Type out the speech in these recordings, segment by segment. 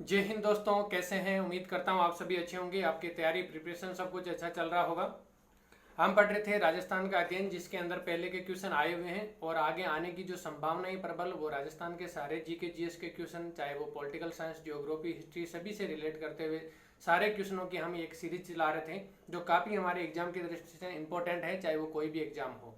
जय हिंद दोस्तों, कैसे हैं। उम्मीद करता हूँ आप सभी अच्छे होंगे। आपकी तैयारी प्रिपरेशन सब कुछ अच्छा चल रहा होगा। हम पढ़ रहे थे राजस्थान का अध्ययन, जिसके अंदर पहले के क्वेश्चन आए हुए हैं और आगे आने की जो संभावनाएं प्रबल, वो राजस्थान के सारे जीके जीएस के क्वेश्चन, चाहे वो पॉलिटिकल साइंस, ज्योग्राफी, हिस्ट्री, सभी से रिलेट करते हुए सारे क्वेश्चनों की हम एक सीरीज चला रहे थे, जो काफ़ी हमारे एग्जाम की दृष्टि से इंपॉर्टेंट है, चाहे वो कोई भी एग्जाम हो।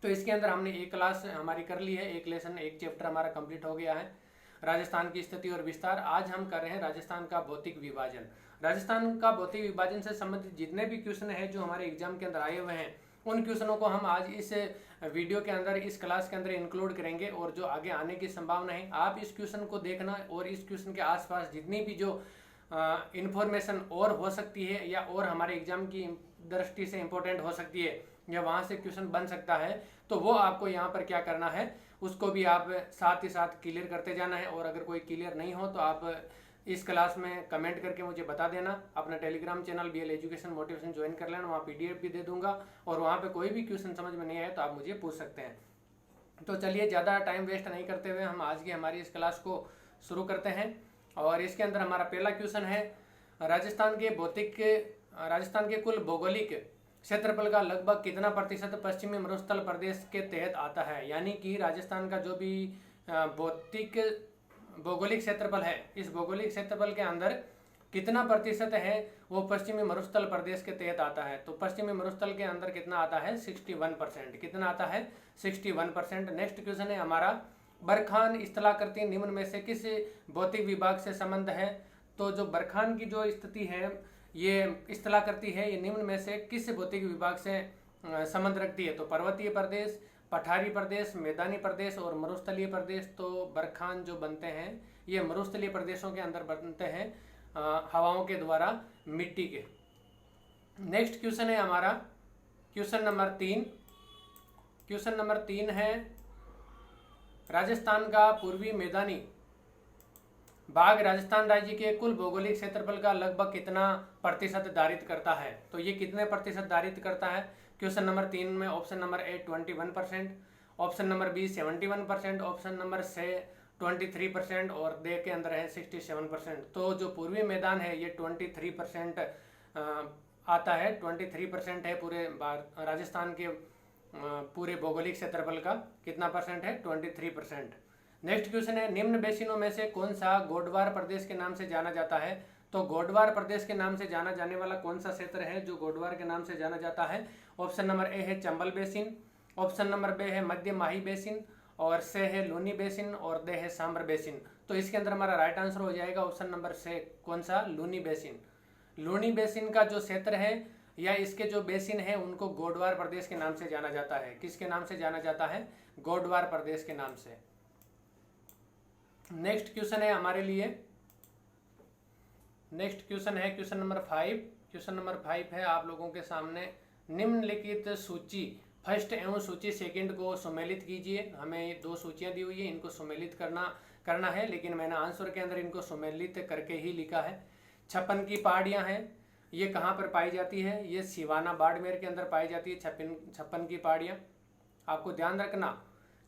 तो इसके अंदर हमने एक क्लास हमारी कर ली है, एक लेसन, एक चैप्टर हमारा कंप्लीट हो गया है, राजस्थान की स्थिति और विस्तार। आज हम कर रहे हैं राजस्थान का भौतिक विभाजन। राजस्थान का भौतिक विभाजन से संबंधित जितने भी क्वेश्चन हैं जो हमारे एग्जाम के अंदर आए हुए हैं, उन क्वेश्चनों को हम आज इस वीडियो के अंदर, इस क्लास के अंदर इंक्लूड करेंगे। और जो आगे आने की संभावना है, आप इस क्वेश्चन को देखना और इस क्वेश्चन के आसपास जितनी भी जो इंफॉर्मेशन और हो सकती है या और हमारे एग्जाम की दृष्टि से इम्पोर्टेंट हो सकती है या वहाँ से क्वेश्चन बन सकता है, तो वो आपको यहाँ पर क्या करना है, उसको भी आप साथ ही साथ क्लियर करते जाना है। और अगर कोई क्लियर नहीं हो तो आप इस क्लास में कमेंट करके मुझे बता देना। अपना Telegram channel BL education motivation join कर लेना, वहाँ PDF भी दे दूंगा और वहाँ पे कोई भी क्वेश्चन समझ में नहीं आए तो आप मुझे पूछ सकते हैं। तो चलिए, ज़्यादा टाइम वेस्ट नहीं करते हुए हम आज की हमारी इस क्लास को शुरू करते हैं। और इसके अंदर हमारा पहला क्वेश्चन है, राजस्थान के कुल भौगोलिक क्षेत्रफल का लगभग कितना प्रतिशत पश्चिमी मरुस्थल प्रदेश के तहत आता है। यानी कि राजस्थान का जो भी भौगोलिक क्षेत्रफल है, इस भौगोलिक क्षेत्रफल के अंदर कितना प्रतिशत है वो पश्चिमी मरुस्थल प्रदेश के तहत आता है। तो पश्चिमी मरुस्थल के अंदर कितना आता है, 61%। कितना आता है, 61%। नेक्स्ट क्वेश्चन है हमारा, बरखान स्थलाकृति निम्न में से किस भौतिक विभाग से संबंध है। तो जो बरखान की जो स्थिति है, ये स्थलाकृति है, ये निम्न में से किस भौतिक विभाग से संबंध रखती है। तो पर्वतीय प्रदेश, पठारी प्रदेश, मैदानी प्रदेश और मरुस्थलीय प्रदेश। तो बरखान जो बनते हैं ये मरुस्थलीय प्रदेशों के अंदर बनते हैं, हवाओं के द्वारा, मिट्टी के। नेक्स्ट क्वेश्चन है हमारा क्वेश्चन नंबर 3। क्वेश्चन नंबर 3 है, राजस्थान का पूर्वी मैदानी भाग राजस्थान राज्य के कुल भौगोलिक क्षेत्रफल का लगभग कितना प्रतिशत धारित करता है। तो ये कितने प्रतिशत धारित करता है। क्वेश्चन नंबर 3 में option number A 21%, option number B 71%, option number C 23% और D के अंदर है 67%। तो जो पूर्वी मैदान है ये 23% आता है, 23% है पूरे राजस्थान के पूरे भौगोलिक क्षेत्रफल का। कितना परसेंट है, 23%। नेक्स्ट क्वेश्चन है, निम्न बेसिनों में से कौन सा गोडवार प्रदेश के नाम से जाना जाता है। तो गोडवार प्रदेश के नाम से जाना जाने वाला कौन सा क्षेत्र है जो गोडवार के नाम से जाना जाता है। ऑप्शन नंबर A है Chambal basin, option number B है मध्य माही बेसिन और C है लूनी बेसिन और D है सांबर बेसिन। तो इसके अंदर हमारा राइट आंसर हो जाएगा ऑप्शन नंबर C, कौन सा, लूनी बेसिन। लूनी बेसिन का जो क्षेत्र है या इसके जो बेसिन है उनको गोडवार प्रदेश के नाम से जाना जाता है। किसके नाम से जाना जाता है, गोडवार प्रदेश के नाम से। नेक्स्ट क्वेश्चन है हमारे लिए, नेक्स्ट क्वेश्चन है क्वेश्चन नंबर 5। क्वेश्चन नंबर 5 है आप लोगों के सामने, निम्नलिखित सूची फर्स्ट एवं सूची सेकंड को सुमेलित कीजिए। हमें 2 सूचियां दी हुई है, इनको सुमेलित करना है, लेकिन मैंने आंसर के अंदर इनको सुमेलित करके ही लिखा है। छप्पन की पहाड़ियां हैं, ये कहाँ पर पाई जाती है, ये सिवाना बाड़मेर के अंदर पाई जाती है। छप्पन की पहाड़ियां, आपको ध्यान रखना,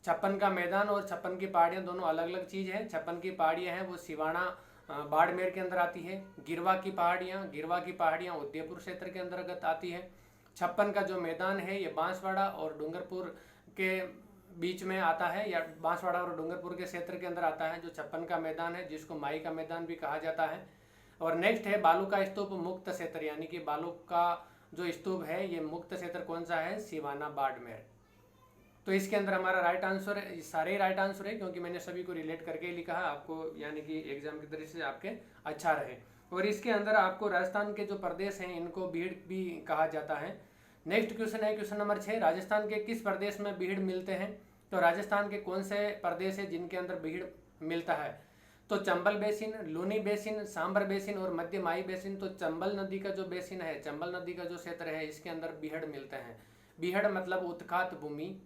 छप्पन का मैदान और छप्पन की पहाड़ियाँ दोनों अलग अलग चीज़ है। छप्पन की पहाड़ियाँ हैं वो सिवाना बाड़मेर के अंदर आती है। गिरवा की पहाड़ियाँ उदयपुर क्षेत्र के अंतर्गत आती है। छप्पन का जो मैदान है ये बांसवाड़ा और डूंगरपुर के बीच में आता है, या बांसवाड़ा और डूंगरपुर के क्षेत्र के अंदर आता है जो छप्पन का मैदान है, जिसको माई का मैदान भी कहा जाता है। और नेक्स्ट है बालू का स्तूप मुक्त क्षेत्र, यानी कि बालू का जो स्तूप है ये मुक्त क्षेत्र कौन सा है, सिवाना बाड़मेर। तो इसके अंदर हमारा राइट आंसर है, सारे राइट आंसर है, क्योंकि मैंने सभी को रिलेट करके ही लिखा है आपको, यानी कि एग्जाम की दृष्टि से आपके अच्छा रहे। और इसके अंदर आपको राजस्थान के जो प्रदेश हैं इनको बीड़ भी कहा जाता है। नेक्स्ट क्वेश्चन है क्वेश्चन नंबर 6, राजस्थान के किस प्रदेश में बीड़ मिलते हैं। तो राजस्थान के कौन से प्रदेश है जिनके अंदर बीड़ मिलता है। तो Chambal basin, Luni basin, Sambhar basin और मध्य माही बेसिन। तो चंबल नदी का जो बेसिन है, चंबल नदी का जो क्षेत्र है, इसके अंदर बीहड़ मिलते हैं। बीहड़ मतलब उत्खात भूमि,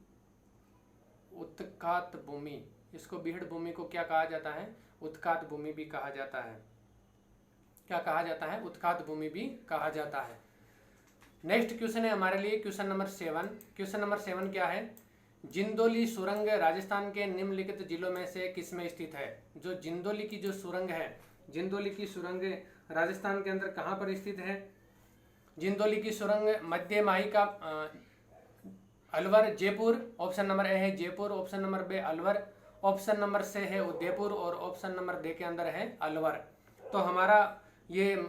उत्खात भूमि, इसको बीहड़ भूमि को क्या कहा जाता है, उत्खात भूमि भी कहा जाता है। क्या कहा जाता है, उत्खात भूमि भी कहा जाता है। नेक्स्ट क्वेश्चन है हमारे लिए क्वेश्चन नंबर 7। क्वेश्चन नंबर 7 क्या है, जिंदोली सुरंग राजस्थान के निम्नलिखित जिलों में से किस में स्थित है। जो जिंदोली की जो सुरंग है जिंदौली की सुरंग राजस्थान के अंदर कहाँ पर स्थित है? जिंदौली की सुरंग मध्य माही का Alwar Jaipur. Option number A है Jaipur, option number B Alwar, option number C है उदयपुर और ऑप्शन नंबर डी के अंदर है अलवर। तो हमारा ये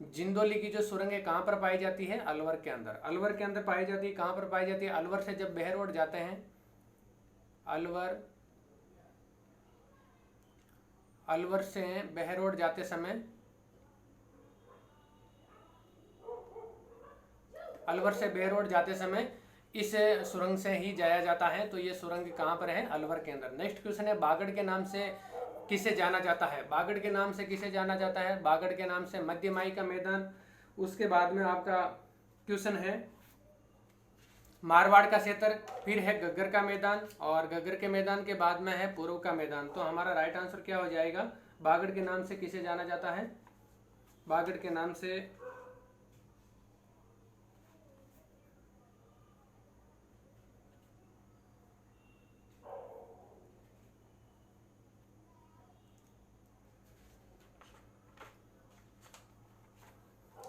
जिंदौली की जो सुरंग है कहाँ पर पाई जाती है? अलवर के अंदर। अलवर के अंदर पाई जाती है। कहाँ पर पाई जाती है? अलवर से जब बहरोड जाते हैं, अलवर से बहरोड जाते समय, अलवर से बहरोड जाते समय इस सुरंग से ही जाया जाता है। तो ये सुरंग कहाँ पर है? अलवर के अंदर। नेक्स्ट क्वेश्चन है बागड़ के नाम से किसे जाना जाता है? बागड़ के नाम से किसे जाना जाता है? बागड़ के नाम से मध्य माही का मैदान, उसके बाद में आपका क्वेश्चन है मारवाड़ का क्षेत्र, फिर है गग्गर का मैदान और गग्गर के मैदान के बाद में है पूर्व का मैदान। तो हमारा राइट आंसर क्या हो जाएगा? बागड़ के नाम से किसे जाना जाता है? बागड़ के नाम से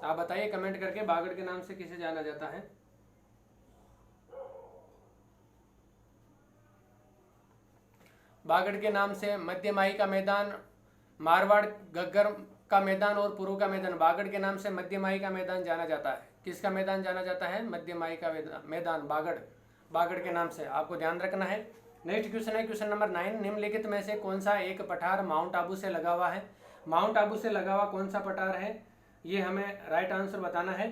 आप बताइए कमेंट करके, बागड़ के नाम से किसे जाना जाता है? बागड़ के नाम से मध्य माही का मैदान, मारवाड़, गग्गर का मैदान और पूर्व का मैदान। बागड़ के नाम से मध्य माही का मैदान जाना जाता है। किसका मैदान जाना जाता है? मध्य माही का मैदान, बागड़ के नाम से, आपको ध्यान रखना है। नेक्स्ट क्वेश्चन है क्वेश्चन नंबर 9, निम्नलिखित में से कौन सा एक पठार माउंट आबू से लगा हुआ है? माउंट आबू से लगा हुआ कौन सा पठार है, ये हमें राइट आंसर बताना है।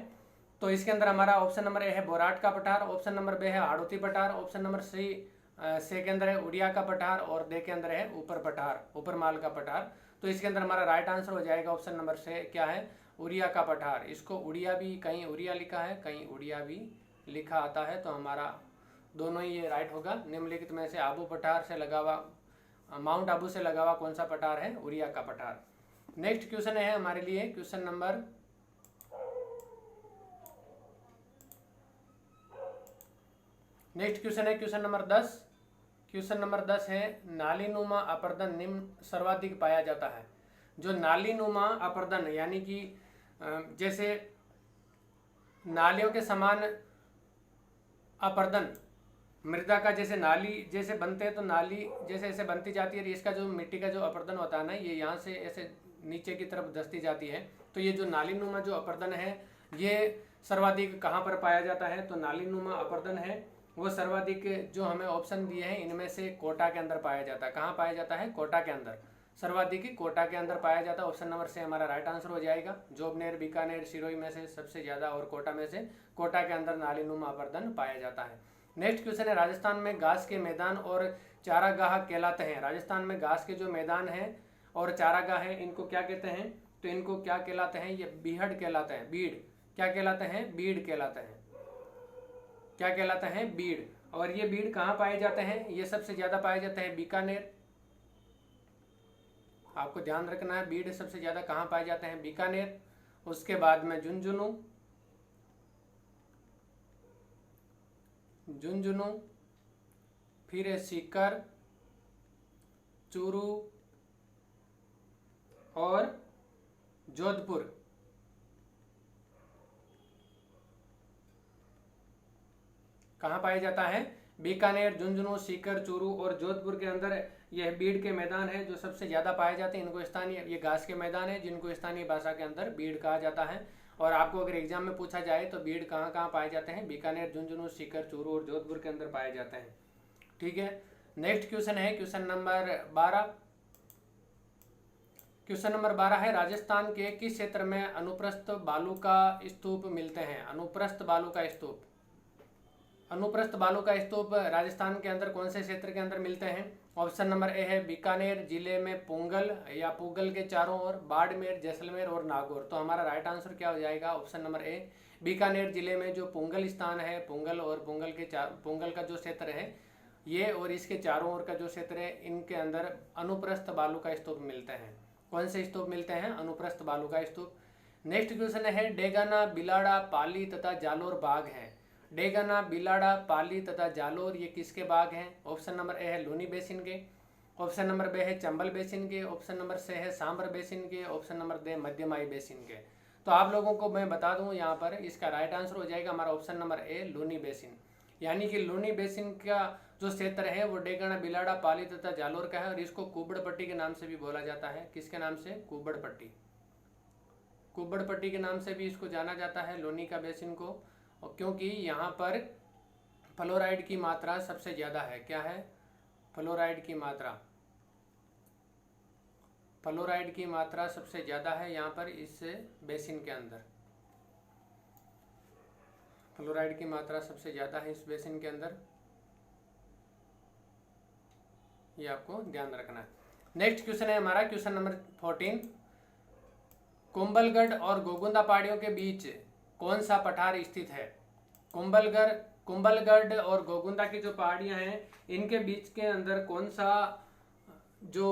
तो इसके अंदर हमारा ऑप्शन नंबर ए है बोराट का पठार, ऑप्शन नंबर बी है हाड़ौती पठार, ऑप्शन नंबर सी के अंदर है उड़िया का पठार और डी के अंदर है ऊपर पठार, ऊपर माल का पठार। तो इसके अंदर हमारा राइट आंसर हो जाएगा ऑप्शन नंबर से, क्या है? उड़िया का पठार। इसको उड़िया भी, कहीं उड़िया लिखा है, कहीं उड़िया भी लिखा आता है, तो हमारा दोनों ही ये राइट होगा। निम्नलिखित में से आबू पठार से लगा हुआ, माउंट आबू से लगा हुआ कौन सा पठार है? उड़िया का पठार। नेक्स्ट क्वेश्चन है हमारे लिए question number question number 10। Question number 10 है नालीनुमा अपर्दन निम्न सर्वाधिक पाया जाता है। जो नालीनुमा अपर्दन यानी कि जैसे नालियों के समान अपर्दन, मृदा का जैसे नाली जैसे बनते हैं, तो नाली जैसे ऐसे बनती जाती है, इसका जो मिट्टी का जो अपर्दन होता है ना, ये यहाँ से ऐसे नीचे की तरफ धंसती जाती है। तो ये जो नालीनुमा जो अपर्दन है, ये सर्वाधिक कहाँ पर पाया जाता है? तो नालीनुमा अपर्दन है वो सर्वाधिक, जो हमें ऑप्शन दिए हैं इनमें से कोटा के अंदर पाया जाता है। कहाँ पाया जाता है? कोटा के अंदर। सर्वाधिक कोटा के अंदर पाया जाता है। ऑप्शन नंबर से हमारा राइट आंसर हो जाएगा। जोबनेर, बीकानेर, सिरोही में से सबसे ज़्यादा और कोटा में से कोटा के अंदर नालीनुमा अपर्दन पाया जाता है। नेक्स्ट क्वेश्चन है राजस्थान में घास के मैदान और चारागाह कहलाते हैं। राजस्थान में घास के जो मैदान हैं और चारागाह हैं, इनको क्या कहते हैं? तो इनको क्या कहलाते हैं? ये बीहड़ कहलाते हैं। बीड़ क्या कहलाते हैं? बीड़ कहलाते हैं। क्या कहलाते हैं? बीड़। और ये बीड़ कहाँ पाए जाते हैं? ये सबसे ज्यादा पाए जाते हैं बीकानेर। आपको ध्यान रखना है, बीड़ सबसे ज्यादा कहाँ पाए जाते हैं? बीकानेर। उसके बाद में झुंझुनू, फिर है सीकर, चूरू और जोधपुर। कहाँ पाया जाता है? बीकानेर, झुंझुनू, सीकर, चूरू और जोधपुर के अंदर यह बीड़ के मैदान है जो सबसे ज़्यादा पाए जाते हैं। इनको स्थानीय, ये घास के मैदान है जिनको स्थानीय भाषा के अंदर बीड़ कहा जाता है। और आपको अगर एग्जाम में पूछा जाए तो बीड़ कहाँ कहाँ पाए जाते हैं? बीकानेर, झुंझुनू, सीकर, चूरू और जोधपुर के अंदर पाए जाते हैं। ठीक है। नेक्स्ट क्वेश्चन है क्वेश्चन नंबर 12। क्वेश्चन नंबर 12 है राजस्थान के किस क्षेत्र में अनुप्रस्थ बालू का स्तूप मिलते हैं? अनुप्रस्थ बालू का स्तूप, अनुप्रस्थ बालू का स्तूप राजस्थान के अंदर कौन से क्षेत्र के अंदर मिलते हैं? ऑप्शन नंबर ए है बीकानेर जिले में पोंगल या पूगल के चारों ओर, बाड़मेर, जैसलमेर और नागौर। तो हमारा राइट आंसर क्या हो जाएगा? ऑप्शन नंबर ए, बीकानेर जिले में जो पोंगल स्थान है, पोंगल और पोंगल का जो क्षेत्र है ये और इसके चारों ओर का जो क्षेत्र है, इनके अंदर अनुप्रस्थ बालू का स्तूप मिलते हैं। कौन से स्तूप मिलते हैं? अनुप्रस्थ बालू का स्तूप। नेक्स्ट क्वेश्चन है डेगाना, बिलाड़ा, पाली तथा जालोर बाग है। डेगाना, बिलाड़ा, पाली तथा जालोर ये किसके बाग हैं? ऑप्शन नंबर ए है लूनी बेसिन के, ऑप्शन नंबर बे है चंबल बेसिन के, ऑप्शन नंबर सी है सांबर बेसिन के, ऑप्शन नंबर डी मध्यमाई बेसिन के। तो आप लोगों को मैं बता दूं यहाँ पर इसका राइट आंसर हो जाएगा हमारा option number A Luni basin. यानी कि लूनी बेसिन का जो क्षेत्र है वो डेगना, बिलाड़ा, पाली तथा जालोर का है और इसको कुब्बड़ पट्टी के नाम से भी बोला जाता है। किसके नाम से? कुब्बड़ पट्टी। कुब्बड़ पट्टी के नाम से भी इसको जाना जाता है लूनी का बेसिन को, और क्योंकि यहाँ पर फ्लोराइड की मात्रा सबसे ज़्यादा है। क्या है? फ्लोराइड की मात्रा, फ्लोराइड की मात्रा सबसे ज़्यादा है यहाँ पर इस बेसिन के अंदर। फ्लोराइड की मात्रा सबसे ज़्यादा है इस बेसिन के अंदर, ये आपको ध्यान रखना है। नेक्स्ट क्वेश्चन है हमारा क्वेश्चन नंबर 14। कुंभलगढ़ और गोगुंदा पहाड़ियों के बीच कौन सा पठार स्थित है? कुंभलगढ़ और गोगुंदा की जो पहाड़ियां हैं इनके बीच के अंदर कौन सा जो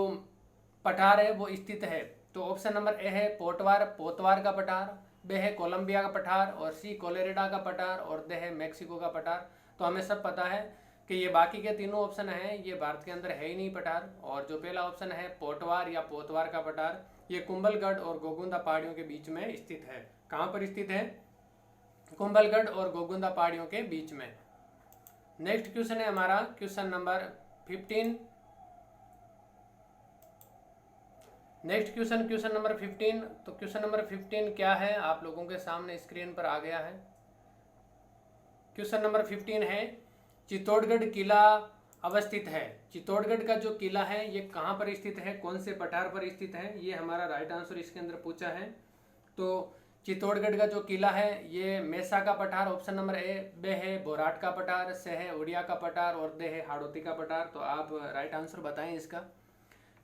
पठार है वो स्थित है? तो ऑप्शन नंबर ए है पोतवार का पठार, बे है कोलंबिया का पठार, और सी कोलोराडो का पठार, और दे है मेक्सिको का पठार। तो हमें सब पता है कि ये बाकी के तीनों ऑप्शन हैं ये भारत के अंदर है ही नहीं पठार, और जो पहला ऑप्शन है पोतवार का पठार ये कुंभलगढ़ और गोगुंदा पहाड़ियों के बीच में स्थित है। कहाँ पर स्थित है? कुंभलगढ़ और गोगुंदा पहाड़ियों के बीच में। नेक्स्ट क्वेश्चन है हमारा question number 15। Next question number 15। तो क्वेश्चन नंबर 15 क्या है आप लोगों के सामने स्क्रीन पर आ गया है। क्वेश्चन नंबर 15 है चित्तौड़गढ़ किला अवस्थित है। चित्तौड़गढ़ का जो किला है ये कहाँ पर स्थित है, कौन से पठार पर स्थित है? ये हमारा राइट आंसर इसके अंदर पूछा है। तो चित्तौड़गढ़ का जो किला है ये मेसा का पठार, ऑप्शन नंबर ए, बे है बोराट का पठार, से है उड़िया का पठार, और दे है हाड़ौती का पठार। तो आप राइट आंसर बताएं इसका।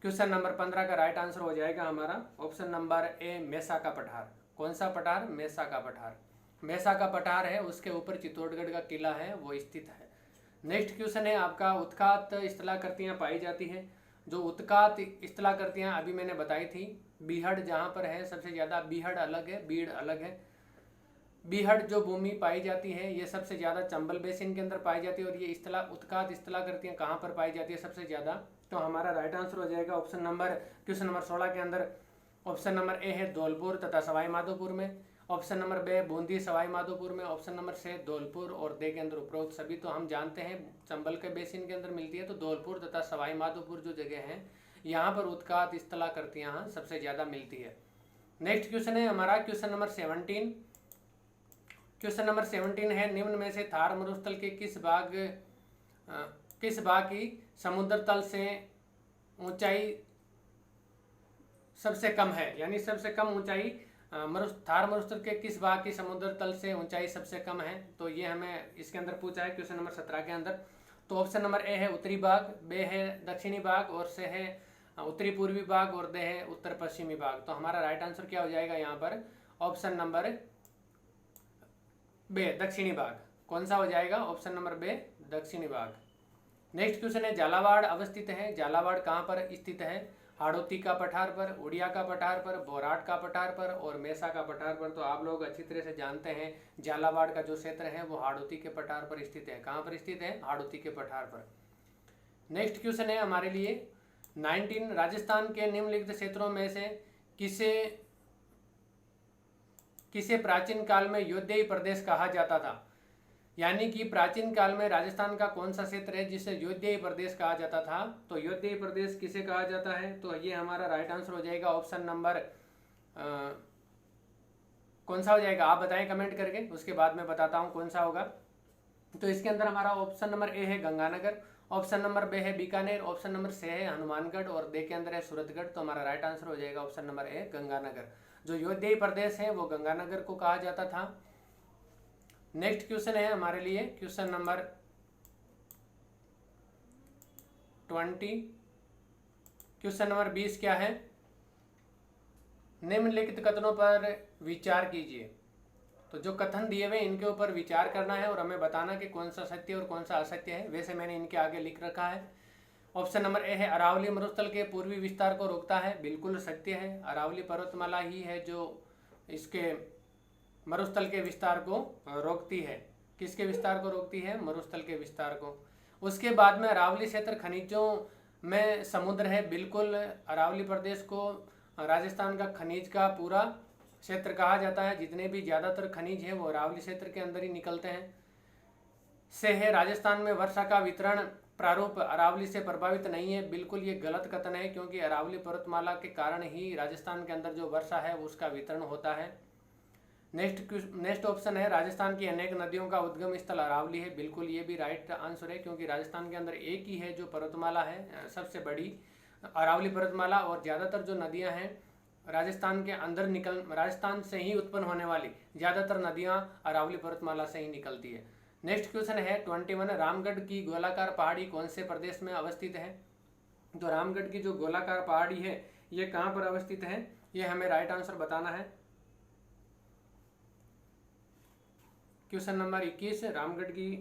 क्वेश्चन नंबर 15 का राइट आंसर हो जाएगा हमारा ऑप्शन नंबर ए मेसा का पठार। कौन सा पठार? मेसा का पठार। मेसा का पठार है उसके ऊपर चित्तौड़गढ़ का किला है वो स्थित है। नेक्स्ट क्वेश्चन है आपका उत्कात स्थलाकृतियाँ पाई जाती है। जो उत्कात स्थलाकृतियाँ अभी मैंने बताई थी, बीहड़ जहाँ पर है सबसे ज़्यादा, बीहड़ अलग है, बीड़ अलग है। बीहड़ जो भूमि पाई जाती है ये सबसे ज़्यादा चंबल बेसिन के अंदर पाई जाती है, और ये उत्कात स्थलाकृतियाँ कहाँ पर पाई जाती है सबसे ज़्यादा? तो हमारा राइट आंसर हो जाएगा ऑप्शन नंबर क्वेश्चन नंबर 16 के अंदर ऑप्शन नंबर ए है धौलपुर तथा सवाई माधोपुर में, ऑप्शन नंबर बे बूंदी सवाई माधोपुर में, ऑप्शन नंबर से धौलपुर और दे के अंदर उपरोक्त सभी तो हम जानते हैं चंबल के बेसिन के अंदर मिलती है। तो धौलपुर तथा सवाई माधोपुर जो जगह हैं यहाँ पर उत्कात स्थलाकृतियाँ सबसे ज़्यादा मिलती है। नेक्स्ट क्वेश्चन है हमारा क्वेश्चन नंबर 17। क्वेश्चन नंबर 17 है निम्न में से थार मरुस्थल के किस भाग की समुद्र तल से ऊंचाई सबसे कम है? यानी सबसे कम ऊंचाई थार मरुस्थल के किस भाग की समुद्र तल से ऊंचाई सबसे कम है? तो ये हमें इसके अंदर पूछा है क्वेश्चन नंबर 17 के अंदर। तो ऑप्शन नंबर ए है उत्तरी भाग, बे है दक्षिणी भाग, और से है उत्तरी पूर्वी भाग, और दे है उत्तर पश्चिमी भाग। तो हमारा राइट आंसर क्या हो जाएगा यहाँ पर? ऑप्शन नंबर बे दक्षिणी भाग। कौन सा हो जाएगा? ऑप्शन नंबर बे दक्षिणी भाग। नेक्स्ट क्वेश्चन है झालावाड़ अवस्थित है। झालावाड़ कहाँ पर स्थित है? हाड़ौती का पठार पर, उड़िया का पठार पर, बोराट का पठार पर, और मेसा का पठार पर। तो आप लोग अच्छी तरह से जानते हैं झालावाड़ का जो क्षेत्र है वो हाड़ौती के पठार पर स्थित है। कहाँ पर स्थित है? हाड़ौती के पठार पर। नेक्स्ट क्वेश्चन है हमारे लिए 19। राजस्थान के निम्नलिखित क्षेत्रों में से किसे प्राचीन काल में योद्धेय प्रदेश कहा जाता था? यानी कि प्राचीन काल में राजस्थान का कौन सा क्षेत्र है जिसे योद्धेय प्रदेश कहा जाता था? तो योद्धेय प्रदेश किसे कहा जाता है? तो ये हमारा राइट आंसर हो जाएगा ऑप्शन नंबर कौन सा हो जाएगा आप बताएं कमेंट करके, उसके बाद मैं बताता हूँ कौन सा होगा। तो इसके अंदर हमारा ऑप्शन नंबर ए है गंगानगर, ऑप्शन नंबर बे है बीकानेर, ऑप्शन नंबर से है हनुमानगढ़, और दे के अंदर है सूरतगढ़। तो हमारा राइट आंसर हो जाएगा ऑप्शन नंबर ए गंगानगर। जो योद्धेय प्रदेश है वो गंगानगर को कहा जाता था। नेक्स्ट क्वेश्चन है हमारे लिए क्वेश्चन नंबर 20। क्वेश्चन नंबर 20 क्या है? निम्नलिखित कथनों पर विचार कीजिए। तो जो कथन दिए हुए इनके ऊपर विचार करना है और हमें बताना कि कौन सा सत्य और कौन सा असत्य है। वैसे मैंने इनके आगे लिख रखा है। ऑप्शन नंबर ए है अरावली मरुस्थल के पूर्वी विस्तार को रोकता है। बिल्कुल सत्य है, अरावली पर्वतमाला ही है जो इसके मरुस्थल के विस्तार को रोकती है। किसके विस्तार को रोकती है? मरुस्थल के विस्तार को। उसके बाद में अरावली क्षेत्र खनिजों में समुद्र है। बिल्कुल अरावली प्रदेश को राजस्थान का खनिज का पूरा क्षेत्र कहा जाता है। जितने भी ज़्यादातर खनिज हैं वो अरावली क्षेत्र के अंदर ही निकलते हैं से है। राजस्थान में वर्षा का वितरण प्रारूप अरावली से प्रभावित नहीं है। बिल्कुल ये गलत कथन है, क्योंकि अरावली पर्वतमाला के कारण ही राजस्थान के अंदर जो वर्षा है उसका वितरण होता है। नेक्स्ट ऑप्शन है राजस्थान की अनेक नदियों का उद्गम स्थल अरावली है। बिल्कुल ये भी राइट आंसर है, क्योंकि राजस्थान के अंदर एक ही है जो पर्वतमाला है सबसे बड़ी अरावली पर्वतमाला, और ज़्यादातर जो नदियां हैं राजस्थान के अंदर राजस्थान से ही उत्पन्न होने वाली ज़्यादातर नदियां अरावली पर्वतमाला से ही निकलती है। नेक्स्ट क्वेश्चन है 21, रामगढ़ की गोलाकार पहाड़ी कौन से प्रदेश में अवस्थित है? तो रामगढ़ की जो गोलाकार पहाड़ी है ये कहाँ पर अवस्थित है, ये हमें राइट आंसर बताना है। क्वेश्चन नंबर 21, रामगढ़ की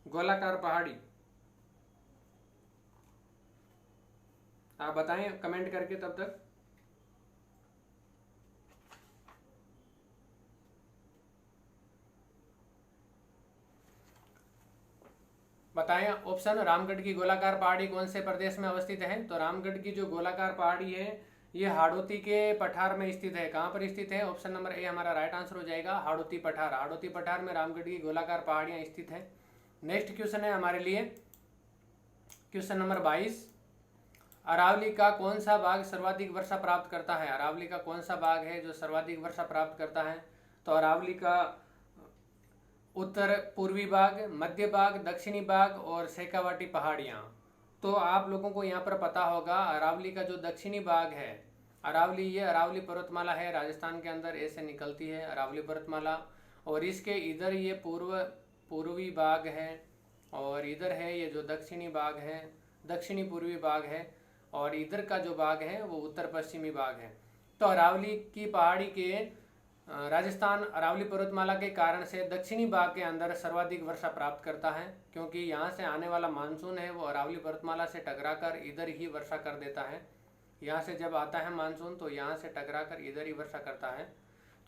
गोलाकार पहाड़ी, आप बताएं कमेंट करके। तब तक बताएं ऑप्शन, रामगढ़ की गोलाकार पहाड़ी कौन से प्रदेश में अवस्थित है? तो रामगढ़ की जो गोलाकार पहाड़ी है ये हाड़ौती के पठार में स्थित है। कहाँ पर स्थित है? ऑप्शन नंबर ए हमारा राइट आंसर हो जाएगा, हाड़ौती पठार। हाड़ौती पठार में रामगढ़ की गोलाकार पहाड़ियाँ स्थित है। नेक्स्ट क्वेश्चन है हमारे लिए क्वेश्चन नंबर 22, अरावली का कौन सा भाग सर्वाधिक वर्षा प्राप्त करता है? अरावली का कौन सा भाग है जो सर्वाधिक वर्षा प्राप्त करता है? तो अरावली का उत्तर पूर्वी भाग, मध्य भाग, दक्षिणी भाग और शेखावाटी पहाड़ियाँ। तो आप लोगों को यहाँ पर पता होगा अरावली का जो दक्षिणी भाग है, ये अरावली पर्वतमाला है राजस्थान के अंदर ऐसे निकलती है अरावली पर्वतमाला, और इसके इधर ये पूर्वी भाग है, और इधर है ये जो दक्षिणी भाग है, दक्षिणी पूर्वी भाग है, और इधर का जो भाग है वो उत्तर पश्चिमी भाग है। तो अरावली की पहाड़ी के राजस्थान अरावली पर्वतमाला के कारण से दक्षिणी भाग के अंदर सर्वाधिक वर्षा प्राप्त करता है, क्योंकि यहाँ से आने वाला मानसून है वो अरावली पर्वतमाला से टकराकर इधर ही वर्षा कर देता है। यहाँ से जब आता है मानसून तो यहाँ से टकराकर इधर ही वर्षा करता है,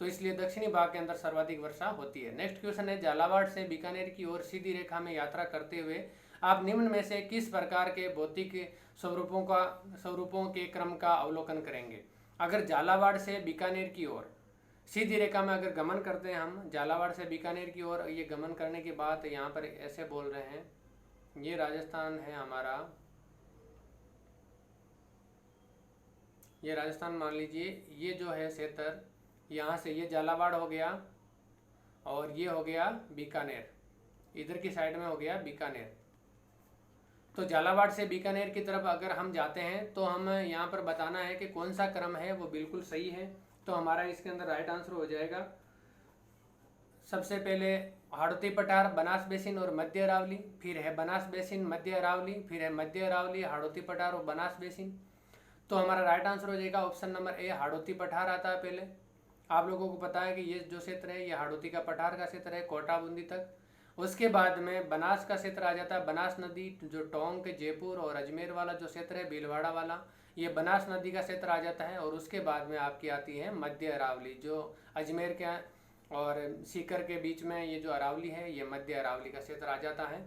तो इसलिए दक्षिणी भाग के अंदर सर्वाधिक वर्षा होती है। नेक्स्ट क्वेश्चन है, झालावाड़ से बीकानेर की ओर सीधी रेखा में यात्रा करते हुए आप निम्न में से किस प्रकार के भौतिक स्वरूपों के क्रम का अवलोकन करेंगे? अगर झालावाड़ से बीकानेर की ओर सीधी रेखा में अगर गमन करते हैं हम, झालावाड़ से बीकानेर की ओर ये गमन करने की बात यहाँ पर ऐसे बोल रहे हैं, ये राजस्थान है हमारा, ये राजस्थान मान लीजिए, ये जो है क्षेत्र यहाँ से ये झालावाड़ हो गया और ये हो गया बीकानेर, इधर की साइड में हो गया बीकानेर। तो झालावाड़ से बीकानेर की तरफ अगर हम जाते हैं तो हम यहाँ पर बताना है कि कौन सा क्रम है वो बिल्कुल सही है। तो हमारा इसके अंदर राइट आंसर हो जाएगा सबसे पहले हाड़ौती पठार, बनास बेसिन और मध्य अरावली, फिर है बनास बेसिन, मध्य अरावली, फिर है मध्य अरावली, हाड़ौती पठार और बनास बेसिन। तो हमारा राइट आंसर हो जाएगा ऑप्शन नंबर ए, हाड़ौती पठार आता है पहले। आप लोगों को पता है कि ये जो क्षेत्र है ये हाड़ौती का पठार का क्षेत्र है कोटा बूंदी तक। उसके बाद में बनास का क्षेत्र आ जाता है, बनास नदी जो टोंक, जयपुर और अजमेर वाला जो क्षेत्र है भीलवाड़ा वाला, ये बनास नदी का क्षेत्र आ जाता है। और उसके बाद में आपकी आती है मध्य अरावली, जो अजमेर के और सीकर के बीच में ये जो अरावली है ये मध्य अरावली का क्षेत्र आ जाता है।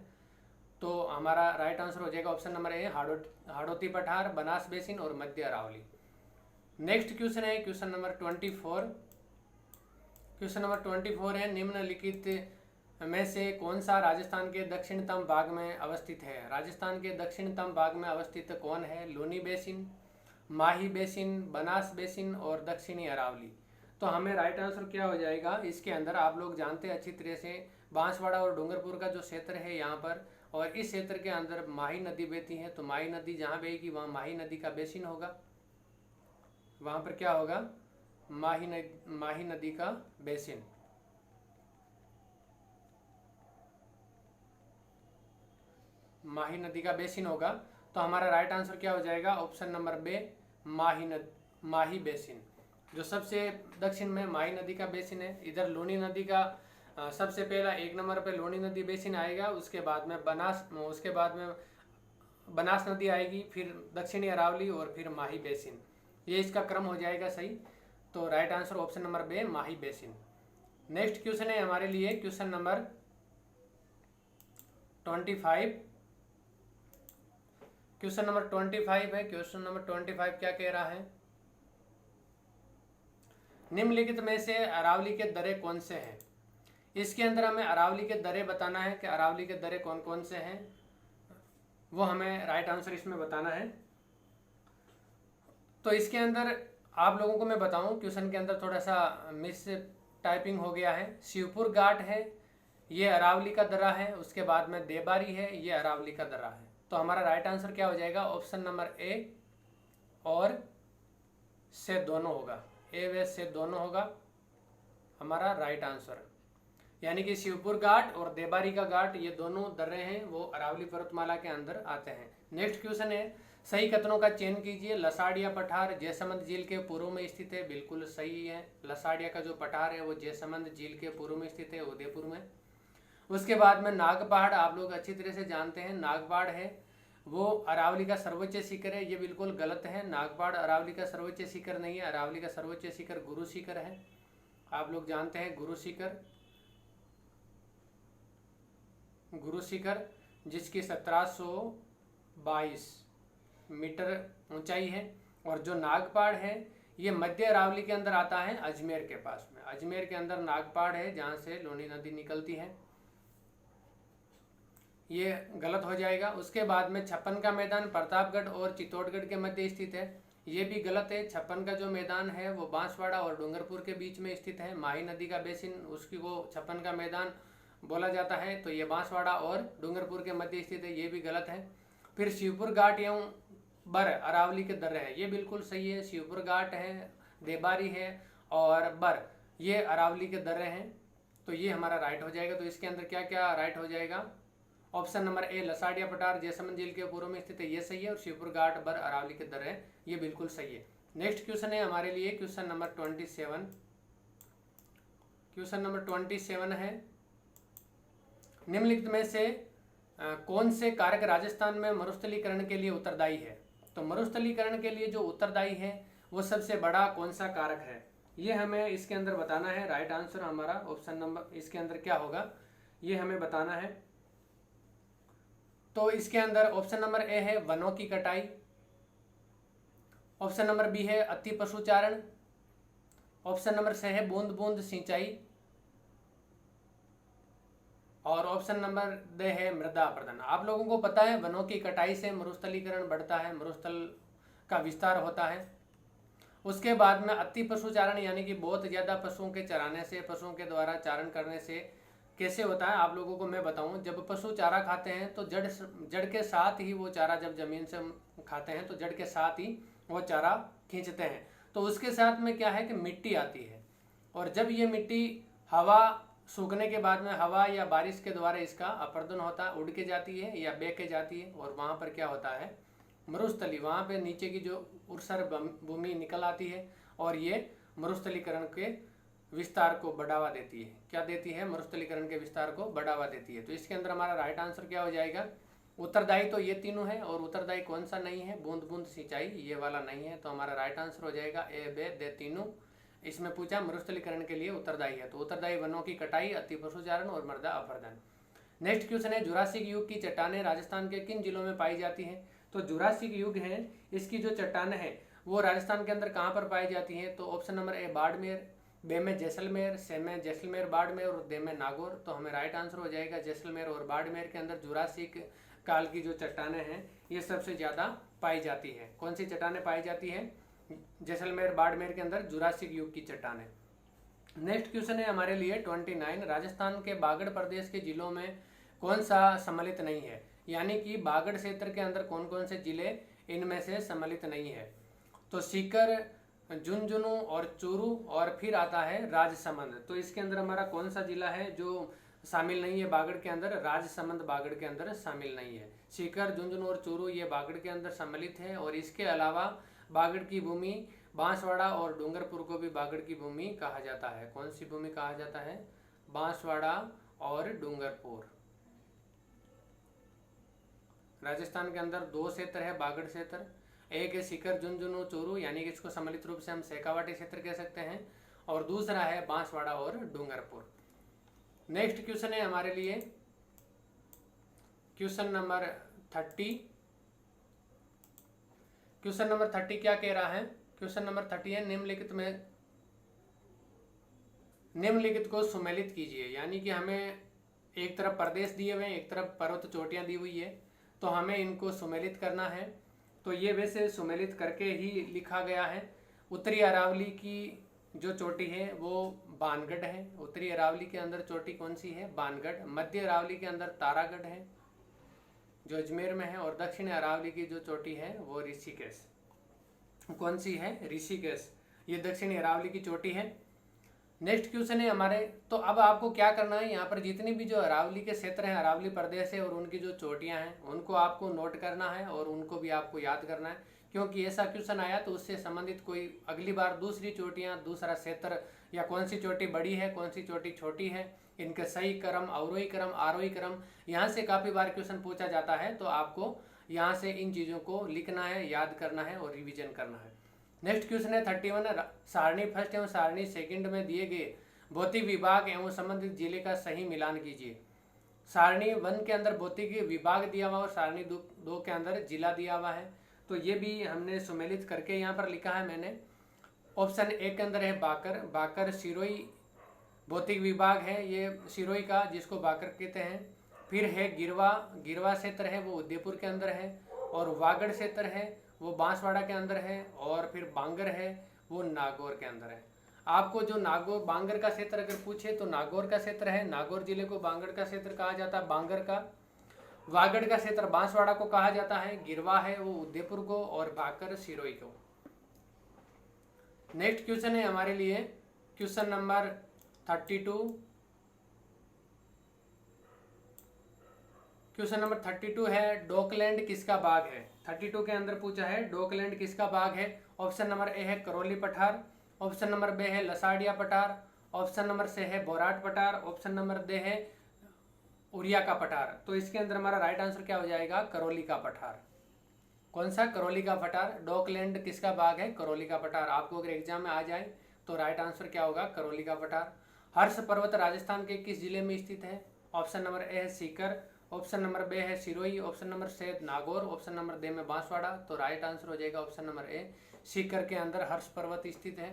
तो हमारा राइट आंसर हो जाएगा ऑप्शन नंबर ए, हाड़ौती पठार, बनास बेसिन और मध्य अरावली। नेक्स्ट क्वेश्चन है क्वेश्चन नंबर 24। क्वेश्चन नंबर 24 है, निम्नलिखित में से कौन सा राजस्थान के दक्षिणतम भाग में अवस्थित है? राजस्थान के दक्षिणतम भाग में अवस्थित कौन है? लूनी बेसिन, माही बेसिन, बनास बेसिन और दक्षिणी अरावली। तो हमें राइट आंसर क्या हो जाएगा इसके अंदर, आप लोग जानते हैं अच्छी तरह से, बांसवाड़ा और डूंगरपुर का जो क्षेत्र है यहाँ पर, और इस क्षेत्र के अंदर माही नदी बहती है। तो माही नदी जहाँ बहेगी वहाँ माही नदी का बेसिन होगा, वहाँ पर क्या होगा? माही नदी का बेसिन। माही नदी का बेसिन होगा। तो हमारा राइट आंसर क्या हो जाएगा? ऑप्शन नंबर बे, माही बेसिन। जो सबसे दक्षिण में माही नदी का बेसिन है। इधर लूनी नदी का सबसे पहला 1 नंबर पे लूनी नदी बेसिन आएगा, उसके बाद में बनास नदी आएगी, फिर दक्षिणी अरावली और फिर माही बेसिन। ये इसका क्रम हो जाएगा सही। तो राइट आंसर ऑप्शन नंबर बे, माही बेसिन। नेक्स्ट क्वेश्चन है हमारे लिए क्वेश्चन नंबर 25। क्वेश्चन नंबर 25 है। क्वेश्चन नंबर 25 क्या कह रहा है? निम्नलिखित में से अरावली के दरे कौन से हैं? इसके अंदर हमें अरावली के दरे बताना है कि अरावली के दरे कौन कौन से हैं, वो हमें राइट आंसर इसमें बताना है। तो इसके अंदर आप लोगों को मैं बताऊं, क्वेश्चन के अंदर थोड़ा सा मिस टाइपिंग हो गया है। शिवपुर घाट है, ये अरावली का दर्रा है। उसके बाद में देबारी है, ये अरावली का दर्रा है। तो हमारा राइट आंसर क्या हो जाएगा? ऑप्शन नंबर ए और से दोनों होगा, ए व से दोनों होगा हमारा राइट आंसर। यानी कि शिवपुर घाट और देबारी का घाट, ये दोनों दर्रे हैं वो अरावली पर्वतमाला के अंदर आते हैं। नेक्स्ट क्वेश्चन है, सही कथनों का चयन कीजिए। लसाड़िया पठार जयसमंद झील के पूर्व में स्थित है, बिल्कुल सही है। लसाड़िया का जो पठार है वो जयसमंद झील के पूर्व में स्थित है, उदयपुर में। उसके बाद में नाग पहाड़, आप लोग अच्छी तरह से जानते हैं, नाग पहाड़ है वो अरावली का सर्वोच्च शिखर है। ये बिल्कुल गलत है, नाग पहाड़ अरावली का सर्वोच्च शिखर नहीं है। अरावली का सर्वोच्च शिखर गुरु शिखर है, आप लोग जानते हैं गुरु शिखर, गुरु शिखर जिसकी 1722 मीटर ऊंचाई है। और जो नागपाड़ है ये मध्य अरावली के अंदर आता है, अजमेर के पास में। अजमेर के अंदर नागपाड़ है जहाँ से लूनी नदी निकलती है, ये गलत हो जाएगा। उसके बाद में छप्पन का मैदान प्रतापगढ़ और चित्तौड़गढ़ के मध्य स्थित है, ये भी गलत है। छप्पन का जो मैदान है वो बांसवाड़ा और डूंगरपुर के बीच में स्थित है। माही नदी का बेसिन, उसकी वो छप्पन का मैदान बोला जाता है, तो ये बांसवाड़ा और डूंगरपुर के मध्य स्थित है, ये भी गलत है। फिर शिवपुर घाट एवं बर अरावली के दर्रे है, ये बिल्कुल सही है। शिवपुर घाट है, देबारी है और बर ये अरावली के दर्रे हैं, तो ये हमारा राइट हो जाएगा। तो इसके अंदर क्या क्या राइट हो जाएगा? ऑप्शन नंबर ए लसाड़िया पठार जयसमंद झील के पूर्व में स्थित है, ये सही है। और शिवपुर घाट बर अरावली के दर्रे ये बिल्कुल सही है। नेक्स्ट क्वेश्चन है हमारे लिए क्वेश्चन नंबर 27। क्वेश्चन नंबर 27 है, निम्नलिखित में से कौन से कारक राजस्थान में मरुस्थलीकरण के लिए उत्तरदायी है? तो मरुस्थलीकरण के लिए जो उत्तरदायी है वो सबसे बड़ा कौन सा कारक है, ये हमें इसके अंदर बताना है। राइट आंसर हमारा ऑप्शन नंबर इसके अंदर क्या होगा, ये हमें बताना है। तो इसके अंदर ऑप्शन नंबर ए है वनों की कटाई, ऑप्शन नंबर बी है अति पशुचारण, ऑप्शन नंबर सी है बूंद बूंद सिंचाई, और ऑप्शन नंबर ड है मृदा अपरदन। आप लोगों को पता है वनों की कटाई से मरुस्थलीकरण बढ़ता है, मरुस्थल का विस्तार होता है। उसके बाद में अति पशुचारण यानी कि बहुत ज़्यादा पशुओं के चराने से, पशुओं के द्वारा चारण करने से कैसे होता है आप लोगों को मैं बताऊं। जब पशु चारा खाते हैं तो जड़ के साथ ही वो चारा, जब जमीन से खाते हैं तो जड़ के साथ ही वो चारा खींचते हैं, तो उसके साथ में क्या है कि मिट्टी आती है। और जब ये मिट्टी हवा सूखने के बाद में हवा या बारिश के द्वारा इसका अपरदन होता है, उड़ के जाती है या बह के जाती है, और वहाँ पर क्या होता है मरुस्थली, वहाँ पे नीचे की जो उर्सर भूमि निकल आती है और ये मरुस्थलीकरण के विस्तार को बढ़ावा देती है। क्या देती है? मरुस्थलीकरण के विस्तार को बढ़ावा देती है। तो इसके अंदर हमारा राइट आंसर क्या हो जाएगा? उत्तरदायी तो ये तीनों है, और उत्तरदायी कौन सा नहीं है? बूंद बूंद सिंचाई, ये वाला नहीं है। तो हमारा राइट आंसर हो जाएगा ए बे दे तीनों। इसमें पूछा मरुस्थलीकरण के लिए उत्तरदायी है, तो उत्तरदायी वनों की कटाई, अति पशुचारण और मृदा अपरदन। नेक्स्ट क्वेश्चन है, जुरासिक युग की चट्टानें राजस्थान के किन जिलों में पाई जाती हैं? तो जुरासिक युग है, इसकी जो चट्टानें हैं वो राजस्थान के अंदर कहाँ पर पाई जाती हैं? तो ऑप्शन नंबर ए बाड़मेर, बे में जैसलमेर, से में जैसलमेर बाड़मेर और दे में नागौर। तो हमें राइट आंसर हो जाएगा जैसलमेर और बाड़मेर के अंदर जुरासिक काल की जो चट्टानें हैं ये सबसे ज़्यादा पाई जाती है। कौन सी चट्टानें पाई जाती है? जैसलमेर बाड़मेर के अंदर जुरासिक युग की चट्टानें। नेक्स्ट क्वेश्चन है हमारे लिए 29, राजस्थान के बागड़ प्रदेश के जिलों में कौन सा सम्मिलित नहीं है? यानी कि बागड़ क्षेत्र के अंदर कौन कौन से जिले इनमें से सम्मिलित नहीं है? तो सीकर, झुंझुनू और चूरू, और फिर आता है राजसमंद। तो इसके अंदर हमारा कौन सा जिला है जो शामिल नहीं है बागड़ के अंदर? राजसमंद बागड़ के अंदर शामिल नहीं है। सीकर, झुंझुनू और चूरू ये बागड़ के अंदर सम्मिलित है। और इसके अलावा बागड़ की भूमि बांसवाड़ा और डूंगरपुर को भी बागड़ की भूमि कहा जाता है। कौन सी भूमि कहा जाता है? बांसवाड़ा और डूंगरपुर। राजस्थान के अंदर दो क्षेत्र है बागड़ क्षेत्र, एक है सीकर, झुंझुनू, चूरू, यानी कि इसको सम्मिलित रूप से हम शेखावाटी क्षेत्र कह सकते हैं, और दूसरा है बांसवाड़ा और डूंगरपुर। नेक्स्ट क्वेश्चन है हमारे लिए क्वेश्चन नंबर 30। क्वेश्चन नंबर 30 क्या कह रहा है? क्वेश्चन नंबर 30 है निम्नलिखित को सुमेलित कीजिए। यानी कि हमें एक तरफ प्रदेश दिए हुए हैं, एक तरफ पर्वत चोटियां दी हुई है, तो हमें इनको सुमेलित करना है। तो ये वैसे सुमेलित करके ही लिखा गया है। उत्तरी अरावली की जो चोटी है वो बानगढ़ है। उत्तरी अरावली के अंदर चोटी कौन सी है? बानगढ़। मध्य अरावली के अंदर तारागढ़ है जो अजमेर में है, और दक्षिण अरावली की जो चोटी है वो ऋषिकेश। कौन सी है? ऋषिकेश। ये दक्षिणी अरावली की चोटी है। नेक्स्ट क्वेश्चन है हमारे, तो अब आपको क्या करना है, यहाँ पर जितनी भी जो अरावली के क्षेत्र हैं, अरावली प्रदेश है, और उनकी जो चोटियाँ हैं उनको आपको नोट करना है और उनको भी आपको याद करना है। क्योंकि ऐसा क्वेश्चन आया तो उससे संबंधित कोई अगली बार दूसरी चोटियाँ, दूसरा क्षेत्र, या कौन सी चोटी बड़ी है, कौन सी चोटी छोटी है, इनके सही क्रम, अवरोही क्रम, आरोही क्रम, यहाँ से काफ़ी बार क्वेश्चन पूछा जाता है। तो आपको यहाँ से इन चीज़ों को लिखना है, याद करना है और रिविजन करना है। नेक्स्ट क्वेश्चन है 31, सारणी फर्स्ट एवं सारणी सेकंड में दिए गए भौतिक विभाग एवं संबंधित जिले का सही मिलान कीजिए। सारणी 1 के अंदर भौतिक विभाग दिया हुआ और सारणी 2 के अंदर जिला दिया हुआ है। तो ये भी हमने सुमेलित करके यहाँ पर लिखा है मैंने। ऑप्शन ए के अंदर है बाकर। बाकर सिरोही भौतिक विभाग है, ये सिरोही का, जिसको बाकर कहते हैं। फिर है गिरवा। गिरवा क्षेत्र है वो उदयपुर के अंदर है। और वागड़ क्षेत्र है वो बांसवाड़ा के अंदर है। और फिर बांगर है वो नागौर के अंदर है। आपको जो नागौर बांगर का क्षेत्र अगर पूछे तो नागौर का क्षेत्र है। नागौर जिले को बांगर का क्षेत्र कहा जाता है, बांगर का। वागड़ का क्षेत्र बांसवाड़ा को कहा जाता है। गिरवा है वो उदयपुर को, और बाकर सिरोही को। नेक्स्ट क्वेश्चन है हमारे लिए क्वेश्चन नंबर 32। क्वेश्चन नंबर 32 है डोकलैंड किसका बाग है? 32 के अंदर पूछा है डोकलैंड किसका बाग है। ऑप्शन नंबर ए है करौली पठार। ऑप्शन नंबर बी है लसाड़िया पठार। ऑप्शन नंबर सी है बोराट पठार। ऑप्शन नंबर डी है उरिया का पठार। तो इसके अंदर हमारा राइट आंसर क्या हो जाएगा? करौली का पठार। कौन सा? करौली का पठार। डोकलैंड किसका बाग है? करौली का पठार। आपको अगर एग्जाम में आ जाए तो राइट आंसर क्या होगा? करौली का पठार। हर्ष पर्वत राजस्थान के किस जिले में स्थित है? ऑप्शन नंबर ए है सीकर। ऑप्शन नंबर बी है Sirohi. Option number C Nagaur. Option number D में बांसवाड़ा। तो राइट आंसर हो जाएगा ऑप्शन नंबर ए, सीकर के अंदर हर्ष पर्वत स्थित है।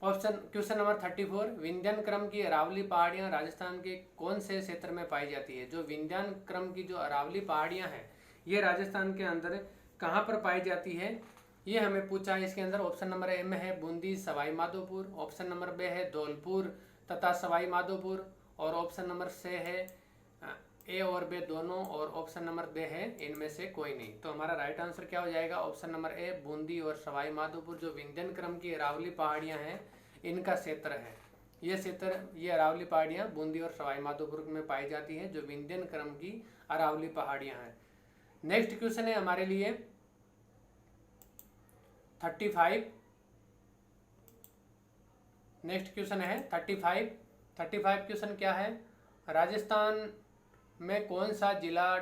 क्वेश्चन नंबर 34, विंध्यान क्रम की अरावली पहाड़ियां राजस्थान के कौन से क्षेत्र में पाई जाती है? जो विंध्यान क्रम की जो अरावली पहाड़ियां हैं ये राजस्थान के अंदर कहाँ पर पाई जाती है, ये हमें पूछा है। इसके अंदर ऑप्शन नंबर ए में है Bundi, Sawai Madhopur. Option number B है धौलपुर तथा सवाई माधोपुर। और ऑप्शन नंबर सी है ए और बे दोनों। और ऑप्शन नंबर बे है इनमें से कोई नहीं। तो हमारा राइट आंसर क्या हो जाएगा? ऑप्शन नंबर ए बूंदी और सवाई माधोपुर, जो विंध्यन क्रम की अरावली पहाड़ियां हैं इनका क्षेत्र है। ये क्षेत्र, ये अरावली पहाड़ियां बूंदी और सवाई माधोपुर में पाई जाती है, जो विंध्यन क्रम की अरावली पहाड़ियां हैं। नेक्स्ट क्वेश्चन है हमारे लिए 35। नेक्स्ट क्वेश्चन है 35। 35 क्वेश्चन क्या है? राजस्थान में कौन सा जिला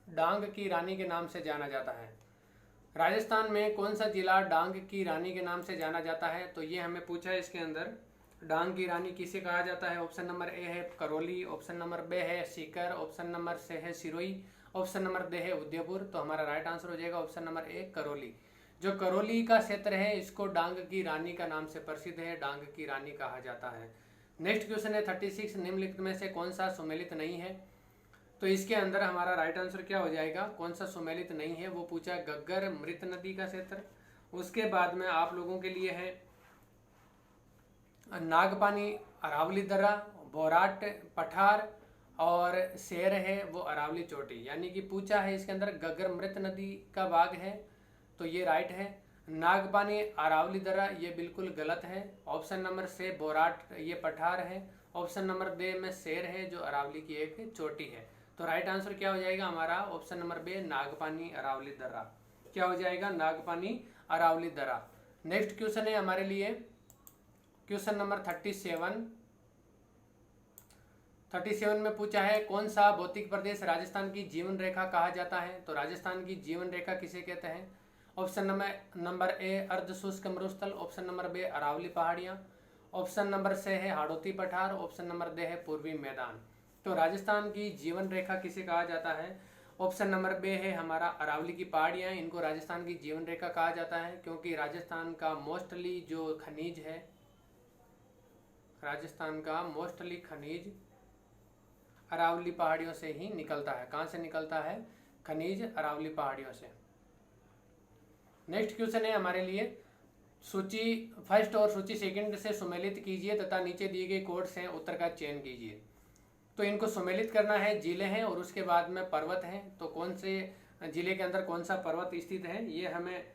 डांग की रानी के नाम से जाना जाता है? राजस्थान में कौन सा जिला डांग की रानी के नाम से जाना जाता है? तो ये हमें पूछा है। इसके अंदर डांग की रानी किसे कहा जाता है? ऑप्शन नंबर ए है करौली। ऑप्शन नंबर बी है सीकर। ऑप्शन नंबर सी है सिरोही। ऑप्शन नंबर डी है उदयपुर। तो हमारा राइट आंसर हो जाएगा ऑप्शन नंबर ए करौली। जो करौली का क्षेत्र है इसको डांग की रानी का नाम से प्रसिद्ध है, डांग की रानी कहा जाता है। नेक्स्ट क्वेश्चन है 36, निम्नलिखित में से कौन सा सुमेलित नहीं है? तो इसके अंदर हमारा राइट आंसर क्या हो जाएगा? कौन सा सुमेलित नहीं है वो पूछा। गग्गर मृत नदी का क्षेत्र। उसके बाद में आप लोगों के लिए है नागपानी अरावली दर्रा, बोराट पठार, और शेर है वो अरावली चोटी। यानी कि पूछा है इसके अंदर गग्गर मृत नदी का भाग है, तो ये राइट है। नागपानी अरावली दर्रा ये बिल्कुल गलत है। ऑप्शन नंबर से बोराट ये पठार है। ऑप्शन नंबर बे में शेर है जो अरावली की एक चोटी है। तो राइट आंसर क्या हो जाएगा हमारा? ऑप्शन नंबर बे नागपानी अरावली दर्रा। क्या हो जाएगा? नागपानी अरावली दर्रा। नेक्स्ट क्वेश्चन है हमारे लिए क्वेश्चन नंबर 37। 37 में पूछा है कौन सा भौतिक प्रदेश राजस्थान की जीवन रेखा कहा जाता है? तो राजस्थान की जीवन रेखा किसे कहते हैं? ऑप्शन नंबर ए अर्ध शुष्क मरुस्थल। ऑप्शन नंबर बी अरावली पहाड़ियाँ। ऑप्शन नंबर से है हाड़ौती पठार। ऑप्शन नंबर डी है पूर्वी मैदान। तो राजस्थान की जीवन रेखा किसे कहा जाता है? ऑप्शन नंबर बी है हमारा अरावली की पहाड़ियाँ। इनको राजस्थान की जीवन रेखा कहा जाता है क्योंकि राजस्थान का मोस्टली जो खनिज है, राजस्थान का मोस्टली खनिज अरावली पहाड़ियों से ही निकलता है। कहाँ से निकलता है? खनिज अरावली पहाड़ियों से। नेक्स्ट क्वेश्चन है हमारे लिए, सूची फर्स्ट और सूची सेकंड से सुमेलित कीजिए तथा नीचे दिए गए कोड्स हैं उत्तर का चयन कीजिए। तो इनको सुमेलित करना है, जिले हैं और उसके बाद में पर्वत हैं। तो कौन से जिले के अंदर कौन सा पर्वत स्थित है ये हमें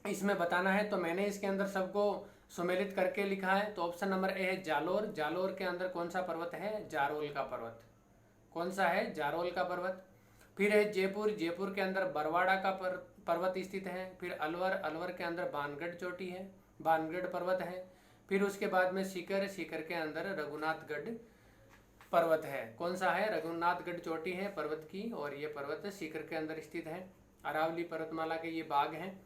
इसमें बताना है। तो मैंने इसके अंदर सबको सुमेलित करके लिखा है। तो ऑप्शन नंबर ए है जालोर। जालोर के अंदर कौन सा पर्वत है? जारोल का पर्वत। कौन सा है? जारोल का पर्वत। फिर है जयपुर। जयपुर के अंदर बरवाड़ा का पर्वत स्थित है। फिर अलवर। अलवर के अंदर बानगढ़ चोटी है, बानगढ़ पर्वत है। फिर उसके बाद में सीकर। सीकर के अंदर रघुनाथगढ़ पर्वत है। कौन सा है? रघुनाथगढ़ चोटी है पर्वत की, और ये पर्वत सीकर के अंदर स्थित है। अरावली पर्वतमाला के ये बाग हैं।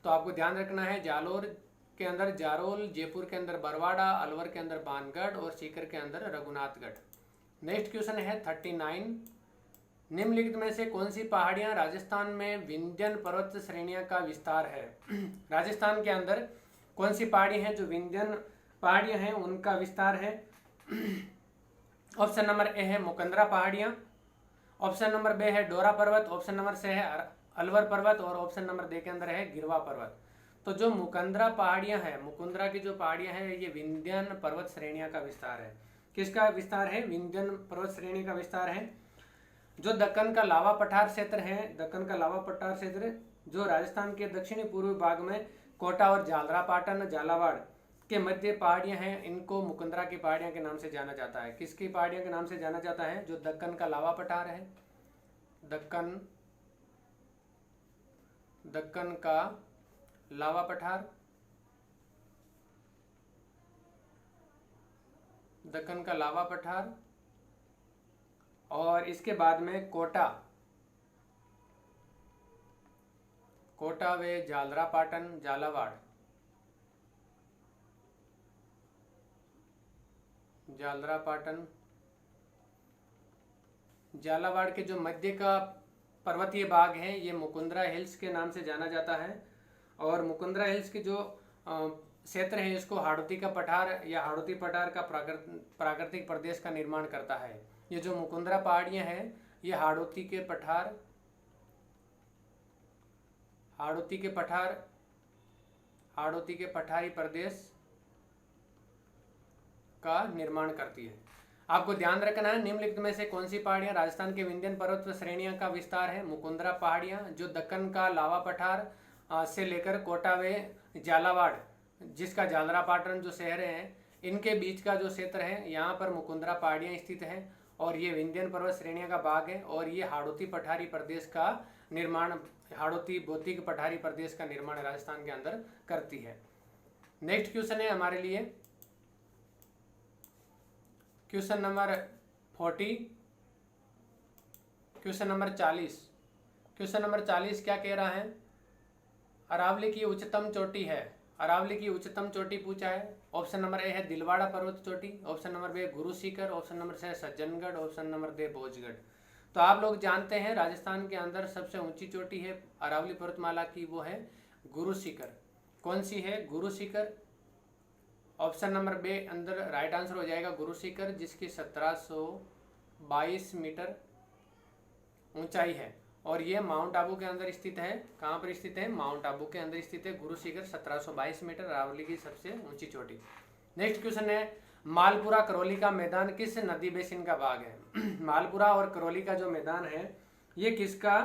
तो आपको ध्यान रखना है, जालोर के अंदर जारोल, जयपुर के अंदर बरवाड़ा, अलवर के अंदर बानगढ़ और सीकर के अंदर रघुनाथगढ़। नेक्स्ट क्वेश्चन है 39, निम्नलिखित में से कौन सी पहाड़ियां राजस्थान में विंध्यन पर्वत श्रेणियां का विस्तार है? राजस्थान के अंदर कौन सी पहाड़ी हैं जो विंध्यन पहाड़ियां हैं उनका विस्तार है? ऑप्शन नंबर ए है मुकंदरा पहाड़ियां, ऑप्शन नंबर बी है डोरा पर्वत, ऑप्शन नंबर सी है अलवर पर्वत और ऑप्शन नंबर डी के अंदर है गिरवा पर्वत। तो जो मुकंदरा पहाड़ियां हैं, मुकुंदरा की जो पहाड़ियां हैं ये विंध्यन पर्वत श्रेणियां का विस्तार है। किसका विस्तार है? विंध्यन पर्वत श्रेणी का विस्तार है। जो दक्कन का लावा पठार क्षेत्र है, दक्कन का लावा पठार क्षेत्र जो राजस्थान के दक्षिणी पूर्वी भाग में कोटा और झालरा पाटन झालावाड़ के मध्य पहाड़ियां हैं, इनको मुकुंदरा की पहाड़ियां के नाम से जाना जाता है। किसकी पहाड़ियों के नाम से जाना जाता है? जो दक्कन का लावा पठार है, दक्कन का लावा पठार, दक्कन का लावा पठार और इसके बाद में कोटा व झालरा पाटन झालावाड़, झालरा पाटन झालावाड़ के जो मध्य का पर्वतीय भाग है ये मुकुंदरा हिल्स के नाम से जाना जाता है। और मुकुंदरा हिल्स के जो क्षेत्र है इसको हाड़ौती का पठार या हाड़ौती पठार का प्राकृतिक प्रदेश का निर्माण करता है। ये जो मुकुंदरा पहाड़ियां हैं ये हाड़ौती के पठारी प्रदेश का निर्माण करती है। आपको ध्यान रखना है, निम्नलिखित में से कौन सी पहाड़ियां राजस्थान के विंध्यन पर्वत श्रेणियां का विस्तार है? मुकुंदरा पहाड़ियां जो दक्कन का लावा पठार से लेकर कोटा व झालावाड़ जिसका झालरा पाटन जो शहर हैं इनके बीच का जो क्षेत्र है यहाँ पर मुकुंदरा पहाड़ियाँ स्थित हैं और ये विंध्यन पर्वत श्रेणियाँ का भाग है। और ये हाड़ौती पठारी प्रदेश का निर्माण, हाड़ौती भौतिक पठारी प्रदेश का निर्माण राजस्थान के अंदर करती है। नेक्स्ट क्वेश्चन है हमारे लिए question number 40, question number 40। Question number 40 क्या कह रहा है? अरावली की उच्चतम चोटी है, अरावली की उच्चतम चोटी पूछा है। ऑप्शन नंबर ए है दिलवाड़ा पर्वत चोटी, option number B Guru Shikhar, option number C Sajjangarh, option number D Bhojgarh. तो आप लोग जानते हैं राजस्थान के अंदर सबसे ऊंची चोटी है अरावली पर्वतमाला की, वो है गुरु सीकर। कौन सी है? गुरु सीकर। ऑप्शन नंबर बी अंदर राइट आंसर हो जाएगा गुरु सीकर, जिसकी 1722 मीटर ऊंचाई है और ये माउंट आबू के अंदर स्थित है। कहाँ पर स्थित है? माउंट आबू के अंदर स्थित है गुरु सीकर, 1722 मीटर, अरावली की सबसे ऊंची चोटी। नेक्स्ट क्वेश्चन है मालपुरा करौली का मैदान किस नदी बेसिन का भाग है? मालपुरा और करौली का जो मैदान है ये किसका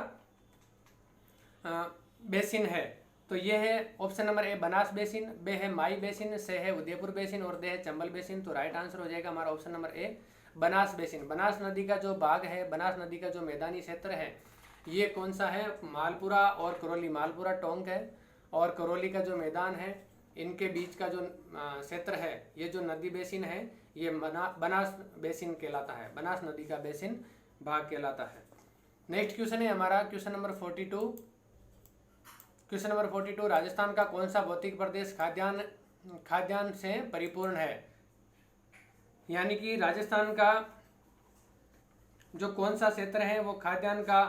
बेसिन है? तो ये है option number A Banas basin, B है माई बेसिन, से है उदयपुर बेसिन और दे है चंबल बेसिन। तो राइट आंसर हो जाएगा हमारा option number A Banas basin. Banas नदी का जो भाग है, बनास नदी का जो मैदानी क्षेत्र है ये कौन सा है? मालपुरा और करौली। मालपुरा टोंक है और करौली का जो मैदान है इनके बीच का जो क्षेत्र है ये जो नदी बेसिन है ये बनास बेसिन कहलाता है, बनास नदी का बेसिन भाग कहलाता है। नेक्स्ट क्वेश्चन है हमारा question number 42। Question number 42 Rajasthan का कौन सा भौतिक प्रदेश खाद्यान्न से परिपूर्ण है? यानी कि राजस्थान का जो कौन सा क्षेत्र है वो खाद्यान्न का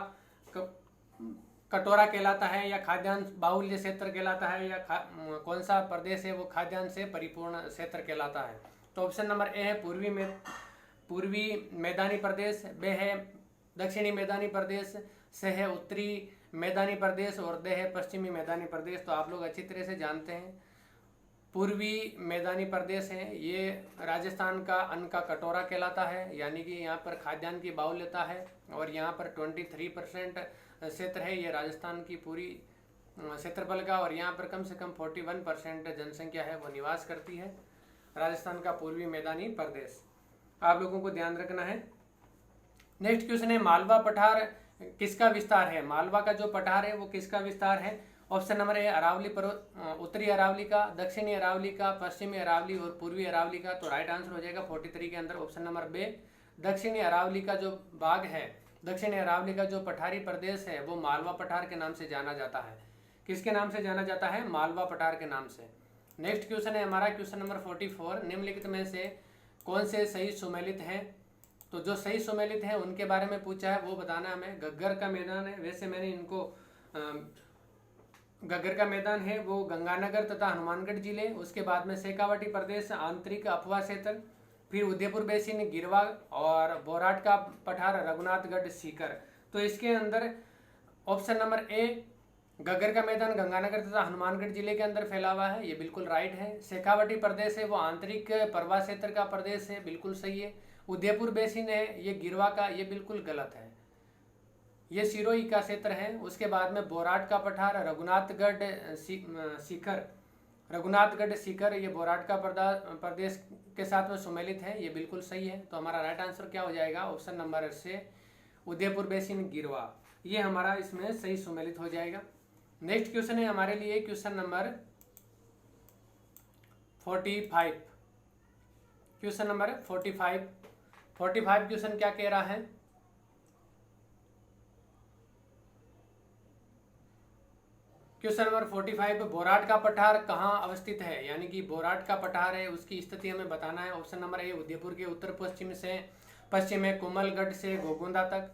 कटोरा कहलाता है या खाद्यान्न बाहुल्य क्षेत्र कहलाता है, या कौन सा प्रदेश है वो खाद्यान्न से परिपूर्ण क्षेत्र कहलाता है। तो ऑप्शन नंबर ए है पूर्वी मैदानी प्रदेश, बे है दक्षिणी मैदानी प्रदेश, से है उत्तरी मैदानी प्रदेश और दे है पश्चिमी मैदानी प्रदेश। तो आप लोग अच्छी तरह से जानते हैं पूर्वी मैदानी प्रदेश है ये राजस्थान का अन्न का कटोरा कहलाता है, यानी कि यहाँ पर खाद्यान्न की बाहुल्यता है और यहाँ पर 23% क्षेत्र है ये राजस्थान की पूरी क्षेत्रफल का, और यहाँ पर कम से कम 41% जनसंख्या है वो निवास करती है राजस्थान का पूर्वी मैदानी प्रदेश। आप लोगों को ध्यान रखना है। नेक्स्ट क्वेश्चन है मालवा पठार किसका विस्तार है? मालवा का जो पठार है वो किसका विस्तार है? ऑप्शन नंबर ए अरावली पर्वत, उत्तरी अरावली का, दक्षिणी अरावली का, पश्चिमी अरावली और पूर्वी अरावली का। तो राइट आंसर हो जाएगा 43 के अंदर ऑप्शन नंबर बे, दक्षिणी अरावली का जो भाग है, दक्षिणी अरावली का जो पठारी प्रदेश है वो मालवा पठार के नाम से जाना जाता है। किसके नाम से जाना जाता है? मालवा पठार के नाम से। नेक्स्ट क्वेश्चन है हमारा क्वेश्चन नंबर 44, निम्नलिखित में से कौन से सही सुमेलित हैं? तो जो सही सुमेलित हैं उनके बारे में पूछा है वो बताना हमें। घग्गर का मैदान है, वैसे मैंने इनको घग्गर का मैदान है वो गंगानगर तथा हनुमानगढ़ जिले, उसके बाद में शेखावाटी प्रदेश आंतरिक अफवाह क्षेत्र, फिर उदयपुर बेसिन गिरवा और बोराट का पठार रघुनाथगढ़ सीकर। तो इसके अंदर ऑप्शन नंबर ए घग्गर का मैदान गंगानगर तथा हनुमानगढ़ जिले के अंदर फैला हुआ है, ये बिल्कुल राइट है। शेखावाटी प्रदेश है वो आंतरिक प्रवाह क्षेत्र का प्रदेश है, बिल्कुल सही है। उदयपुर बेसिन है ये गिरवा का, ये बिल्कुल गलत है, ये सिरोही का क्षेत्र है। उसके बाद में बोराट का पठार रघुनाथगढ़ सीकर, रघुनाथगढ़ सीकर ये बोराट का प्रदेश के साथ में सुमेलित है, ये बिल्कुल सही है। तो हमारा राइट आंसर क्या हो जाएगा? ऑप्शन नंबर से उदयपुर बेसिन गिरवा, ये हमारा इसमें सही सुमेलित हो जाएगा। नेक्स्ट क्वेश्चन है हमारे लिए question number 45, question number 45 question क्या कह रहा है? क्वेश्चन नंबर 45, बोराट का पठार कहाँ अवस्थित है? यानी कि बोराट का पठार है उसकी स्थिति हमें बताना है। ऑप्शन नंबर ए उदयपुर के उत्तर पश्चिम से पश्चिम में कुंभलगढ़ से गोगुंदा तक,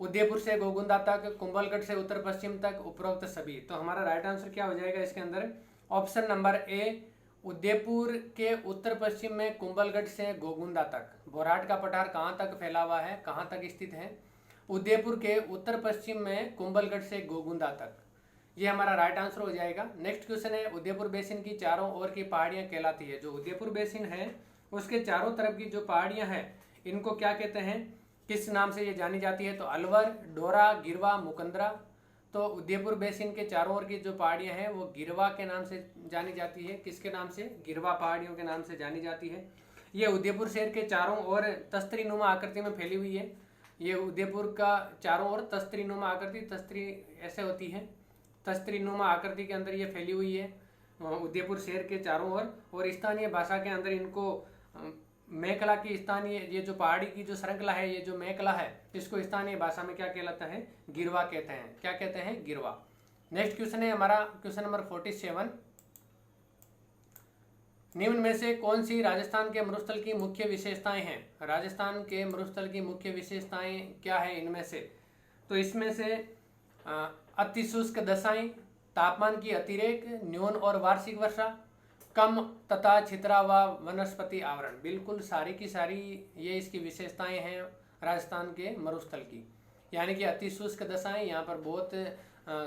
उदयपुर से गोगुंदा तक, कुंभलगढ़ से उत्तर पश्चिम तक, उपरोक्त सभी। तो हमारा राइट आंसर क्या हो जाएगा इसके अंदर? ऑप्शन नंबर ए उदयपुर के उत्तर पश्चिम में कुंभलगढ़ से गोगुंदा तक। बोराट का पठार कहाँ तक फैला हुआ है, कहाँ तक स्थित है? उदयपुर के उत्तर पश्चिम में कुंभलगढ़ से गोगुंदा तक, ये हमारा राइट आंसर हो जाएगा। नेक्स्ट क्वेश्चन है उदयपुर बेसिन की चारों ओर की पहाड़ियाँ कहलाती है। जो उदयपुर बेसिन है उसके चारों तरफ की जो पहाड़ियाँ हैं इनको क्या कहते हैं, किस नाम से ये जानी जाती है? तो अलवर, डोरा, गिरवा, मुकंदरा। तो उदयपुर बेसिन के चारों ओर की जो पहाड़ियाँ हैं वो गिरवा के नाम से जानी जाती है। किसके नाम से? गिरवा पहाड़ियों के नाम से जानी जाती है। ये उदयपुर शहर के चारों ओर तस्तरी नुमा आकृति में फैली हुई है। ये उदयपुर का चारों ओर तस्तरी नुमा आकृति, तस्तरी ऐसे होती है, तस्तरी नुमा आकृति के अंदर ये फैली हुई है उदयपुर शहर के चारों ओर। और स्थानीय भाषा के अंदर इनको मेखला की स्थानीय, ये जो पहाड़ी की जो श्रृंखला है, ये जो मेखला है, इसको स्थानीय भाषा में क्या कहलाता है? गिरवा कहते हैं। क्या कहते हैं? गिरवा। नेक्स्ट क्वेश्चन है हमारा क्वेश्चन नंबर 47, निम्न में से कौन सी राजस्थान के मरुस्थल की मुख्य विशेषताएं हैं? राजस्थान के मरुस्थल की मुख्य विशेषताएं क्या है इनमें से? तो इसमें से अति शुष्क दशाएं, तापमान की अतिरेक, न्यून और वार्षिक वर्षा, कम तथा छितरा व वनस्पति आवरण। बिल्कुल सारी की सारी ये इसकी विशेषताएं हैं राजस्थान के मरुस्थल की। यानी कि अति शुष्क दशाएं, यहाँ पर बहुत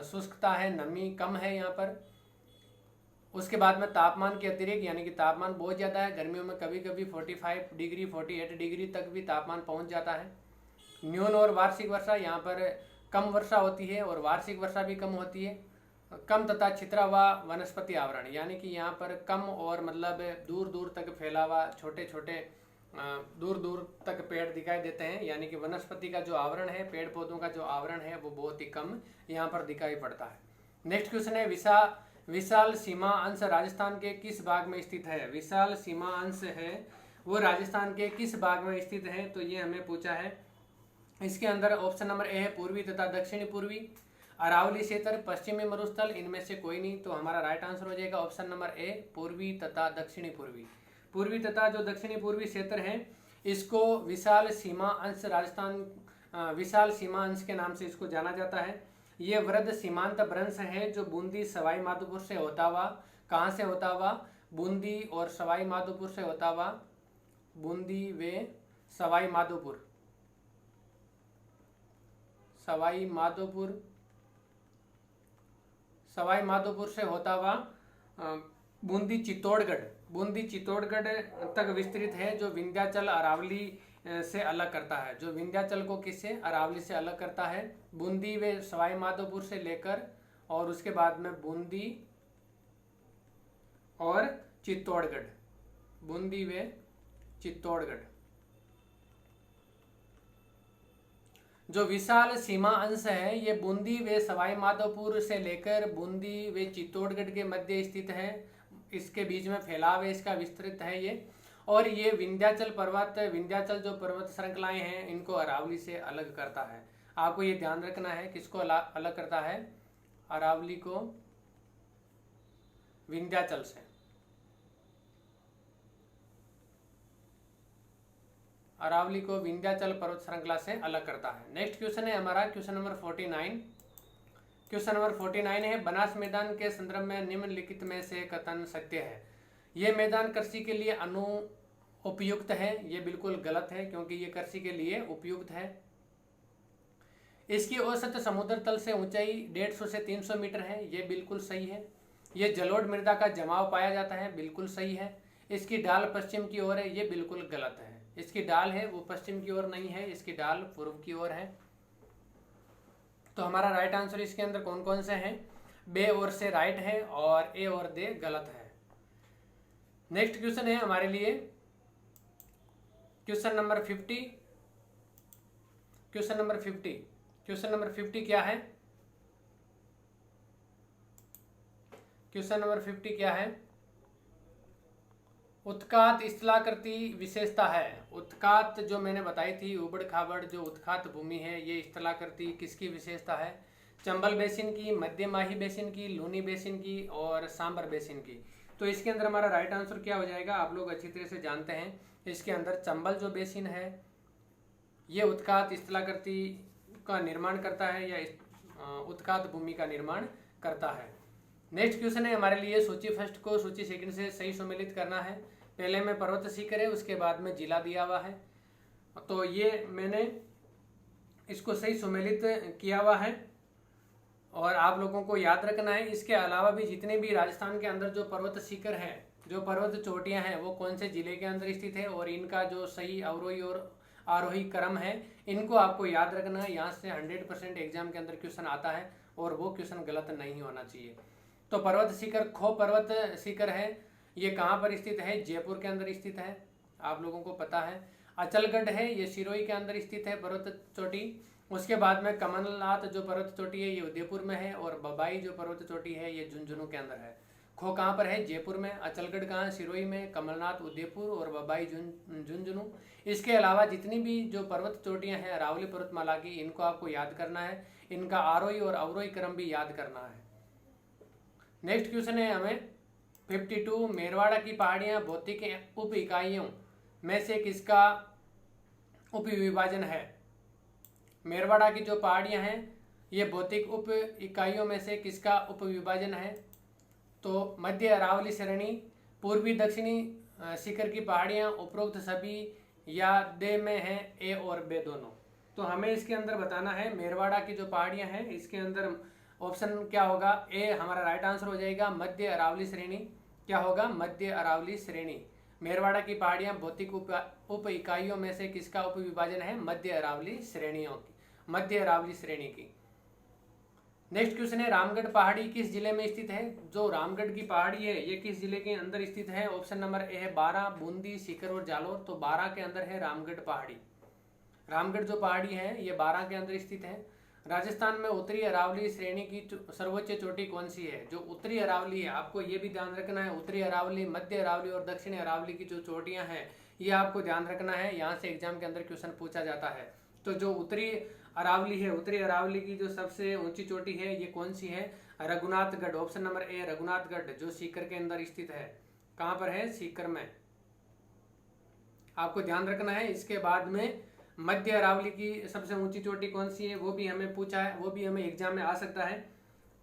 शुष्कता है, नमी कम है यहाँ पर। उसके बाद में तापमान की अतिरेक, यानी कि तापमान बहुत ज़्यादा है, गर्मियों में कभी कभी 45 डिग्री 48 डिग्री तक भी तापमान पहुँच जाता है। न्यून और वार्षिक वर्षा, यहाँ पर कम वर्षा होती है और वार्षिक वर्षा भी कम होती है। कम तथा छितरा व वनस्पति आवरण, यानी कि यहाँ पर कम और मतलब दूर दूर तक फैला हुआ छोटे छोटे दूर दूर तक पेड़ दिखाई देते हैं। यानी कि वनस्पति का जो आवरण है, पेड़ पौधों का जो आवरण है वो बहुत ही कम यहाँ पर दिखाई पड़ता है। नेक्स्ट क्वेश्चन है विशाल सीमा अंश राजस्थान के किस भाग में स्थित है? विशाल सीमा अंश है वो राजस्थान के किस भाग में स्थित है? तो ये हमें पूछा है। इसके अंदर ऑप्शन नंबर ए है पूर्वी तथा दक्षिणी पूर्वी, अरावली क्षेत्र, पश्चिमी मरुस्थल, इनमें से कोई नहीं। तो हमारा राइट आंसर हो जाएगा ऑप्शन नंबर ए पूर्वी तथा दक्षिणी पूर्वी। पूर्वी तथा जो दक्षिणी पूर्वी क्षेत्र है इसको विशाल सीमा अंश राजस्थान विशाल सीमा अंश के नाम से इसको जाना जाता है। ये वृद्ध सीमांत भ्रंश है जो बूंदी सवाई माधोपुर से होता हुआ, कहाँ से होता हुआ, बूंदी और सवाई माधोपुर से होता हुआ, बूंदी व सवाई माधोपुर, सवाई माधोपुर, सवाई माधोपुर से होता हुआ बूंदी चित्तौड़गढ़, बूंदी चित्तौड़गढ़ तक विस्तृत है, जो विंध्याचल अरावली से अलग करता है, जो विंध्याचल को किससे, अरावली से अलग करता है। बूंदी व सवाई माधोपुर से लेकर और उसके बाद में बूंदी और चित्तौड़गढ़, बूंदी व चित्तौड़गढ़। जो विशाल सीमा अंश है ये बूंदी व सवाई माधोपुर से लेकर बूंदी व चित्तौड़गढ़ के मध्य स्थित है। इसके बीच में फैलाव है, इसका विस्तृत है ये। और ये विंध्याचल पर्वत, विंध्याचल जो पर्वत श्रृंखलाएं हैं इनको अरावली से अलग करता है। आपको ये ध्यान रखना है, किसको अलग करता है, अरावली को विंध्याचल से, अरावली को विंध्याचल पर्वत श्रृंखला से अलग करता है। नेक्स्ट क्वेश्चन है हमारा क्वेश्चन नंबर 49। क्वेश्चन नंबर 49 है, बनास मैदान के संदर्भ में निम्नलिखित में से कथन सत्य है। ये मैदान कृषि के लिए उपयुक्त है, ये बिल्कुल गलत है क्योंकि ये कृषि के लिए उपयुक्त है। इसकी औसत समुद्र तल से ऊंचाई 150 से 300 मीटर है, ये बिल्कुल सही है। ये जलोढ़ मृदा का जमाव पाया जाता है, बिल्कुल सही है। इसकी डाल पश्चिम की ओर है, ये बिल्कुल गलत है। इसकी डाल है वो पश्चिम की ओर नहीं है, इसकी डाल पूर्व की ओर है। तो हमारा राइट आंसर इसके अंदर कौन कौन से हैं, बे और से राइट है और ए और दे गलत है। नेक्स्ट क्वेश्चन है हमारे लिए question number 50। Question number 50, question number 50 क्या है, क्वेश्चन नंबर 50 क्या है, उत्कात स्थलाकृति विशेषता है। उत्कात जो मैंने बताई थी, उबड़ खाबड़ जो उत्कात भूमि है, ये स्थलाकृति किसकी विशेषता है, चंबल बेसिन की, मध्य माही बेसिन की, लूनी बेसिन की और सांबर बेसिन की। तो इसके अंदर हमारा राइट आंसर क्या हो जाएगा, आप लोग अच्छी तरह से जानते हैं। इसके अंदर चंबल जो बेसिन है ये उत्कात स्थलाकृति का निर्माण करता है या उत्कात भूमि का निर्माण करता है। नेक्स्ट क्वेश्चन है हमारे लिए, सूची फर्स्ट को सूची सेकंड से सही सम्मिलित करना है। पहले में पर्वत शिखर है, उसके बाद में जिला दिया हुआ है, तो ये मैंने इसको सही सम्मिलित किया हुआ है और आप लोगों को याद रखना है। इसके अलावा भी जितने भी राजस्थान के अंदर जो पर्वत शिखर है, जो पर्वत चोटियां हैं, वो कौन से जिले के अंदर स्थित है और इनका जो सही अवरोही और आरोही क्रम है, इनको आपको याद रखना है। यहाँ से 100% एग्जाम के अंदर क्वेश्चन आता है और वो क्वेश्चन गलत नहीं होना चाहिए। तो पर्वत शिखर, खो पर्वत शिखर है, ये कहाँ पर स्थित है, जयपुर के अंदर स्थित है, आप लोगों को पता है। अचलगढ़ है, ये सिरोही के अंदर स्थित है पर्वत चोटी। उसके बाद में कमलनाथ जो पर्वत चोटी है ये उदयपुर में है और बबाई जो पर्वत चोटी है ये झुंझुनू के अंदर है। खो कहाँ पर है, जयपुर में। अचलगढ़ कहाँ है, सिरोही में। कमलनाथ उदयपुर और बबाई झुंझुनू। इसके अलावा जितनी भी जो पर्वत चोटियाँ हैं अरावली पर्वतमाला की, इनको आपको याद करना है, इनका आरोही और अवरोही क्रम भी याद करना है। नेक्स्ट क्वेश्चन है हमें 52, मेरवाड़ा की पहाड़ियाँ भौतिक उप इकाइयों में से किसका उप विभाजन है। मेरवाड़ा की जो पहाड़ियाँ हैं ये भौतिक उप इकाइयों में से किसका उप विभाजन है। तो मध्य अरावली श्रेणी, पूर्वी दक्षिणी शिखर की पहाड़ियाँ, उपरोक्त सभी या दे में हैं, ए और बे दोनों। तो हमें इसके अंदर बताना है मेरवाड़ा की जो पहाड़ियाँ हैं, इसके अंदर ऑप्शन क्या होगा, ए हमारा राइट आंसर हो जाएगा। मध्य अरावली श्रेणी क्या होगा, मध्य अरावली श्रेणी। मेरवाड़ा की पहाड़ियाँ भौतिक उप इकाइयों में से किसका उप विभाजन है, मध्य अरावली श्रेणियों की, मध्य अरावली श्रेणी की। नेक्स्ट क्वेश्चन है, रामगढ़ पहाड़ी किस जिले में स्थित है। जो रामगढ़ की पहाड़ी है ये किस जिले के अंदर स्थित है। ऑप्शन नंबर ए है बारां, बूंदी, सीकर और जालोर। तो बारां के अंदर है रामगढ़ पहाड़ी। रामगढ़ जो पहाड़ी है ये बारां के अंदर स्थित है। राजस्थान में उत्तरी अरावली श्रेणी की सर्वोच्च चोटी कौन सी है। जो उत्तरी अरावली है, आपको ये भी ध्यान रखना है, उत्तरी अरावली, मध्य अरावली और दक्षिणी अरावली की जो चोटियां हैं ये आपको ध्यान रखना है। यहाँ से एग्जाम के अंदर क्वेश्चन पूछा जाता है। तो जो उत्तरी अरावली है, उत्तरी अरावली की जो सबसे ऊंची चोटी है ये कौन सी है, रघुनाथगढ़। ऑप्शन नंबर ए रघुनाथगढ़, जो सीकर के अंदर स्थित है। कहाँ पर है, सीकर में। आपको ध्यान रखना है। इसके बाद में मध्य अरावली की सबसे ऊंची चोटी कौन सी है वो भी हमें पूछा है, वो भी हमें एग्जाम में आ सकता है।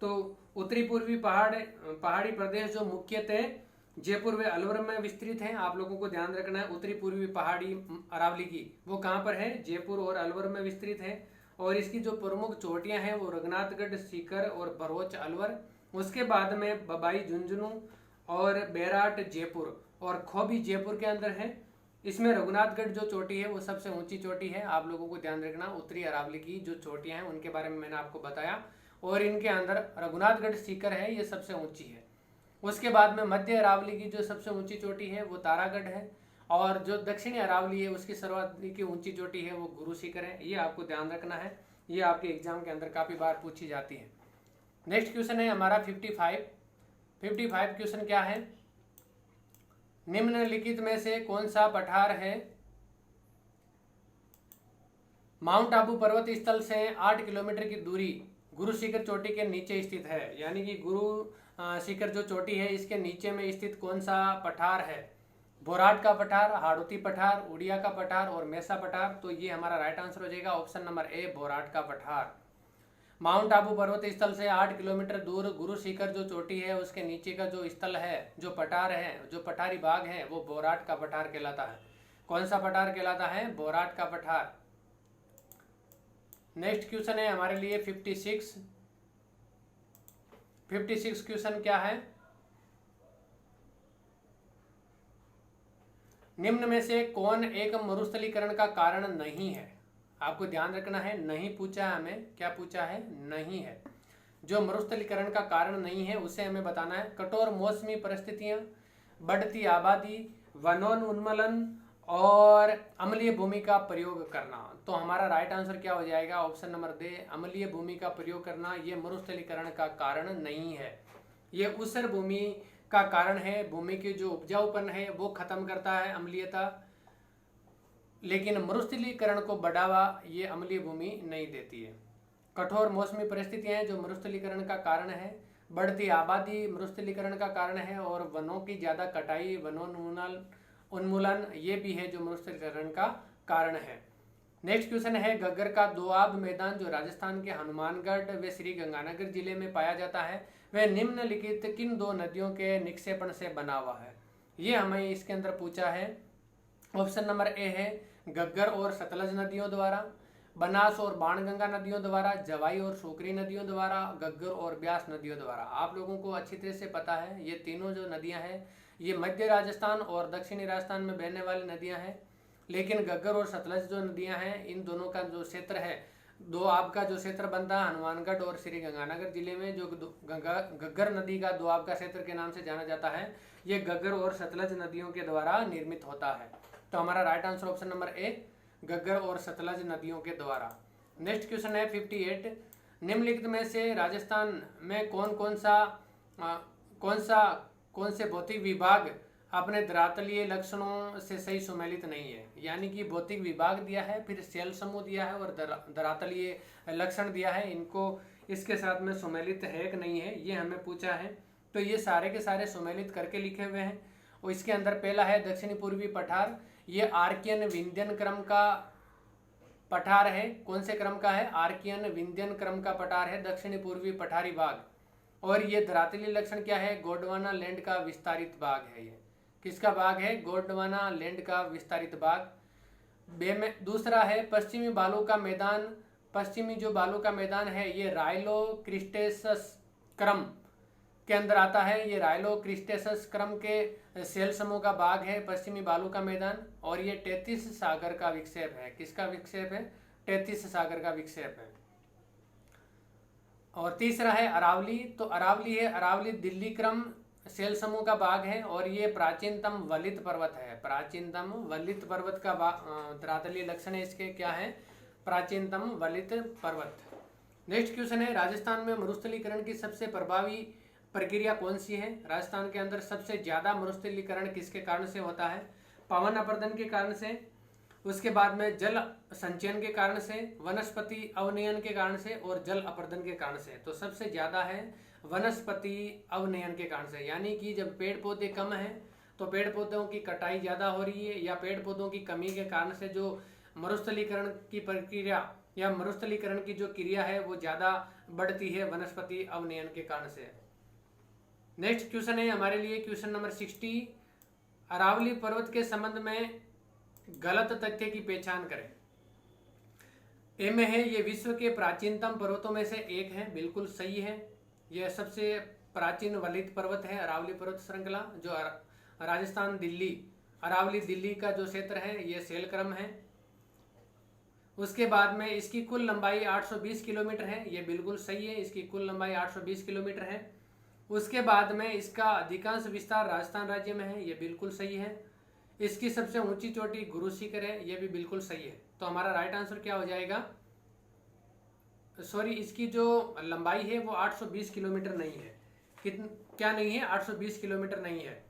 तो उत्तरी पूर्वी पहाड़ी प्रदेश जो मुख्यतः जयपुर व अलवर में विस्तृत हैं, आप लोगों को ध्यान रखना है। उत्तरी पूर्वी पहाड़ी अरावली की वो कहाँ पर है, जयपुर और अलवर में विस्तृत है। और इसकी जो प्रमुख चोटियां हैं वो रघुनाथगढ़, सीकर और भरोच अलवर। उसके बाद में बबाई झुंझुनू और बैराट जयपुर और खोबी जयपुर के अंदर है। इसमें रघुनाथगढ़ जो चोटी है वो सबसे ऊंची चोटी है, आप लोगों को ध्यान रखना। उत्तरी अरावली की जो चोटियां हैं उनके बारे में मैंने आपको बताया। और इनके अंदर रघुनाथगढ़ सीकर है, ये सबसे ऊंची है। उसके बाद में मध्य अरावली की जो सबसे ऊंची चोटी है वो तारागढ़ है। और जो दक्षिणी अरावली है उसकी सर्वाधिक ऊंची चोटी है वो गुरु शिखर है। ये आपको ध्यान रखना है, ये आपके एग्जाम के अंदर काफ़ी बार पूछी जाती है। नेक्स्ट क्वेश्चन है हमारा 55 क्वेश्चन क्या है, निम्नलिखित में से कौन सा पठार है माउंट आबू पर्वत स्थल से 8 किलोमीटर की दूरी गुरु शिखर चोटी के नीचे स्थित है। यानी कि गुरु शिखर जो चोटी है इसके नीचे में स्थित कौन सा पठार है, बोराट का पठार, हाड़ौती पठार, उड़िया का पठार और मेसा पठार। तो ये हमारा राइट आंसर हो जाएगा ऑप्शन नंबर ए, बोराट का पठार। माउंट आबू पर्वत स्थल से 8 किलोमीटर दूर गुरु शिखर जो चोटी है उसके नीचे का जो स्थल है, जो पठार है, जो पठारी बाग है वो बोराट का पठार कहलाता है। कौन सा पठार कहलाता है, बोराट का पठार। नेक्स्ट क्वेश्चन है हमारे लिए 56 क्वेश्चन क्या है, निम्न में से कौन एक मरुस्थलीकरण का कारण नहीं है। आपको ध्यान रखना है, नहीं पूछा है हमें, क्या पूछा है, नहीं है। जो मरुस्थलीकरण का कारण नहीं है उसे हमें बताना है। कठोर मौसमी परिस्थितियां, बढ़ती आबादी, वनोन्मूलन और अम्लीय भूमि का प्रयोग करना। तो हमारा राइट आंसर क्या हो जाएगा, ऑप्शन नंबर दे, अम्लीय भूमि का प्रयोग करना। ये मरुस्थलीकरण का कारण नहीं है, ये ऊसर भूमि का कारण है। भूमि की जो उपजाऊपन है वो खत्म करता है अम्लीयता, लेकिन मरुस्थलीकरण को बढ़ावा ये अम्लीय भूमि नहीं देती है। कठोर मौसमी परिस्थितियां जो मरुस्थलीकरण का कारण है, बढ़ती आबादी मरुस्थलीकरण का कारण है और वनों की ज़्यादा कटाई, उन्मूलन ये भी है जो मरुस्थलीकरण का कारण है। नेक्स्ट क्वेश्चन है, गग्गर का दोआब मैदान जो राजस्थान के हनुमानगढ़ व श्री गंगानगर जिले में पाया जाता है वह निम्नलिखित किन दो नदियों के निक्षेपण से बना हुआ है। ये हमें इसके अंदर पूछा है। ऑप्शन नंबर ए है गग्गर और सतलज नदियों द्वारा, बनास और बाणगंगा नदियों द्वारा, जवाई और सोकरी नदियों द्वारा, गग्गर और ब्यास नदियों द्वारा। आप लोगों को अच्छी तरह से पता है ये तीनों जो नदियां हैं ये मध्य राजस्थान और दक्षिणी राजस्थान में बहने वाली नदियां हैं। लेकिन गग्गर और सतलज जो नदियां हैं इन दोनों का जो क्षेत्र है, दोआब का जो क्षेत्र बनता है हनुमानगढ़ और श्री गंगानगर जिले में, जो गग्गर नदी का दोआब का क्षेत्र के नाम से जाना जाता है, ये गग्गर और सतलज नदियों के द्वारा निर्मित होता है। तो हमारा राइट आंसर ऑप्शन नंबर ए, गग्गर और सतलज नदियों के द्वारा। नेक्स्ट क्वेश्चन है 58, निम्नलिखित में से राजस्थान में कौन से भौतिक विभाग अपने धरातलीय लक्षणों से सही सुमेलित नहीं है। यानी कि भौतिक विभाग दिया है, फिर सेल समूह दिया है और धरातलीय लक्षण दिया है, इनको इसके साथ में सुमेलित है कि नहीं है ये हमें पूछा है। तो ये सारे के सारे सुमेलित करके लिखे हुए हैं। और इसके अंदर पहला है दक्षिणी पूर्वी पठार, ये आर्कियन विंध्यन क्रम का पठार है। कौन से क्रम का है, आर्कियन विंध्यन क्रम का पठार है दक्षिणी पूर्वी पठारी भाग। और ये धरातलीय लक्षण क्या है, गोंडवाना लैंड का विस्तारित भाग है। ये किसका भाग है, गोंडवाना लैंड का विस्तारित भाग। दूसरा है पश्चिमी बालू का मैदान, पश्चिमी जो बालू का मैदान है ये राइलो क्रिस्टेसस क्रम के अंदर आता है। ये राइलो क्रिस्टेसस क्रम के सेल समूह का भाग है पश्चिमी बालू का मैदान। और ये टेथिस सागर का विक्षेप है। किसका विक्षेप है, टेथिस सागर का विक्षेप है। और तीसरा है अरावली, तो अरावली है, अरावली दिल्ली क्रम सेल समूह का भाग है। और ये प्राचीनतम वलित पर्वत है, प्राचीनतम वलित पर्वत का धरातलीय लक्षण है इसके क्या है, प्राचीनतम वलित पर्वत। नेक्स्ट क्वेश्चन है, राजस्थान में मरुस्थलीकरण की सबसे प्रभावी प्रक्रिया कौन सी है। राजस्थान के अंदर सबसे ज्यादा मरुस्थलीकरण किसके कारण से होता है, पवन अपर्दन के कारण से, उसके बाद में जल संचयन के कारण से, वनस्पति अवनयन के कारण से और जल अपर्दन के कारण से। तो सबसे ज्यादा है वनस्पति अवनयन के कारण से, यानी कि जब पेड़ पौधे कम हैं तो पेड़ पौधों की कटाई ज़्यादा हो रही है या पेड़ पौधों की कमी के कारण से जो मरुस्थलीकरण की प्रक्रिया या मरुस्थलीकरण की जो क्रिया है वो ज़्यादा बढ़ती है वनस्पति अवनयन के कारण से। नेक्स्ट क्वेश्चन है हमारे लिए क्वेश्चन नंबर 60। अरावली पर्वत के संबंध में गलत तथ्य की पहचान करें। ए में है ये विश्व के प्राचीनतम पर्वतों में से एक है, बिल्कुल सही है। यह सबसे प्राचीन वलित पर्वत है अरावली पर्वत श्रृंखला, जो राजस्थान दिल्ली अरावली दिल्ली का जो क्षेत्र है ये सेलक्रम है। उसके बाद में इसकी कुल लंबाई 820 किलोमीटर है, ये बिल्कुल सही है, इसकी कुल लंबाई 820 किलोमीटर है। उसके बाद में इसका अधिकांश विस्तार राजस्थान राज्य में है, ये बिल्कुल सही है। इसकी सबसे ऊंची चोटी गुरु शिखर है, ये भी बिल्कुल सही है। तो हमारा राइट आंसर क्या हो जाएगा, सॉरी, इसकी जो लंबाई है वो 820 किलोमीटर नहीं है। क्या नहीं है, 820 किलोमीटर नहीं है।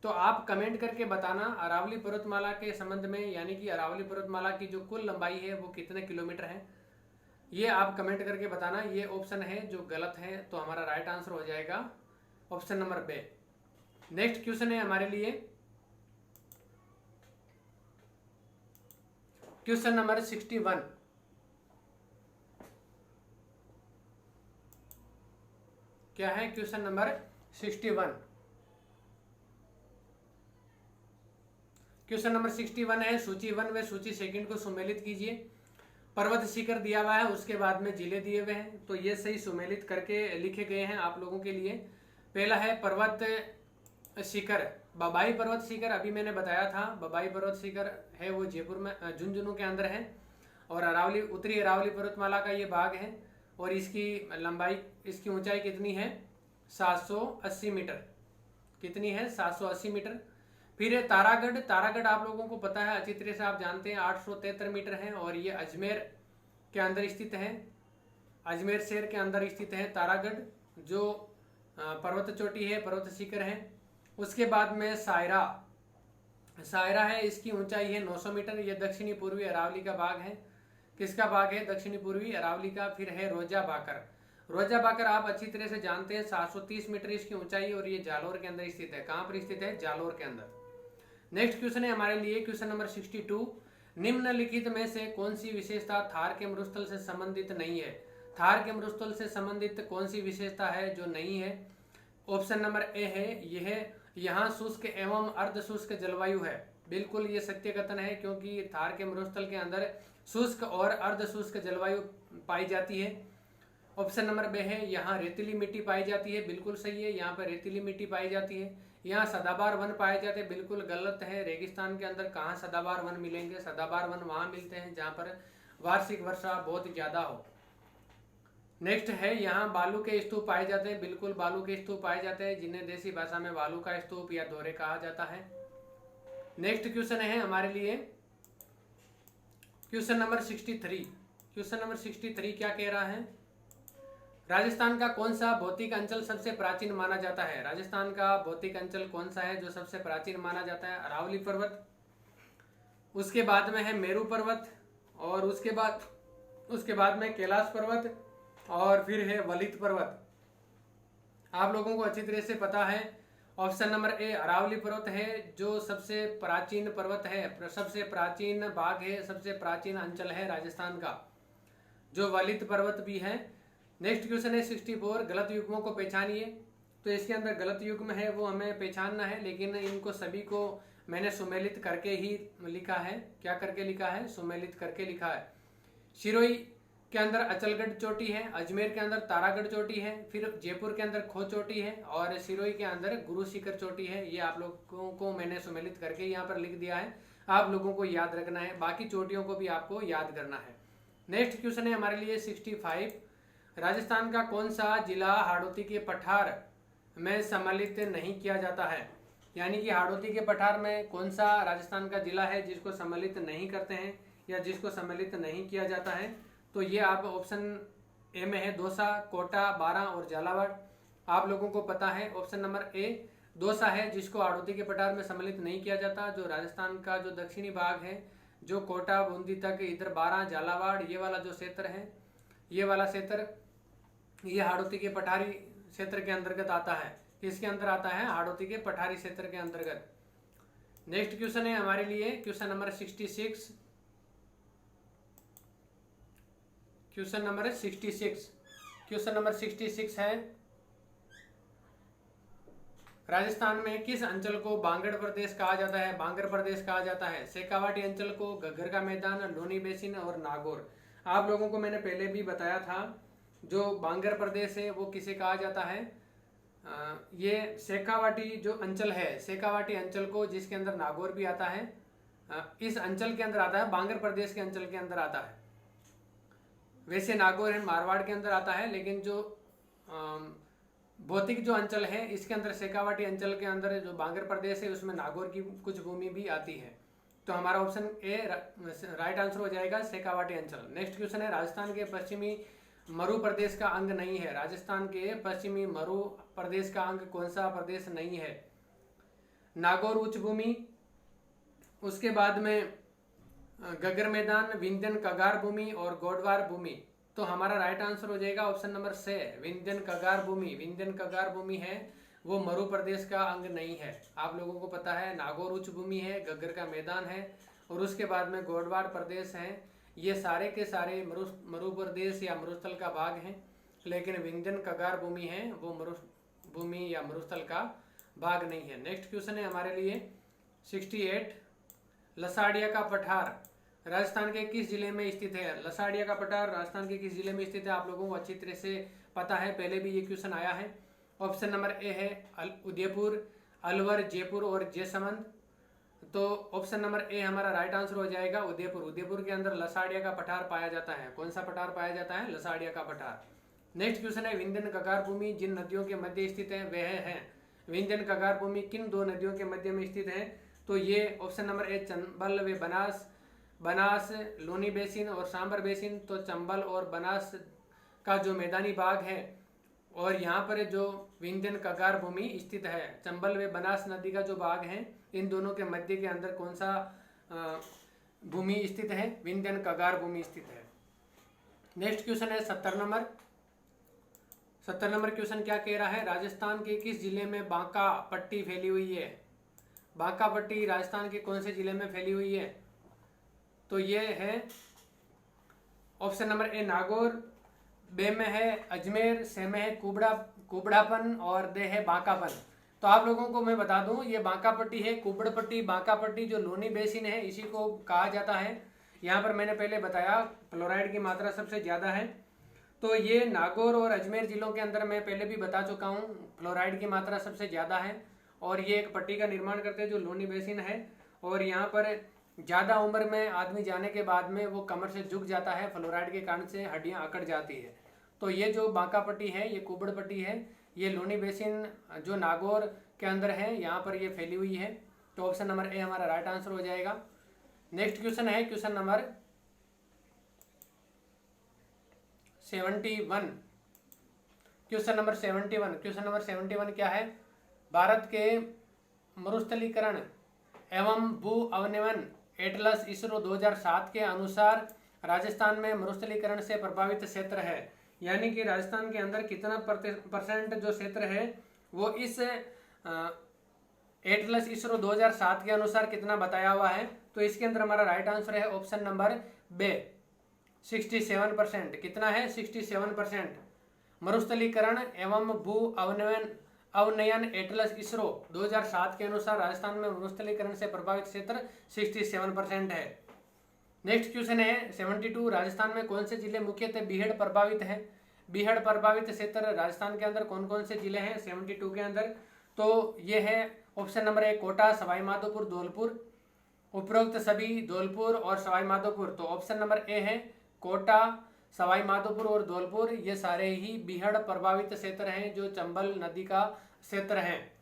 तो आप कमेंट करके बताना अरावली पर्वतमाला के संबंध में, यानी कि अरावली पर्वतमाला की जो कुल लंबाई है वो कितने किलोमीटर है, ये आप कमेंट करके बताना। ये ऑप्शन है जो गलत है, तो हमारा राइट आंसर हो जाएगा option number B. Next question है हमारे लिए क्वेश्चन नंबर 61। क्या है क्वेश्चन नंबर 61? क्वेश्चन नंबर 61 है सूची 1 व सूची 2 को सुमेलित कीजिए। पर्वत शिखर दिया हुआ है, उसके बाद में जिले दिए हुए हैं, तो ये सही सुमेलित करके लिखे गए हैं आप लोगों के लिए। पहला है पर्वत शिखर बबाई पर्वत शिखर, अभी मैंने बताया था बबाई पर्वत शिखर है वो जयपुर में झुंझुनू के अंदर है, और अरावली उत्तरी अरावली पर्वतमाला का ये भाग है, और इसकी लंबाई इसकी ऊंचाई कितनी है 780 मीटर। कितनी है 780 मीटर। फिर है तारागढ़। तारागढ़ आप लोगों को पता है, अच्छी तरह से आप जानते हैं, 873 मीटर है, और ये अजमेर के अंदर स्थित है, अजमेर शहर के अंदर स्थित है तारागढ़, जो पर्वत चोटी है, पर्वत शिखर है। उसके बाद में सायरा। सायरा है, इसकी ऊंचाई है 900 मीटर, ये दक्षिणी पूर्वी अरावली का भाग है। किसका भाग है, दक्षिणी पूर्वी अरावली का। फिर है रोजा बाकर। रोजा बाकर आप अच्छी तरह से जानते हैं, 730 मीटर इसकी ऊंचाई, और ये जालोर के अंदर स्थित है। कहां पर स्थित है, जालोर के अंदर। नेक्स्ट क्वेश्चन है हमारे लिए क्वेश्चन नंबर 62। निम्नलिखित में से कौन सी विशेषता थार के मरुस्थल से संबंधित नहीं है। थार के मरुस्थल से संबंधित कौन सी विशेषता है जो नहीं है। ऑप्शन नंबर ए है यह यहाँ शुष्क एवं अर्ध शुष्क जलवायु है, बिल्कुल ये सत्य कथन है, क्योंकि थार के मरुस्थल के अंदर शुष्क और अर्ध शुष्क जलवायु पाई जाती है। ऑप्शन नंबर बी है यहाँ रेतीली मिट्टी पाई जाती है, बिल्कुल सही है, यहाँ पर रेतीली मिट्टी पाई जाती है। यहाँ सदाबहार वन पाए जाते हैं, बिल्कुल गलत है। रेगिस्तान के अंदर कहाँ सदाबहार वन मिलेंगे, सदाबहार वन वहाँ मिलते हैं जहाँ पर वार्षिक वर्षा बहुत ज्यादा हो। नेक्स्ट है यहाँ बालू के स्तूप पाए जाते हैं, बिल्कुल बालू के स्तूप पाए जाते हैं, जिन्हें देसी भाषा में बालू का स्तूप या दोहरे कहा जाता है। नेक्स्ट क्वेश्चन है हमारे लिए क्वेश्चन नंबर 63। क्वेश्चन नंबर 63 क्या कह रहा है, राजस्थान का कौन सा भौतिक अंचल सबसे प्राचीन माना जाता है। राजस्थान का भौतिक अंचल कौन सा है जो सबसे प्राचीन माना जाता है, अरावली पर्वत, उसके बाद में है मेरू पर्वत, और उसके बाद में कैलाश पर्वत, और फिर है वलित पर्वत। आप लोगों को अच्छी तरह से पता है ऑप्शन नंबर ए अरावली पर्वत है जो सबसे प्राचीन पर्वत है, सबसे प्राचीन भाग है, सबसे प्राचीन अंचल है राजस्थान का, जो वलित पर्वत भी है। नेक्स्ट क्वेश्चन है 64। गलत युग्मों को पहचानिए। तो इसके अंदर गलत युग्म है वो हमें पहचानना है, लेकिन इनको सभी को मैंने सुमेलित करके ही लिखा है। क्या करके लिखा है, सुमेलित करके लिखा है। सिरोही के अंदर अचलगढ़ चोटी है, अजमेर के अंदर तारागढ़ चोटी है, फिर जयपुर के अंदर खो चोटी है, और सिरोही के अंदर गुरु शिखर चोटी है। ये आप लोगों को मैंने सुमेलित करके यहाँ पर लिख दिया है, आप लोगों को याद रखना है, बाकी चोटियों को भी आपको याद करना है। नेक्स्ट क्वेश्चन है हमारे लिए 65। राजस्थान का कौन सा जिला हाड़ौती के पठार में सम्मिलित नहीं किया जाता है, यानी कि हाड़ौती के पठार में कौन सा राजस्थान का जिला है जिसको सम्मिलित नहीं करते हैं या जिसको सम्मिलित नहीं किया जाता है। तो ये आप ऑप्शन ए में है दौसा, कोटा, बारां और झालावाड़। आप लोगों को पता है ऑप्शन नंबर ए दौसा है जिसको हाड़ौती के पठार में सम्मिलित नहीं किया जाता। जो राजस्थान का जो दक्षिणी भाग है, जो कोटा बूंदी तक, इधर बारां, झालावाड़, ये वाला जो क्षेत्र है, ये वाला क्षेत्र ये हाड़ौती के पठारी क्षेत्र के अंतर्गत आता है। किसके अंदर आता है, हाड़ौती के पठारी क्षेत्र के अंतर्गत। नेक्स्ट क्वेश्चन है हमारे लिए question number 66। Question number 66, question number 66 है राजस्थान में किस अंचल को बांगड़ प्रदेश कहा जाता है? बांगड़ प्रदेश कहा जाता है। शेखावाटी अंचल को घग्गर का मैदान, लोनी बेसिन और नागौर। आप लोगों को मैंने पहले भी बताया था जो बांगड़ प्रदेश है वो किसे कहा जाता है? ये शेखावाटी जो अंचल है, शेखावाटी अंचल को, जिसके अंदर नागौर भी आता है, इस अंचल के अंदर आता है, बांगड़ प्रदेश के अंचल के अंदर आता है। वैसे नागौर है मारवाड़ के अंदर आता है, लेकिन जो भौतिक जो अंचल है इसके अंदर शेखावाटी अंचल के अंदर जो बांगड़ प्रदेश है उसमें नागौर की कुछ भूमि भी आती है। तो हमारा ऑप्शन ए राइट आंसर हो जाएगा, शेखावाटी अंचल। नेक्स्ट क्वेश्चन है राजस्थान के पश्चिमी मरु प्रदेश का अंग नहीं है। राजस्थान के पश्चिमी मरु प्रदेश का अंग कौन सा प्रदेश नहीं है? नागौर उच्च भूमि, उसके बाद में घग्गर मैदान, विंध्यन कगार भूमि और गोडवार भूमि। तो हमारा राइट आंसर हो जाएगा ऑप्शन नंबर से, विंध्यन कगार भूमि। विंध्यन कगार भूमि है वो मरु प्रदेश का अंग नहीं है। आप लोगों को पता है नागौर उच्च भूमि है, घग्गर का मैदान है और उसके बाद में गोडवार प्रदेश है। ये सारे के सारे मरु प्रदेश या मरुस्थल का भाग हैं, लेकिन विंध्यन कगार भूमि है वो मरु भूमि या मरुस्थल का भाग नहीं है। नेक्स्ट क्वेश्चन है हमारे लिए 68, लसाड़िया का पठार राजस्थान के किस जिले में स्थित है? लसाड़िया का पठार राजस्थान के किस जिले में स्थित है? आप लोगों को अच्छी तरह से पता है, पहले भी ये क्वेश्चन आया है। ऑप्शन नंबर ए है उदयपुर, अलवर, जयपुर और जैसलमेर। तो ऑप्शन नंबर ए हमारा राइट आंसर हो जाएगा, उदयपुर। उदयपुर के अंदर लसाड़िया का पठार पाया जाता है। कौन सा पठार पाया जाता है? लसाड़िया का पठार। नेक्स्ट क्वेश्चन है विंध्यन कगार भूमि जिन नदियों के मध्य स्थित है वह है। विंध्यन कगार भूमि किन दो नदियों के मध्य में स्थित है? तो ये ऑप्शन नंबर ए चंबल व बनास, लोनी बेसिन और सांबर बेसिन। तो चंबल और बनास का जो मैदानी भाग है और यहाँ पर जो विंध्यन कगार भूमि स्थित है, चंबल व बनास नदी का जो भाग है, इन दोनों के मध्य के अंदर कौन सा भूमि स्थित है? विंध्यन कगार भूमि स्थित है। नेक्स्ट क्वेश्चन है 70 नंबर। 70 नंबर क्वेश्चन क्या कह रहा है? राजस्थान के किस जिले में बांका पट्टी फैली हुई है? बांका पट्टी राजस्थान के कौन से जिले में फैली हुई है? तो ये है ऑप्शन नंबर ए नागौर, बे में है अजमेर, से में है कुबड़ापन और दे है बांकापन। तो आप लोगों को मैं बता दूं ये बांका पट्टी है, कुबड़ पट्टी, बांका पट्टी जो लोनी बेसिन है इसी को कहा जाता है। यहाँ पर मैंने पहले बताया फ्लोराइड की मात्रा सबसे ज़्यादा है। तो ये नागौर और अजमेर जिलों के अंदर मैं पहले भी बता चुका हूँ फ्लोराइड की मात्रा सबसे ज़्यादा है और ये एक पट्टी का निर्माण करते हैं जो लोनी बेसिन है। और यहाँ पर ज़्यादा उम्र में आदमी जाने के बाद में वो कमर से झुक जाता है, फ्लोराइड के कारण से हड्डियाँ अकड़ जाती है। तो ये जो बांका पट्टी है ये कुबड़ पट्टी है, ये लोनी बेसिन जो नागौर के अंदर है यहाँ पर ये फैली हुई है। तो ऑप्शन नंबर ए हमारा राइट आंसर हो जाएगा। नेक्स्ट क्वेश्चन है question number 71। Question number 71, question number 71 क्या है? भारत के मरुस्थलीकरण एवं भू अवनमन एटलस इसरो 2007 के अनुसार राजस्थान में मरुस्थलीकरण से प्रभावित क्षेत्र है। यानी कि राजस्थान के अंदर कितना % जो क्षेत्र है वो इस एटलस इसरो 2007 के अनुसार कितना बताया हुआ है? तो इसके अंदर हमारा राइट आंसर है ऑप्शन नंबर बे, 67%। कितना है? 67%। मरुस्थलीकरण एवं भू अवनयन एटलस इसरो 2007 के अनुसार राजस्थान में मरुस्थलीकरण से प्रभावित क्षेत्र 67% है। नेक्स्ट क्वेश्चन है 72, राजस्थान में कौन से जिले मुख्यतः बीहड़ प्रभावित है? बीहड़ प्रभावित क्षेत्र राजस्थान के अंदर कौन कौन से जिले हैं 72 के अंदर? तो ये है option number A Kota, Sawai Madhopur, Dholpur. उपरोक्त सभी धौलपुर और सवाई माधोपुर। तो ऑप्शन नंबर ए है कोटा, सवाई माधोपुर और धौलपुर, ये सारे ही बीहड़ प्रभावित क्षेत्र हैं जो चंबल नदी का क्षेत्र है।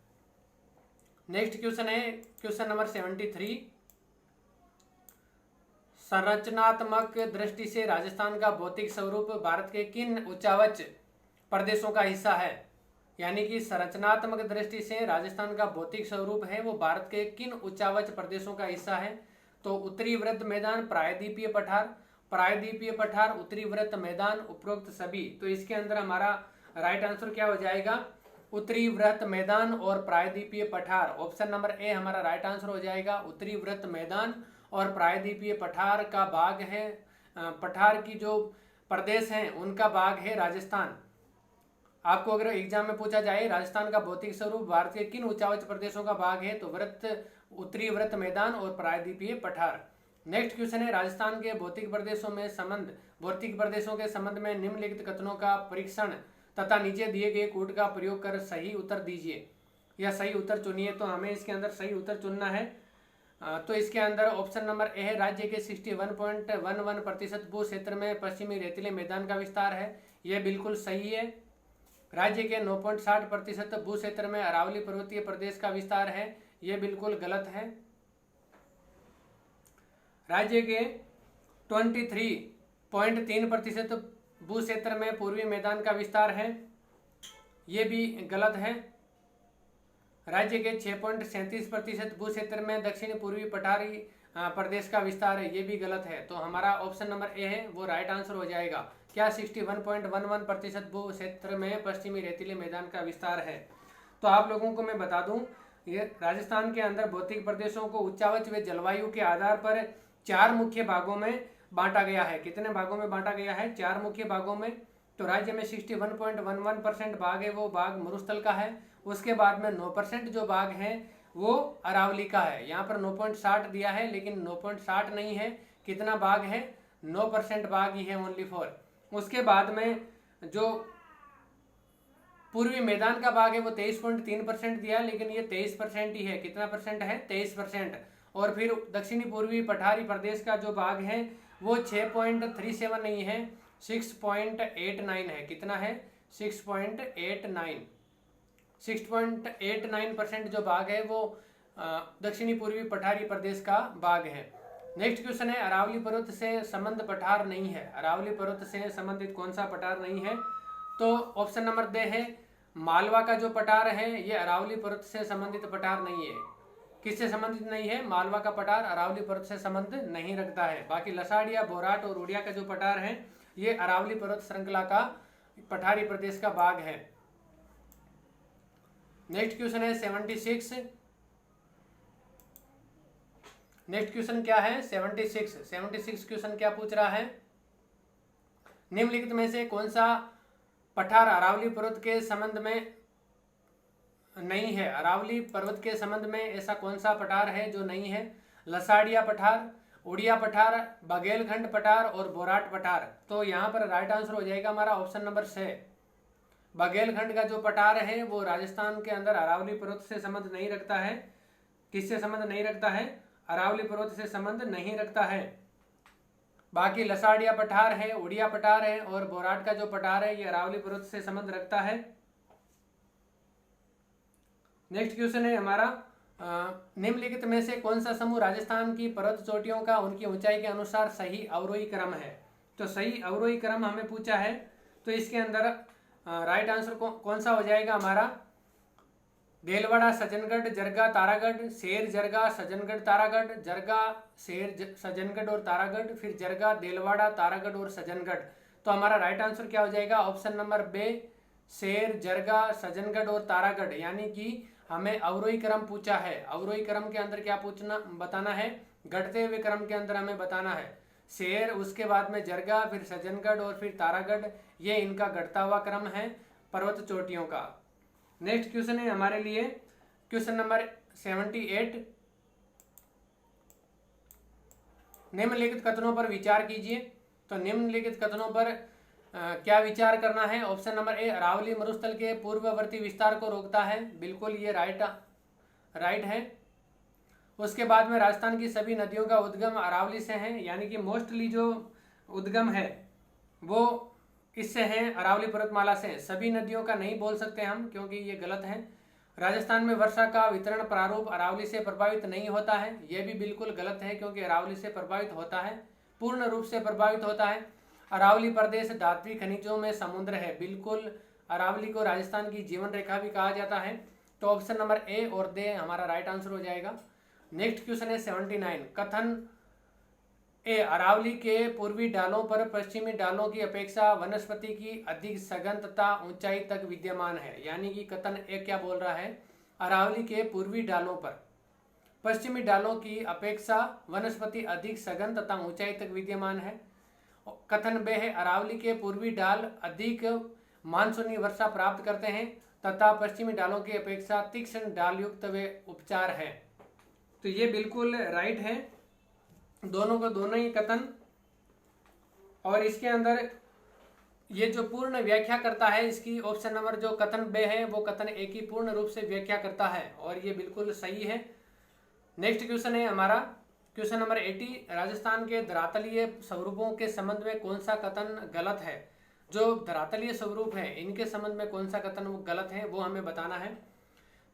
नेक्स्ट क्वेश्चन है क्वेश्चन नंबर 73, संरचनात्मक दृष्टि से राजस्थान का भौतिक स्वरूप भारत के किन उच्चावच प्रदेशों का हिस्सा है? यानी कि संरचनात्मक दृष्टि से राजस्थान का भौतिक स्वरूप है वो भारत के किन उच्चावच प्रदेशों का हिस्सा है? तो उत्तरी वृत्त मैदान, प्रायद्वीपीय पठार, उत्तरी वृत्त मैदान, उपरोक्त सभी। तो इसके अंदर हमारा राइट आंसर क्या हो जाएगा? उत्तरी वृत्त मैदान और प्रायद्वीपीय पठार। ऑप्शन नंबर ए हमारा राइट आंसर हो जाएगा। उत्तरी वृत्त मैदान और प्रायद्वीपीय पठार का भाग है, पठार की जो प्रदेश हैं उनका भाग है राजस्थान। आपको अगर एग्जाम में पूछा जाए राजस्थान का भौतिक स्वरूप भारत के किन उच्च प्रदेशों का भाग है, तो वृत्त, उत्तरी वृत्त मैदान और प्रायद्वीपीय पठार। नेक्स्ट क्वेश्चन है, राजस्थान के भौतिक प्रदेशों के संबंध में निम्नलिखित कथनों का परीक्षण तथा नीचे दिए गए कोड का प्रयोग कर सही उत्तर दीजिए या सही उत्तर चुनिए। तो हमें इसके अंदर सही उत्तर चुनना है। तो इसके अंदर ऑप्शन नंबर ए है, राज्य के 61.11% भू क्षेत्र में पश्चिमी रेतीले मैदान का विस्तार है। यह बिल्कुल सही है। राज्य के 9.60% भू क्षेत्र में अरावली पर्वतीय प्रदेश का विस्तार है। यह बिल्कुल गलत है। राज्य के 23.3% भू क्षेत्र में पूर्वी मैदान का विस्तार है। यह भी गलत है। राज्य के 6.37% भू क्षेत्र में दक्षिण पूर्वी पठारी प्रदेश का विस्तार है। ये भी गलत है। तो हमारा ऑप्शन नंबर ए है वो राइट आंसर हो जाएगा। क्या 61.11% भू क्षेत्र में पश्चिमी रेतीले मैदान का विस्तार है। तो आप लोगों को मैं बता दूं, ये राजस्थान के अंदर भौतिक प्रदेशों को उच्चावच व जलवायु के आधार पर 4 मुख्य भागों में बांटा गया है। कितने भागों में बांटा गया है? 4 मुख्य भागों में। तो राज्य में 61.11% भाग है वो भाग मरुस्थल का है। उसके बाद में 9% जो भाग है वो अरावली का है। यहाँ पर 9.60 दिया है लेकिन 9.60 नहीं है। कितना भाग है? 9% भाग ही है ओनली फॉर। उसके बाद में जो पूर्वी मैदान का भाग है वो 23.3% दिया, लेकिन ये 23% ही है। कितना परसेंट है? 23%। और फिर दक्षिणी पूर्वी पठारी प्रदेश का जो भाग है वो 6.37 नहीं है, 6.89 है। कितना है? 6.89% जो भाग है वो दक्षिणी पूर्वी पठारी प्रदेश का भाग है। नेक्स्ट क्वेश्चन है, अरावली पर्वत से संबंध पठार नहीं है। अरावली पर्वत से संबंधित कौन सा पठार नहीं है? तो ऑप्शन नंबर दे है, मालवा का जो पठार है ये अरावली पर्वत से संबंधित पठार नहीं है। किससे संबंधित नहीं है? मालवा का पठार अरावली पर्वत से संबंध नहीं रखता है। बाकी लसाड़िया, बोराट और उड़िया का जो पठार है ये अरावली पर्वत श्रृंखला का पठारी प्रदेश का भाग है। नेक्स्ट क्वेश्चन है 76। नेक्स्ट क्वेश्चन क्या है? 76 क्वेश्चन क्या पूछ रहा है? निम्नलिखित में से कौन सा पठार अरावली पर्वत के संबंध में नहीं है? अरावली पर्वत के संबंध में ऐसा कौन सा पठार है जो नहीं है? लसाड़िया पठार, उड़िया पठार, बघेलखंड पठार और बोराट पठार। तो यहाँ पर राइट आंसर हो जाएगा हमारा ऑप्शन नंबर 6। बघेलखंड का जो पठार है वो राजस्थान के अंदर अरावली पर्वत से संबंध नहीं रखता है। किससे संबंध नहीं रखता है? अरावली पर्वत से संबंध नहीं रखता है। बाकी लसाड़िया पठार है, उड़िया पठार है और बोराट का जो पठार है ये अरावली पर्वत से संबंध रखता है। नेक्स्ट क्वेश्चन है हमारा, निम्नलिखित में से कौन सा समूह राजस्थान की पर्वत चोटियों का उनकी ऊंचाई के अनुसार सही अवरोही क्रम है? तो सही अवरोही क्रम हमें पूछा है। तो इसके अंदर राइट आंसर कौन सा हो जाएगा हमारा? देलवाड़ा, सज्जनगढ़, जरगा, तारागढ़, शेर, जरगा, सज्जनगढ़, तारागढ़, जरगा, शेर, सज्जनगढ़ और तारागढ़, फिर जरगा, देलवाड़ा, तारागढ़ और सज्जनगढ़। तो हमारा राइट आंसर क्या हो जाएगा? ऑप्शन नंबर बे, शेर, जरगा, सज्जनगढ़ और तारागढ़। यानी कि हमें अवरोही क्रम पूछा है। अवरोही क्रम के अंदर क्या पूछना बताना है? घटते हुए क्रम के अंदर हमें बताना है। शेर, उसके बाद में जरगा, फिर सज्जनगढ़ और फिर तारागढ़, ये इनका घटता हुआ क्रम है पर्वत चोटियों का। नेक्स्ट क्वेश्चन है हमारे लिए क्वेश्चन नंबर 78। निम्नलिखित कथनों पर विचार कीजिए। तो निम्नलिखित कथनों पर क्या विचार करना है? ऑप्शन नंबर ए, अरावली मरुस्थल के पूर्ववर्ती विस्तार को रोकता है। बिल्कुल ये राइट है। उसके बाद में राजस्थान की सभी नदियों का उद्गम अरावली से है, यानी कि मोस्टली जो उद्गम है वो इससे है, अरावली पर्वतमाला से। सभी नदियों का नहीं बोल सकते हम क्योंकि ये गलत है। राजस्थान में वर्षा का वितरण प्रारूप अरावली से प्रभावित नहीं होता है। यह भी बिल्कुल गलत है क्योंकि अरावली से प्रभावित होता है, पूर्ण रूप से प्रभावित होता है। अरावली प्रदेश धात्विक खनिजों में समुद्र है। बिल्कुल अरावली को राजस्थान की जीवन रेखा भी कहा जाता है। तो ऑप्शन नंबर ए और दे हमारा राइट आंसर हो जाएगा। नेक्स्ट क्वेश्चन है 79। कथन ए अरावली के पूर्वी ढालों पर पश्चिमी ढालों की अपेक्षा वनस्पति की अधिक सघन तथा ऊंचाई तक विद्यमान है। यानी कि कथन ए क्या बोल रहा है, अरावली के पूर्वी ढालों पर पश्चिमी ढालों की अपेक्षा वनस्पति अधिक सघन तथा ऊंचाई तक विद्यमान है। कथन बे है अरावली के पूर्वी ढाल अधिक मानसूनी वर्षा प्राप्त करते हैं तथा पश्चिमी ढालों की अपेक्षा तीक्ष्ण ढाल युक्त वे उपचार है। तो ये बिल्कुल राइट है, दोनों को दोनों ही कथन। और इसके अंदर ये जो पूर्ण व्याख्या करता है इसकी ऑप्शन नंबर जो कथन बे है वो कथन ए की पूर्ण रूप से व्याख्या करता है और ये बिल्कुल सही है। नेक्स्ट क्वेश्चन है हमारा क्वेश्चन नंबर 80, राजस्थान के धरातलीय स्वरूपों के संबंध में कौन सा कथन गलत है। जो धरातलीय स्वरूप है इनके संबंध में कौन सा कथन वो गलत है वो हमें बताना है।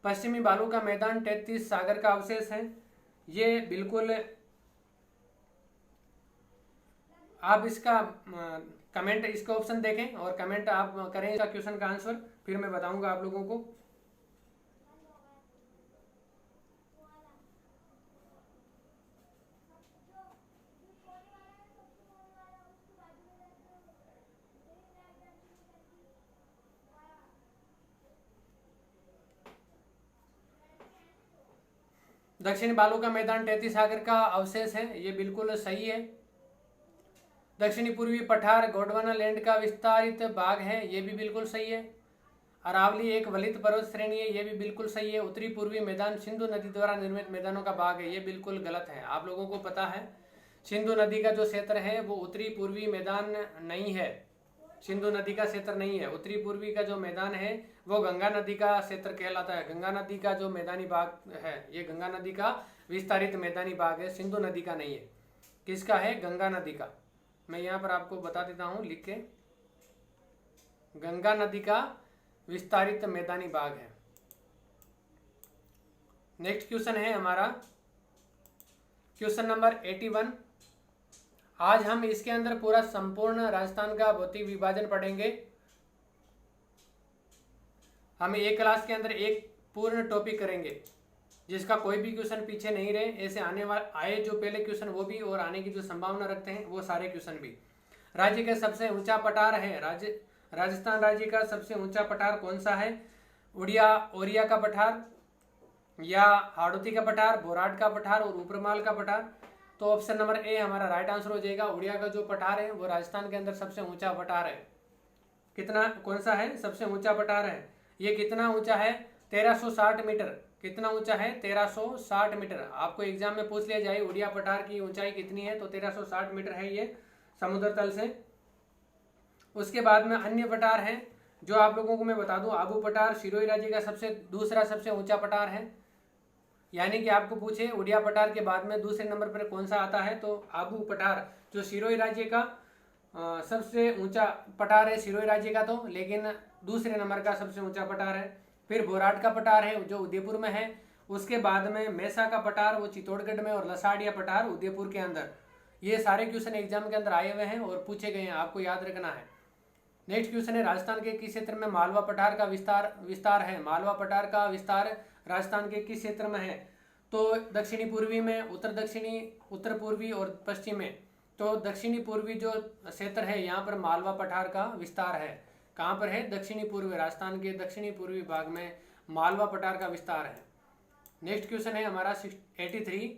पश्चिमी बालू का मैदान 33 सागर का अवशेष है, ये बिल्कुल आप इसका कमेंट इसका ऑप्शन देखें और कमेंट आप करें इसका क्वेश्चन का आंसर, फिर मैं बताऊंगा आप लोगों को। दक्षिणी बालू का मैदान 33 सागर का अवशेष है, ये बिल्कुल सही है। दक्षिणी पूर्वी पठार गोंडवाना लैंड का विस्तारित भाग है, ये भी बिल्कुल सही है। अरावली एक वलित पर्वत श्रेणी है, ये भी बिल्कुल सही है। उत्तरी पूर्वी मैदान सिंधु नदी द्वारा निर्मित मैदानों का भाग है, ये बिल्कुल गलत है। आप लोगों को पता है सिंधु नदी का जो क्षेत्र है वो उत्तरी पूर्वी मैदान नहीं है, सिंधु नदी का क्षेत्र नहीं है। उत्तरी पूर्वी का जो मैदान है वो गंगा नदी का क्षेत्र कहलाता है। गंगा नदी का जो मैदानी भाग है ये गंगा नदी का विस्तारित मैदानी भाग है, सिंधु नदी का नहीं है। किसका है? गंगा नदी का। मैं यहाँ पर आपको बता देता हूँ लिख के, गंगा नदी का विस्तारित मैदानी भाग है। नेक्स्ट क्वेश्चन है हमारा क्वेश्चन नंबर 81। आज हम इसके अंदर पूरा संपूर्ण राजस्थान का भौतिक विभाजन पढ़ेंगे। हम एक क्लास के अंदर एक पूर्ण टॉपिक करेंगे जिसका कोई भी क्वेश्चन पीछे नहीं रहे। ऐसे आए जो पहले क्वेश्चन वो भी और आने की जो संभावना रखते हैं वो सारे क्वेश्चन भी। राज्य का सबसे ऊंचा पठार है, राजस्थान राज्य का सबसे ऊंचा पठार कौन सा है? ओरिया का पठार या हाड़ौती का पठार, बोराट का पठार और ऊपरमाल का पठार। तो ऑप्शन नंबर ए हमारा राइट आंसर हो जाएगा। उड़िया का जो पठार है वो राजस्थान के अंदर सबसे ऊंचा पठार है। कितना कौन सा है? सबसे ऊंचा पठार है। ये कितना ऊंचा है? 1360 मीटर। कितना ऊंचा है? 1360 मीटर। आपको एग्जाम में पूछ लिया जाए उड़िया पठार की ऊंचाई कितनी है तो 1360 मीटर है ये समुद्र तल से। उसके बाद में अन्य पठार हैं जो आप लोगों को मैं बता दूं। आबू पठार सिरोही राज्य का दूसरा सबसे ऊंचा पठार है। यानी कि आपको पूछे उड़िया पठार के बाद में दूसरे नंबर पर कौन सा आता है तो आबू पठार जो सिरोही राज्य का सबसे ऊंचा पठार है सिरोही राज्य का, तो लेकिन दूसरे नंबर का सबसे ऊंचा पठार है। फिर बोराट का पठार है जो उदयपुर में है। उसके बाद में मैसा का पठार वो चित्तौड़गढ़ में और लसाड़िया पठार उदयपुर के अंदर। ये सारे क्वेश्चन एग्जाम के अंदर आए हुए हैं और पूछे गए हैं, आपको याद रखना है। नेक्स्ट क्वेश्चन है राजस्थान के किस क्षेत्र में मालवा पठार का विस्तार है? मालवा पठार का विस्तार राजस्थान के किस क्षेत्र में है? तो दक्षिणी पूर्वी में, उत्तर दक्षिणी, उत्तर पूर्वी और पश्चिम में। तो दक्षिणी पूर्वी जो क्षेत्र है यहाँ पर मालवा पठार का विस्तार है। कहाँ पर है? दक्षिणी पूर्वी, राजस्थान के दक्षिणी पूर्वी भाग में मालवा पठार का विस्तार है। नेक्स्ट क्वेश्चन है हमारा 83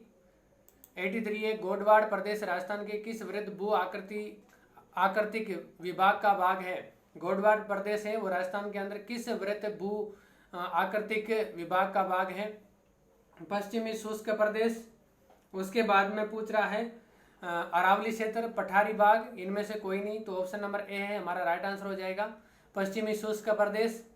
है गोडवाड़ प्रदेश राजस्थान के किस वृत्त भू आकृतिक विभाग का भाग है? गोडवाड़ प्रदेश है वो राजस्थान के अंदर किस वृत्त भू आकृतिक विभाग का भाग है? पश्चिमी शुष्क प्रदेश। उसके बाद में पूछ रहा है अरावली क्षेत्र, पठारी भाग, इनमें से कोई नहीं। तो ऑप्शन नंबर ए है हमारा राइट आंसर हो जाएगा, पश्चिमी शुष्क प्रदेश।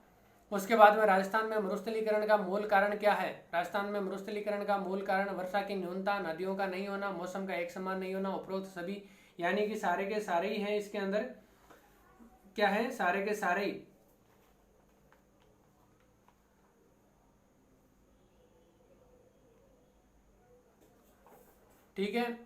उसके बाद में राजस्थान में मरुस्थलीकरण का मूल कारण क्या है? राजस्थान में मरुस्थलीकरण का मूल कारण वर्षा की न्यूनता, नदियों का नहीं होना, मौसम का एक समान नहीं होना, उपरोक्त सभी। यानी कि सारे के सारे ही हैं इसके अंदर। क्या है? सारे के सारे ही। ठीक है।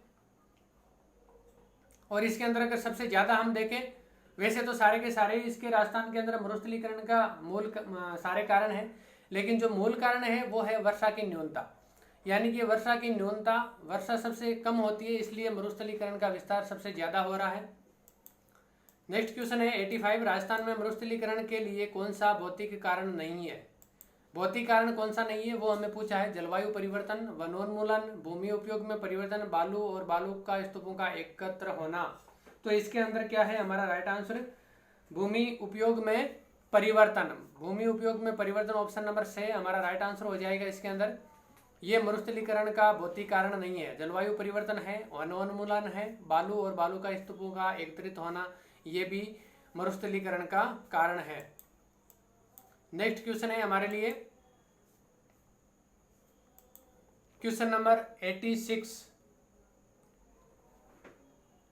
और इसके अंदर अगर सबसे ज्यादा हम देखें, वैसे तो सारे के सारे इसके राजस्थान के अंदर मरुस्थलीकरण का मूल सारे कारण है, लेकिन जो मूल कारण है वो है वर्षा की न्यूनता। यानी कि वर्षा की न्यूनता, वर्षा सबसे कम होती है, इसलिए मरुस्थलीकरण का विस्तार सबसे ज़्यादा हो रहा है। नेक्स्ट क्वेश्चन है 85, राजस्थान में मरुस्थलीकरण के लिए कौन सा भौतिक कारण नहीं है? भौतिक कारण कौन सा नहीं है वो हमें पूछा है। जलवायु परिवर्तन, वनोन्मूलन, भूमि उपयोग में परिवर्तन, बालू और बालू का स्तूपों का एकत्र होना। तो इसके अंदर क्या है हमारा राइट आंसर? भूमि उपयोग में परिवर्तन। भूमि उपयोग में परिवर्तन ऑप्शन नंबर से हमारा राइट आंसर हो जाएगा इसके अंदर। ये मरुस्थलीकरण का भौतिक कारण नहीं है। जलवायु परिवर्तन है, वनोन्मूलन है, बालू और बालू का स्तूपों का एकत्रित होना, ये भी मरुस्थलीकरण का कारण है। नेक्स्ट क्वेश्चन है हमारे लिए क्वेश्चन नंबर 86।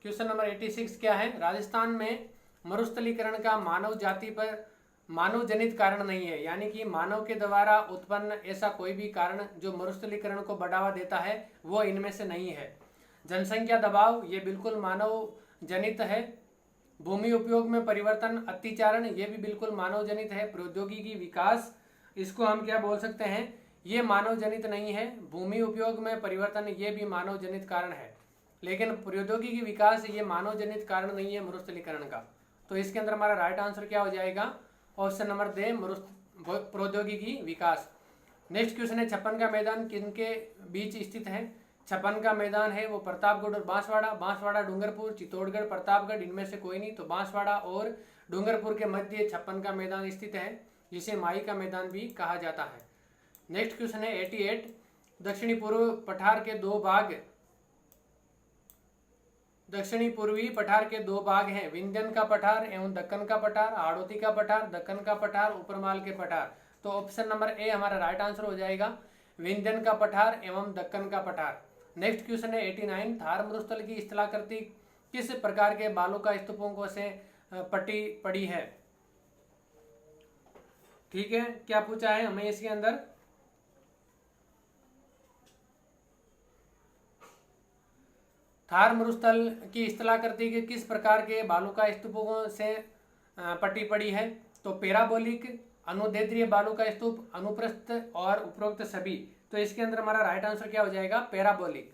क्वेश्चन नंबर 86 क्या है? राजस्थान में मरुस्थलीकरण का मानव जाति पर मानव जनित कारण नहीं है, यानी कि मानव के द्वारा उत्पन्न ऐसा कोई भी कारण जो मरुस्थलीकरण को बढ़ावा देता है वो इनमें से नहीं है। जनसंख्या दबाव, ये बिल्कुल मानव जनित है। भूमि उपयोग में परिवर्तन, अतिचारण, ये भी बिल्कुल मानव जनित है। प्रौद्योगिकी विकास, इसको हम क्या बोल सकते हैं? ये मानव जनित नहीं है। भूमि उपयोग में परिवर्तन, ये भी मानव जनित कारण है, लेकिन प्रौद्योगिकी विकास ये मानव जनित कारण नहीं है मरुस्थलीकरण का। तो इसके अंदर हमारा राइट आंसर क्या हो जाएगा? ऑप्शन नंबर दे, प्रौद्योगिकी विकास। नेक्स्ट क्वेश्चन है 56 का मैदान किनके बीच स्थित है? 56 का मैदान है वो प्रतापगढ़ और बांसवाड़ा, बांसवाड़ा डूंगरपुर, चित्तौड़गढ़, प्रतापगढ़, इनमें से कोई नहीं। तो बांसवाड़ा और डूंगरपुर के मध्य 56 का मैदान स्थित है, जिसे माई का मैदान भी कहा जाता है। नेक्स्ट क्वेश्चन है 88, दक्षिणी पूर्व पठार के दो भाग, दक्षिणी पूर्वी पठार के दो भाग हैं, विंध्यन का पठार एवं दक्कन का पठार, हाड़ौती का पठार, दक्कन का पठार, उपरमाल के पठार। तो ऑप्शन नंबर ए हमारा राइट आंसर हो जाएगा, विंध्यन का पठार एवं दक्कन का पठार। नेक्स्ट क्वेश्चन है 89, थार मरुस्थल की स्थलाकृति किस प्रकार के बालू का स्तूपों को से पट्टी पड़ी है? ठीक है, क्या पूछा है हमें इसके अंदर? थार मरुस्थल की स्थलाकृति के किस प्रकार के बालू का स्तूपों से पट्टी पड़ी है? तो पैराबोलिक, अनुदैर्ध्य बालू का स्तूप, अनुप्रस्थ और उपरोक्त सभी। तो इसके अंदर हमारा राइट आंसर क्या हो जाएगा? पैराबोलिक।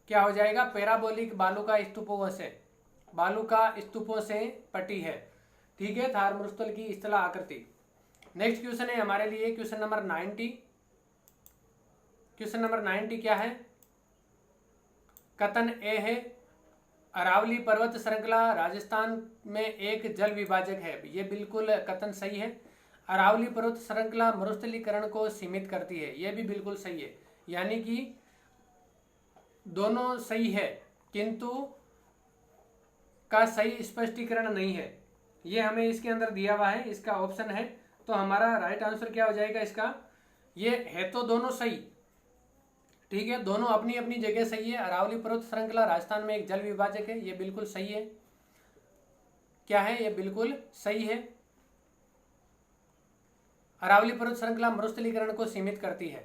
क्या हो जाएगा? पैराबोलिक बालू का स्तूपों से, बालू का स्तूपों से पट्टी है। ठीक है, थार मरुस्थल की स्थला आकृति। नेक्स्ट क्वेश्चन है हमारे लिए क्वेश्चन नंबर 90। क्वेश्चन नंबर 90 क्या है? कथन ए है, अरावली पर्वत श्रृंखला राजस्थान में एक जल विभाजक है। ये बिल्कुल कथन सही है। अरावली पर्वत श्रृंखला मरुस्थलीकरण को सीमित करती है, ये भी बिल्कुल सही है। यानी कि दोनों सही है, किंतु का सही स्पष्टीकरण नहीं है। ये हमें इसके अंदर दिया हुआ है, इसका ऑप्शन है। तो हमारा राइट आंसर क्या हो जाएगा इसका? ये है तो दोनों सही, ठीक है, दोनों अपनी अपनी जगह सही है। अरावली पर्वत श्रृंखला राजस्थान में एक जल विभाजक है, ये बिल्कुल सही है। क्या है? ये बिल्कुल सही है। अरावली पर्वत श्रृंखला मरुस्थलीकरण को सीमित करती है।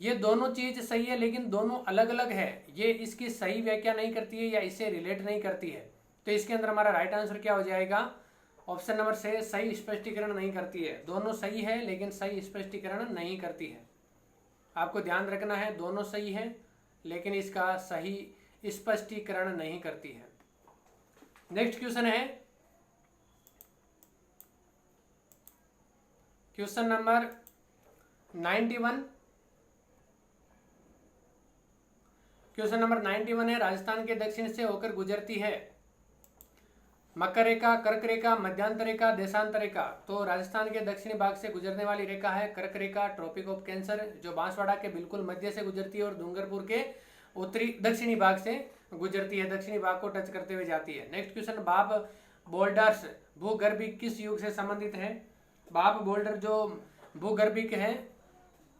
ये दोनों चीज सही है, लेकिन दोनों अलग अलग है। ये इसकी सही व्याख्या नहीं करती है या इसे रिलेट नहीं करती है। तो इसके अंदर हमारा राइट आंसर क्या हो जाएगा? ऑप्शन नंबर से, सही स्पष्टीकरण नहीं करती है। दोनों सही है लेकिन सही स्पष्टीकरण नहीं करती है। आपको ध्यान रखना है, दोनों सही है लेकिन इसका सही स्पष्टीकरण नहीं करती है। नेक्स्ट क्वेश्चन है क्वेश्चन नंबर 91। क्वेश्चन नंबर 91 है, राजस्थान के दक्षिण से होकर गुजरती है मकर रेखा, कर्क रेखा, मध्यांतर रेखा, देशांतर रेखा। तो राजस्थान के दक्षिणी भाग से गुजरने वाली रेखा है कर्क रेखा, ट्रॉपिक ऑफ कैंसर, जो बांसवाड़ा के बिल्कुल मध्य से गुजरती है और डूंगरपुर के उत्तरी दक्षिणी भाग से गुजरती है, दक्षिणी भाग को टच करते हुए जाती है। नेक्स्ट क्वेश्चन, बाब बोल्डर्स भूगर्भिक किस युग से संबंधित है? बाब बोल्डर जो भूगर्भिक है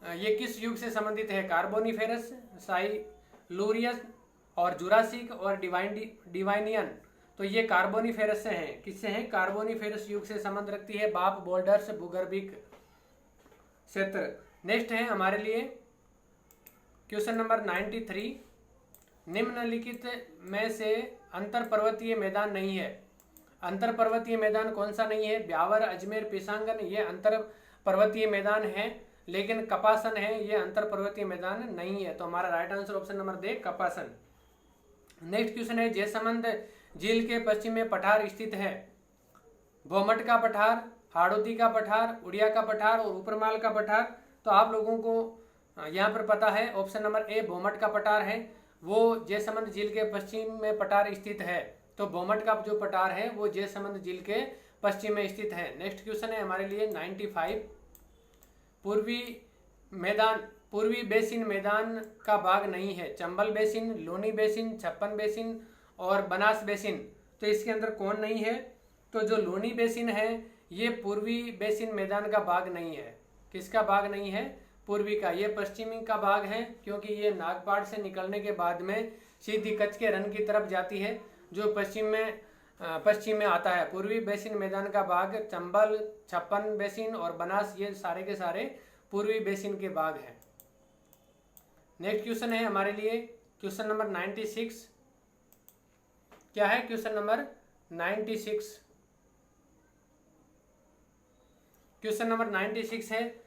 ये किस युग से संबंधित है? कार्बोनिफेरस, साइलूरियस और जुरासिक और डिवाइनियन। तो ये कार्बोनिफेरस से हैं। किससे हैं? कार्बोनिफेरस युग से संबंध रखती है बाप बोल्डर्स भूगर्भिक क्षेत्र। नेक्स्ट है हमारे लिए क्वेश्चन नंबर 93, निम्नलिखित में से अंतर पर्वतीय मैदान नहीं है। अंतर पर्वतीय मैदान कौन सा नहीं है? ब्यावर, अजमेर, पिसांगन, ये अंतर पर्वतीय मैदान है लेकिन कपासन है, ये अंतर पर्वतीय मैदान नहीं है। तो हमारा राइट आंसर ऑप्शन नंबर दे कपासन। नेक्स्ट क्वेश्चन है, जयसमंद झील के पश्चिम में पठार स्थित है। भोमट का पठार, हाड़ौती का पठार, उड़िया का पठार और ऊपरमाल का पठार। तो आप लोगों को यहाँ पर पता है ऑप्शन नंबर ए भोमट का पठार है, वो जयसमंद झील के पश्चिम में पठार स्थित है। तो भोमट का जो पठार है वो जयसमंद झील के पश्चिम में स्थित है। नेक्स्ट क्वेश्चन है हमारे लिए 95, पूर्वी बेसिन मैदान का भाग नहीं है। चंबल बेसिन, लोनी बेसिन, छप्पन बेसिन और बनास बेसिन। तो इसके अंदर कौन नहीं है? तो जो लोनी बेसिन है ये पूर्वी बेसिन मैदान का भाग नहीं है। किसका भाग नहीं है? पूर्वी का। ये पश्चिमी का भाग है, क्योंकि ये नागपाड़ से निकलने के बाद में सीधी कच्छ के रन की तरफ जाती है, जो पश्चिम में आता है। पूर्वी बेसिन मैदान का भाग चंबल, छप्पन बेसिन और बनास, ये सारे के सारे पूर्वी बेसिन के भाग हैं। नेक्स्ट क्वेश्चन है हमारे लिए क्वेश्चन नंबर 96। क्या है क्वेश्चन नंबर 96? क्वेश्चन नंबर 96 है,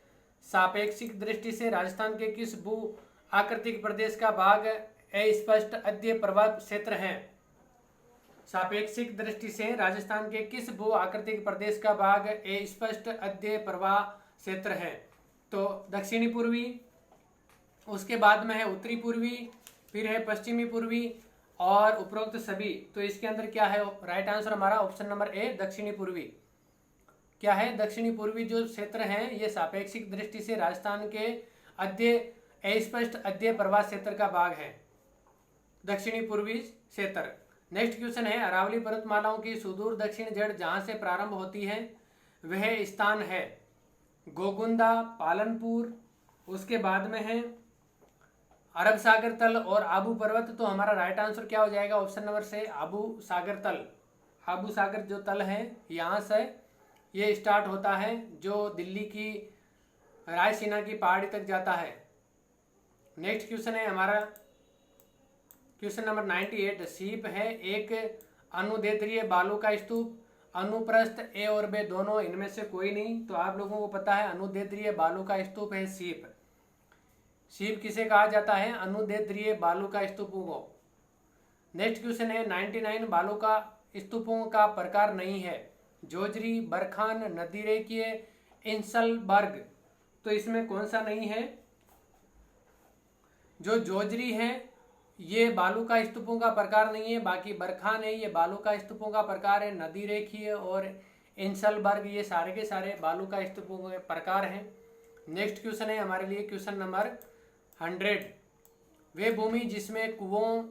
सापेक्षिक दृष्टि से राजस्थान के किस भू आकृतिक प्रदेश का भाग अस्पष्ट अध्यय प्रवाह क्षेत्र है? सापेक्षिक दृष्टि से राजस्थान के किस भू आकृतिक प्रदेश का भाग अस्पष्ट अध्यय प्रवाह क्षेत्र है? तो दक्षिणी पूर्वी, उसके बाद में है उत्तरी पूर्वी, फिर है पश्चिमी पूर्वी और उपरोक्त सभी। तो इसके अंदर क्या है? राइट आंसर हमारा ऑप्शन नंबर ए दक्षिणी पूर्वी। क्या है? दक्षिणी पूर्वी जो क्षेत्र है ये सापेक्षिक दृष्टि से राजस्थान के अस्पष्ट अध्यय प्रवाह क्षेत्र का भाग है, दक्षिणी पूर्वी क्षेत्र। नेक्स्ट क्वेश्चन है, अरावली पर्वतमालाओं की सुदूर दक्षिण जड़ जहां से प्रारंभ होती है वह स्थान है गोगुंदा, पालनपुर, उसके बाद में है अरब सागर तल और आबू पर्वत। तो हमारा राइट आंसर क्या हो जाएगा? ऑप्शन नंबर से आबू सागर तल। आबू सागर जो तल है यहाँ से ये स्टार्ट होता है, जो दिल्ली की रायसीना की पहाड़ी तक जाता है। नेक्स्ट क्वेश्चन है हमारा क्वेश्चन नंबर 98। सीप है एक अनुदैर्ध्य बालू का स्तूप, अनुप्रस्थ ए और बे दोनों, इनमें से कोई नहीं। तो आप लोगों को पता है अनुदैर्ध्य बालू का स्तूप है सीप। सीप किसे कहा जाता है? अनुदैर्ध्य बालू का स्तूपों को। नेक्स्ट क्वेश्चन है 99, बालू का स्तूपों का प्रकार नहीं है जोजरी, बरखान, नदीरेखीय, इंसलबर्ग। तो इसमें कौन सा नहीं है? जो जोजरी है ये बालू का स्तूपों का प्रकार नहीं है, बाकी बरखान है ये बालू का स्तूपों का प्रकार है, नदीरेखीय और इंसलबर्ग ये सारे के सारे बालू का स्तूपों के प्रकार हैं। नेक्स्ट क्वेश्चन है हमारे लिए क्वेश्चन नंबर 100। वे भूमि जिसमें कुओं,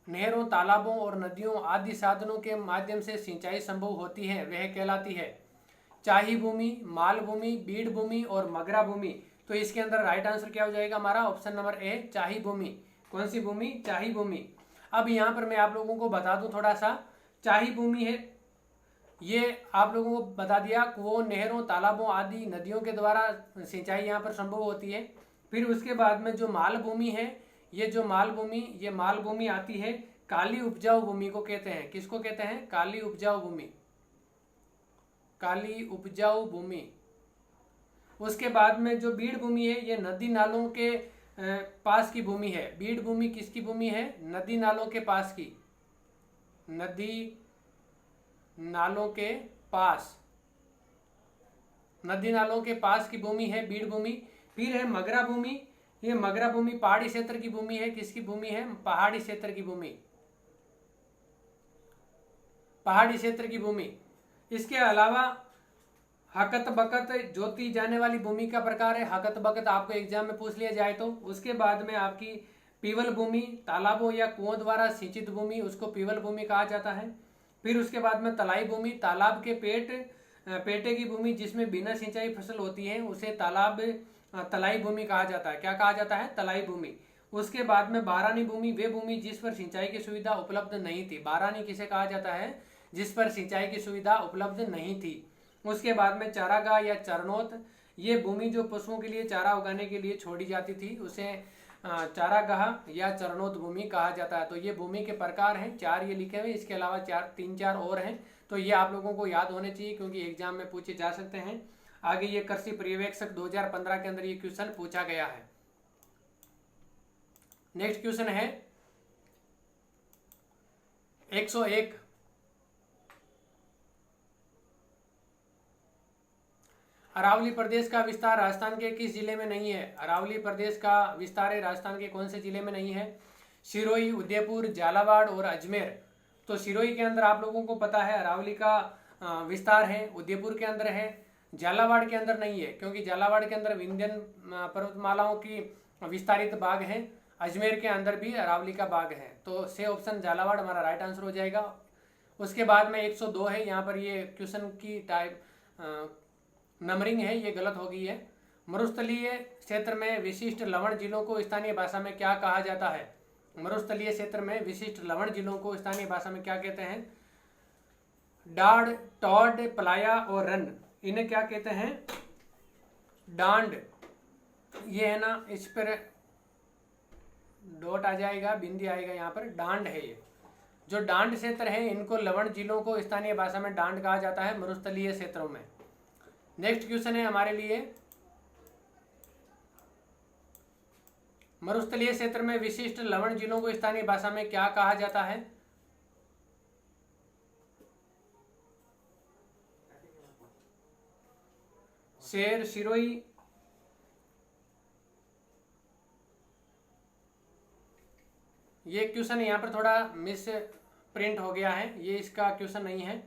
नहरों, तालाबों और नदियों आदि साधनों के माध्यम से सिंचाई संभव होती है वह कहलाती है चाही भूमि, माल भूमि, बीड़ भूमि और मगरा भूमि। तो इसके अंदर राइट आंसर क्या हो जाएगा हमारा? ऑप्शन नंबर ए चाही भूमि। कौन सी भूमि? चाही भूमि। अब यहाँ पर मैं आप लोगों को बता दूं थोड़ा सा, चाही भूमि है ये आप लोगों को बता दिया, कुओं, नहरों, तालाबों आदि नदियों के द्वारा सिंचाई यहाँ पर संभव होती है। फिर उसके बाद में जो माल भूमि है, ये माल भूमि आती है, काली उपजाऊ भूमि को कहते हैं। किसको कहते हैं? काली उपजाऊ भूमि। काली उपजाऊ भूमि। उसके बाद में जो बीड़ भूमि है ये नदी नालों के पास की भूमि है। बीड़ भूमि किसकी भूमि है? नदी नालों के पास की, नदी नालों के पास, नदी नालों के पास की भूमि है बीड़ भूमि। फिर है मगरा भूमि। ये मगरा भूमि पहाड़ी क्षेत्र की भूमि है। किसकी भूमि है? पहाड़ी क्षेत्र की भूमि, पहाड़ी क्षेत्र की भूमि। इसके अलावा हकत बकत जोती जाने वाली भूमि का प्रकार है। हकत बकत आपको एग्जाम में पूछ लिया जाए तो। उसके बाद में आपकी पीवल भूमि, तालाबों या कुओं द्वारा सिंचित भूमि, उसको पीवल भूमि कहा जाता है। फिर उसके बाद में तलाई भूमि, तालाब के पेटे की भूमि जिसमें बिना सिंचाई फसल होती है उसे तलाई भूमि कहा जाता है। क्या कहा जाता है? तलाई भूमि। उसके बाद में बारानी भूमि, वे भूमि जिस पर सिंचाई की सुविधा उपलब्ध नहीं थी। बारानी किसे कहा जाता है? जिस पर सिंचाई की सुविधा उपलब्ध नहीं थी। उसके बाद में चारागाह या चरनोत, ये भूमि जो पशुओं के लिए चारा उगाने के लिए छोड़ी जाती थी उसे चारागाह या चरनोत भूमि कहा जाता है। तो ये भूमि के प्रकार हैं, 4 ये लिखे हुए, इसके अलावा 3-4 और हैं। तो ये आप लोगों को याद होने चाहिए क्योंकि एग्जाम में पूछे जा सकते हैं। आगे ये कृषि पर्यवेक्षक 2015 के अंदर ये क्वेश्चन पूछा गया है। नेक्स्ट क्वेश्चन है 101। अरावली प्रदेश का विस्तार राजस्थान के किस जिले में नहीं है? अरावली प्रदेश का विस्तार है राजस्थान के कौन से जिले में नहीं है? सिरोही, उदयपुर, झालावाड़ और अजमेर। तो सिरोही के अंदर आप लोगों को पता है अरावली का विस्तार है, उदयपुर के अंदर है, झालावाड़ के अंदर नहीं है क्योंकि झालावाड़ के अंदर विंध्यन पर्वतमालाओं की विस्तारित बाग है। अजमेर के अंदर भी अरावली का बाग है। तो से ऑप्शन झालावाड़ हमारा राइट आंसर हो जाएगा। उसके बाद में 102 है, यहाँ पर ये क्वेश्चन की टाइप नंबरिंग है, ये गलत हो गई है। मरुस्थलीय क्षेत्र में विशिष्ट लवण जिलों को स्थानीय भाषा में क्या कहा जाता है? मरुस्थलीय क्षेत्र में विशिष्ट लवण जिलों को स्थानीय भाषा में क्या कहते हैं? डांड, टॉड, पलाया और रन, इन्हें क्या कहते हैं? डांड। ये है ना, इस पर डॉट आ जाएगा, बिंदी आएगा, यहाँ पर डांड है। ये जो डांड क्षेत्र है इनको लवण जिलों को स्थानीय भाषा में डांड कहा जाता है मरुस्थलीय क्षेत्रों में। नेक्स्ट क्वेश्चन है हमारे लिए, मरुस्थलीय क्षेत्र में विशिष्ट लवण जिलों को स्थानीय भाषा में क्या कहा जाता है? शेर, सिरोही, ये क्वेश्चन यहाँ पर थोड़ा मिस प्रिंट हो गया है, ये इसका क्वेश्चन नहीं है।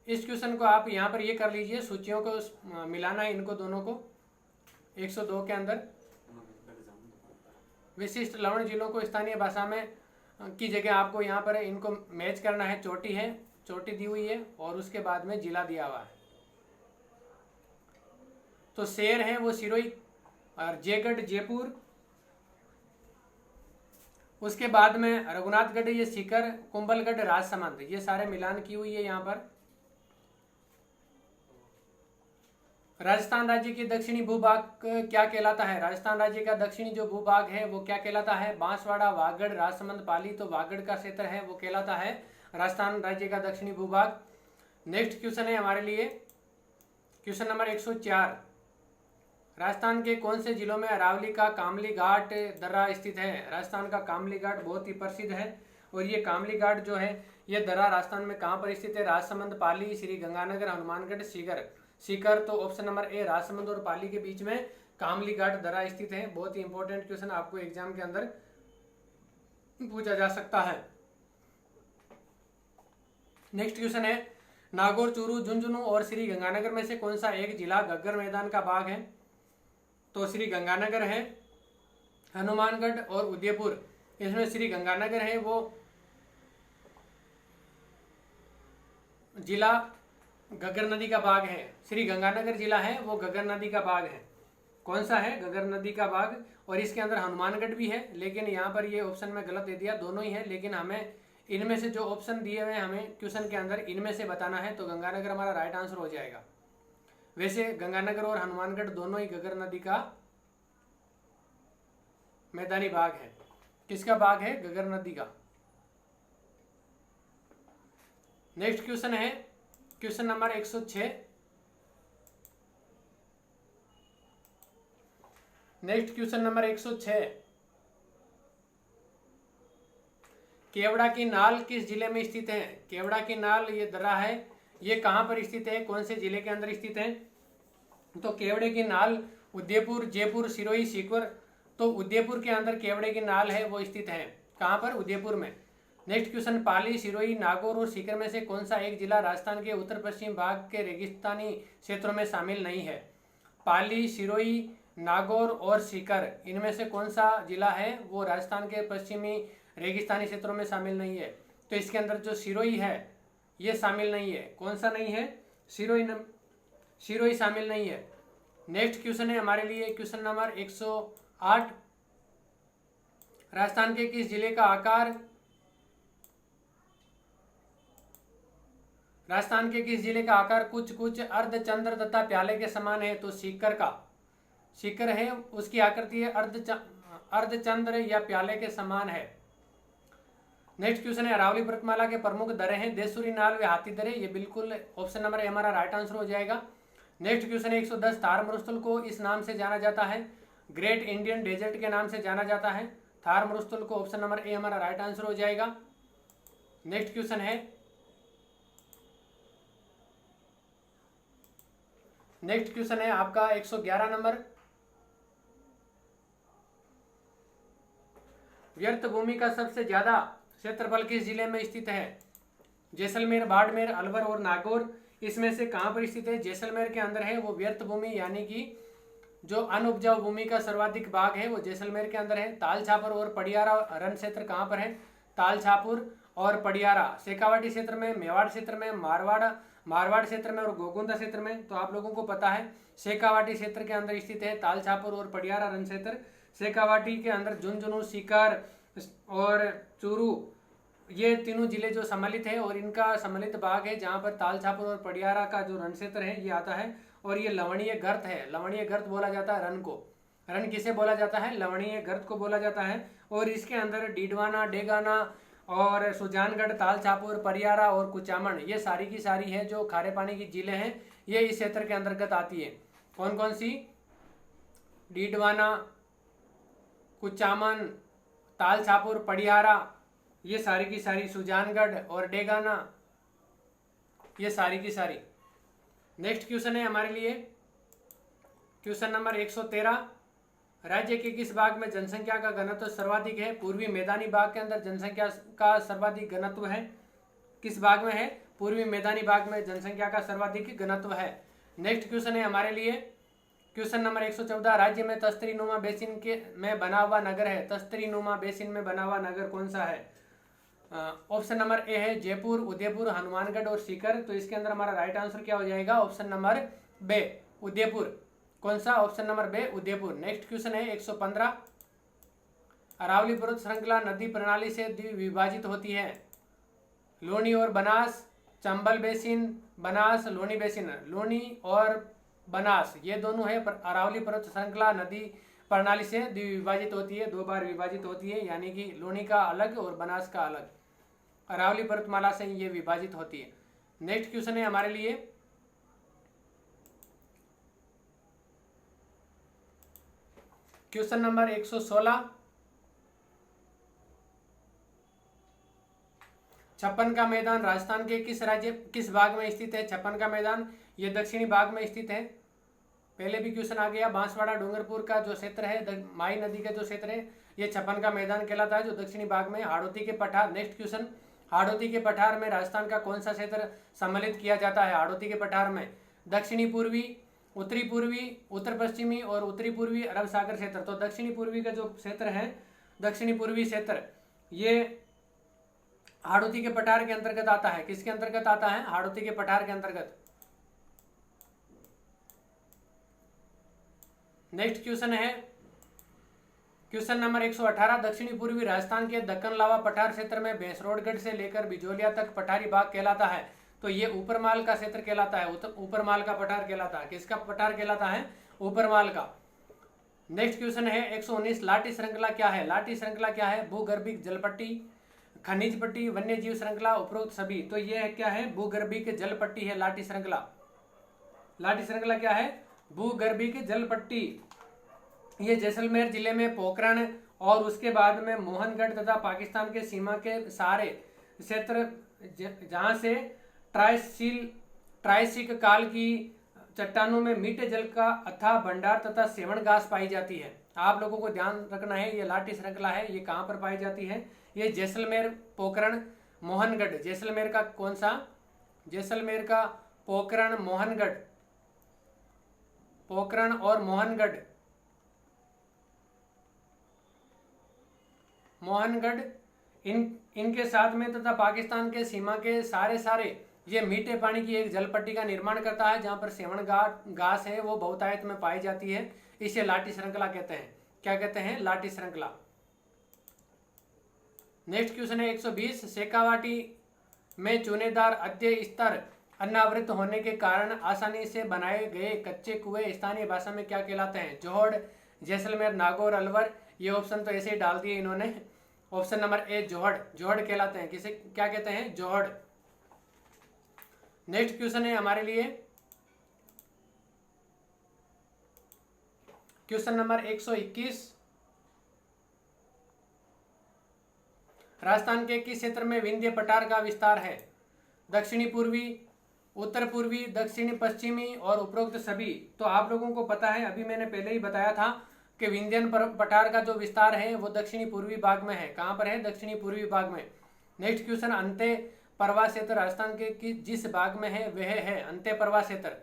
इस क्वेश्चन को आप यहाँ पर ये कर लीजिए, सूचियों को मिलाना है इनको दोनों को। 102 के अंदर विशिष्ट लवण जिलों को स्थानीय भाषा में की जगह आपको यहाँ पर इनको मैच करना है। चोटी है, चोटी दी हुई है और उसके बाद में जिला दिया हुआ है। तो शेर है वो सिरोही और जयगढ़ जयपुर। उसके बाद में रघुनाथगढ़, ये सीकर, कुंभलगढ़ राजसमंद, ये सारे मिलान की हुई है यहाँ पर। राजस्थान राज्य के दक्षिणी भूभाग क्या कहलाता है? राजस्थान राज्य का दक्षिणी जो भूभाग है वो क्या कहलाता है? बांसवाड़ा, वागड़, राजसमंद, पाली। तो वागड़ का क्षेत्र है वो कहलाता है राजस्थान राज्य का दक्षिणी भूभाग। नेक्स्ट क्वेश्चन है हमारे लिए क्वेश्चन नंबर 104। राजस्थान के कौन से जिलों में अरावली का कामली घाट दर्रा स्थित है? राजस्थान का कामली घाट बहुत ही प्रसिद्ध है और ये कामली घाट जो है ये दर्रा राजस्थान में कहाँ पर स्थित है? राजसमंद, पाली, श्री गंगानगर, हनुमानगढ़, सीकर। तो ऑप्शन नंबर ए, राजसमंद और पाली के बीच में कामली घाट दर्रा स्थित है। बहुत ही इंपॉर्टेंट क्वेश्चन आपको एग्जाम के अंदर पूछा जा सकता है। नेक्स्ट क्वेश्चन है, नागौर, चूरू, झुंझुनू और श्री गंगानगर में से कौन सा एक जिला घग्गर मैदान का भाग है? तो श्री गंगानगर है, हनुमानगढ़ और उदयपुर। इसमें श्री गंगानगर है वो जिला घग्गर नदी का भाग है। श्री गंगानगर जिला है वो घग्गर नदी का भाग है। कौन सा है? घग्गर नदी का भाग। और इसके अंदर हनुमानगढ़ भी है, लेकिन यहाँ पर ये ऑप्शन में गलत दे दिया, दोनों ही है। लेकिन हमें इनमें से जो ऑप्शन दिए हुए हमें क्वेश्चन के अंदर इनमें से बताना है, तो गंगानगर हमारा राइट आंसर हो जाएगा। वैसे गंगानगर और हनुमानगढ़ दोनों ही घग्गर नदी का मैदानी भाग है। किसका भाग है? घग्गर नदी का। नेक्स्ट क्वेश्चन है question number 106। Next question number 106, केवड़ा की नाल किस जिले में स्थित है? केवड़ा की नाल ये दर्रा है, ये कहां पर स्थित है? कौन से जिले के अंदर स्थित है? तो केवड़े की नाल उदयपुर, जयपुर, सिरोही, सीकर। तो उदयपुर के अंदर केवड़े की नाल है वो स्थित है। कहां पर? उदयपुर में। नेक्स्ट क्वेश्चन, पाली, सिरोही, नागौर और सीकर में से कौन सा एक जिला राजस्थान के उत्तर पश्चिम भाग के रेगिस्तानी क्षेत्रों में शामिल नहीं है? पाली, सिरोही, नागौर और सीकर, इनमें से कौन सा जिला है वो राजस्थान के पश्चिमी रेगिस्तानी क्षेत्रों में शामिल नहीं है? तो इसके अंदर जो सिरोही है ये शामिल नहीं है। कौन सा नहीं है? सिरोही शामिल नहीं है। नेक्स्ट क्वेश्चन है हमारे लिए क्वेश्चन नंबर 108। राजस्थान के किस जिले का आकार कुछ कुछ अर्धचंद्र तथा प्याले के समान है? तो सीकर है, उसकी आकृति है अर्धचंद्र या प्याले के समान है। नेक्स्ट क्वेश्चन है अरावली पर्वतमाला के प्रमुख दरे हैं देसूरी नाल व हाथी दरे, ये बिल्कुल ऑप्शन नंबर ए हमारा राइट आंसर हो जाएगा। नेक्स्ट क्वेश्चन है 110 थार मरुस्थल को इस नाम से जाना जाता है, ग्रेट इंडियन डेजर्ट के नाम से जाना जाता है। थार मरुस्थल को ऑप्शन नंबर ए हमारा राइट आंसर हो जाएगा। नेक्स्ट क्वेश्चन है आपका 111 नंबर, व्यर्थ भूमि का सबसे ज्यादा क्षेत्रफल किस जिले में स्थित है? जैसलमेर, बाड़मेर, अलवर और नागौर, इसमें से कहां पर स्थित है? जैसलमेर के अंदर है वो व्यर्थ भूमि, यानी कि जो अनउपजाऊ भूमि का सर्वाधिक भाग है वो जैसलमेर के अंदर है। ताल छापुर और पडियारा रण क्षेत्र कहां पर है? ताल छापुर और पडियारा शेखावाटी क्षेत्र में, मेवाड़ क्षेत्र में, मारवाड़ क्षेत्र में और गोगुंदा क्षेत्र में। तो आप लोगों को पता है शेखावाटी क्षेत्र के अंदर स्थित है ताल छापुर और पडियारा रण क्षेत्र। शेखावाटी के अंदर झुंझुनू, सीकर और चूरू, ये तीनों जिले जो सम्मिलित है और इनका सम्मिलित भाग है जहाँ पर ताल छापुर और पडियारा का जो रण क्षेत्र है ये आता है। और ये लवणीय गर्त है, लवणीय गर्त बोला जाता है रण को। रण किसे बोला जाता है? लवणीय गर्त को बोला जाता है। और इसके अंदर डीडवाना, डेगाना और सुजानगढ़, ताल छापुर, परियारा और कुचामन, ये सारी की सारी है जो खारे पानी की जिले हैं, ये इस क्षेत्र के अंतर्गत आती है। कौन कौन सी? डीडवाना, कुचामन, ताल छापुर, पडियारा, ये सारी की सारी, सुजानगढ़ और डेगाना, ये सारी की सारी। नेक्स्ट क्वेश्चन है हमारे लिए क्वेश्चन नंबर 113, राज्य के किस भाग में जनसंख्या का घनत्व सर्वाधिक है? पूर्वी मैदानी भाग के अंदर जनसंख्या का सर्वाधिक घनत्व है। किस भाग में है? पूर्वी मैदानी भाग में जनसंख्या का सर्वाधिक घनत्व है। नेक्स्ट क्वेश्चन है हमारे लिए क्वेश्चन नंबर 114, राज्य में तस्तरी नुमा बेसिन के में बना हुआ नगर है। तस्तरी नुमा बेसिन में बना हुआ नगर कौन सा है? ऑप्शन नंबर ए है जयपुर, उदयपुर, हनुमानगढ़ और सीकर। तो इसके अंदर हमारा राइट आंसर क्या हो जाएगा? ऑप्शन नंबर बे, उदयपुर। कौन सा? ऑप्शन नंबर बे, उदयपुर। नेक्स्ट क्वेश्चन है 115, अरावली पर्वत श्रृंखला नदी प्रणाली से विभाजित होती है। लोनी और बनास, चंबल बेसिन, बनास, लोनी बेसिन। लोनी और बनास ये दोनों है अरावली पर्वत श्रृंखला नदी प्रणाली से द्विविभाजित होती है, 2 बार विभाजित होती है, यानी कि लोनी का अलग और बनास का अलग। अरावली पर्वतमाला से ये विभाजित होती है। नेक्स्ट क्वेश्चन है हमारे लिए क्वेश्चन नंबर 116, छप्पन का मैदान राजस्थान के किस भाग में स्थित है? छप्पन का मैदान ये दक्षिणी भाग में स्थित है। पहले भी क्वेश्चन आ गया। बांसवाड़ा डूंगरपुर का जो क्षेत्र है, माई नदी का जो क्षेत्र है, ये छप्पन का मैदान कहलाता है जो दक्षिणी भाग में। हाड़ौती के पठार, नेक्स्ट क्वेश्चन, हाड़ौती के पठार में राजस्थान का कौन सा क्षेत्र सम्मिलित किया जाता है? हाड़ौती के पठार में दक्षिणी पूर्वी, उत्तरी पूर्वी, उत्तर पश्चिमी और उत्तरी पूर्वी अरब सागर क्षेत्र। तो दक्षिणी पूर्वी का जो क्षेत्र है, दक्षिणी पूर्वी क्षेत्र, ये हाड़ौती के पठार के अंतर्गत आता है। किसके अंतर्गत आता है? हाड़ौती के पठार के अंतर्गत। नेक्स्ट क्वेश्चन है क्वेश्चन नंबर 118, दक्षिणी पूर्वी राजस्थान के दक्कन लावा पठार क्षेत्र में भैंसरोडगढ़ से लेकर बिजोलिया तक पठारी भाग कहलाता है। तो ये ऊपरमाल का क्षेत्र कहलाता है, ऊपरमाल का पठार कहलाता है। किसका पठार कहलाता है? ऊपरमाल का। नेक्स्ट क्वेश्चन है 119, लाटी श्रृंखला क्या है? लाटी श्रृंखला क्या है? भूगर्भिक जलपट्टी, खनिज पट्टी, वन्य जीव श्रृंखला, उपरोक्त सभी। तो ये क्या है? भूगर्भिक जलपट्टी है लाटी श्रृंखला। लाटी श्रृंखला क्या है? भूगर्भिक जलपट्टी। ये जैसलमेर जिले में पोखरण और उसके बाद में मोहनगढ़ तथा पाकिस्तान के सीमा के सारे क्षेत्र जहां से ट्रायसिक काल की चट्टानों में मीठे जल का अथाह भंडार तथा सेवन घास पाई जाती है। आप लोगों को ध्यान रखना है, ये लाटी श्रृंखला है, ये कहां पर पाई जाती है? ये जैसलमेर, पोखरण, मोहनगढ़। जैसलमेर का कौन सा? जैसलमेर का पोखरण, मोहनगढ़, पोखरण और मोहनगढ़, मोहनगढ़ इनके साथ में तथा पाकिस्तान के सीमा के सारे ये मीठे पानी की एक जलपट्टी का निर्माण करता है जहां पर सेवन घास है वो बहुतायत में पाई जाती है। इसे लाटी श्रृंखला कहते हैं। क्या कहते हैं? लाटी श्रृंखला। नेक्स्ट क्वेश्चन है 120, शेखावाटी में चूनेदार अध्यय स्तर अनावृत होने के कारण आसानी से बनाए गए कच्चे कुएं स्थानीय भाषा में क्या कहलाते हैं? जोहड़, जैसलमेर, नागौर, अलवर। ये ऑप्शन तो ऐसे ही डाल दिए इन्होंने। ऑप्शन नंबर ए जोहड़, जोहड़ कहलाते हैं। किसे क्या कहते हैं? जोहड़। नेक्स्ट क्वेश्चन है हमारे लिए क्वेश्चन नंबर 121। राजस्थान के किस क्षेत्र में विंध्य पठार का विस्तार है? दक्षिणी पूर्वी, उत्तर पूर्वी, दक्षिणी पश्चिमी और उपरोक्त सभी। तो आप लोगों को पता है, अभी मैंने पहले ही बताया था कि विंध्यन पठार का जो विस्तार है वो दक्षिणी पूर्वी भाग में है। कहाँ पर है? दक्षिणी पूर्वी भाग में। नेक्स्ट क्वेश्चन, अंत्य प्रवाह क्षेत्र राजस्थान के जिस भाग में है वह है अंत्य प्रवाह क्षेत्र।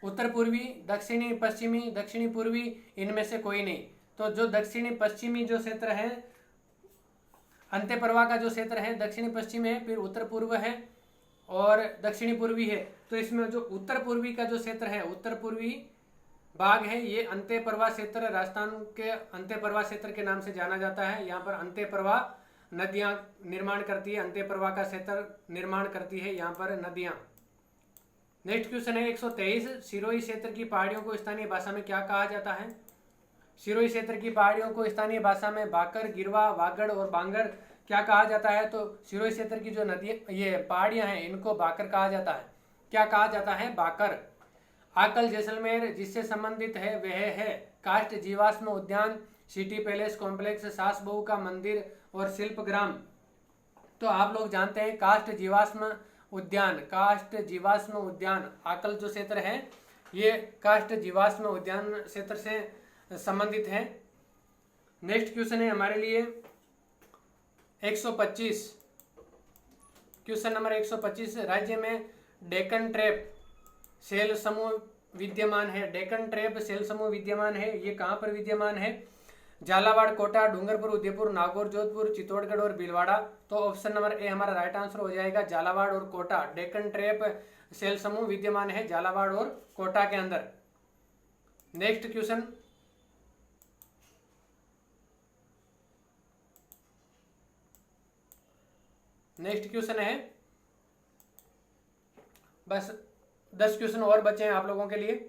उत्तर पूर्वी, दक्षिणी पश्चिमी, दक्षिणी पूर्वी, इनमें से कोई नहीं। तो जो दक्षिणी पश्चिमी जो क्षेत्र है, अंत्य प्रवाह का जो क्षेत्र है दक्षिणी पश्चिम है, फिर उत्तर पूर्व है और दक्षिणी पूर्वी है। तो इसमें जो उत्तर पूर्वी का जो क्षेत्र है, उत्तर पूर्वी भाग है, ये अंत्य प्रवाह क्षेत्र राजस्थान के अंत्य प्रवाह क्षेत्र के नाम से जाना जाता है। यहाँ पर अंत्य प्रवाह नदियां निर्माण करती है, अंत्य प्रवाह का क्षेत्र निर्माण करती है यहाँ पर नदियां। नेक्स्ट क्वेश्चन है 123। सिरोही क्षेत्र की पहाड़ियों को स्थानीय भाषा में क्या कहा जाता है? सिरोही क्षेत्र की पहाड़ियों को स्थानीय भाषा में बाकर, गिरवा, वागड़ और बांगर क्या कहा जाता है? तो सिरोही क्षेत्र की जो नदी, ये पहाड़ियां हैं, इनको बाकर कहा जाता है। क्या कहा जाता है? बाकर। आकल जैसलमेर जिससे संबंधित है वह है काष्ठ जीवाश्म उद्यान, सिटी पैलेस कॉम्प्लेक्स, सास बहू का मंदिर और शिल्पग्राम। तो आप लोग जानते हैं काष्ठ जीवाश्म उद्यान, काष्ठ जीवाश्म उद्यान आकल जो क्षेत्र है ये काष्ठ जीवाश्म उद्यान क्षेत्र से संबंधित है। नेक्स्ट क्वेश्चन है हमारे लिए 125। Question number 125। राज्य में डेक्कन ट्रैप सेल समूह विद्यमान है। डेक्कन ट्रैप सेल समूह विद्यमान है, ये कहाँ पर विद्यमान है? झालावाड़, कोटा, डूंगरपुर, उदयपुर, नागौर, जोधपुर, चित्तौड़गढ़ और भीलवाड़ा। तो ऑप्शन नंबर ए हमारा राइट आंसर हो जाएगा, झालावाड़ और कोटा। डेक्कन ट्रैप सेल समूह विद्यमान है झालावाड़ और कोटा के अंदर। नेक्स्ट क्वेश्चन है, बस 10 क्वेश्चन और बचे हैं आप लोगों के लिए,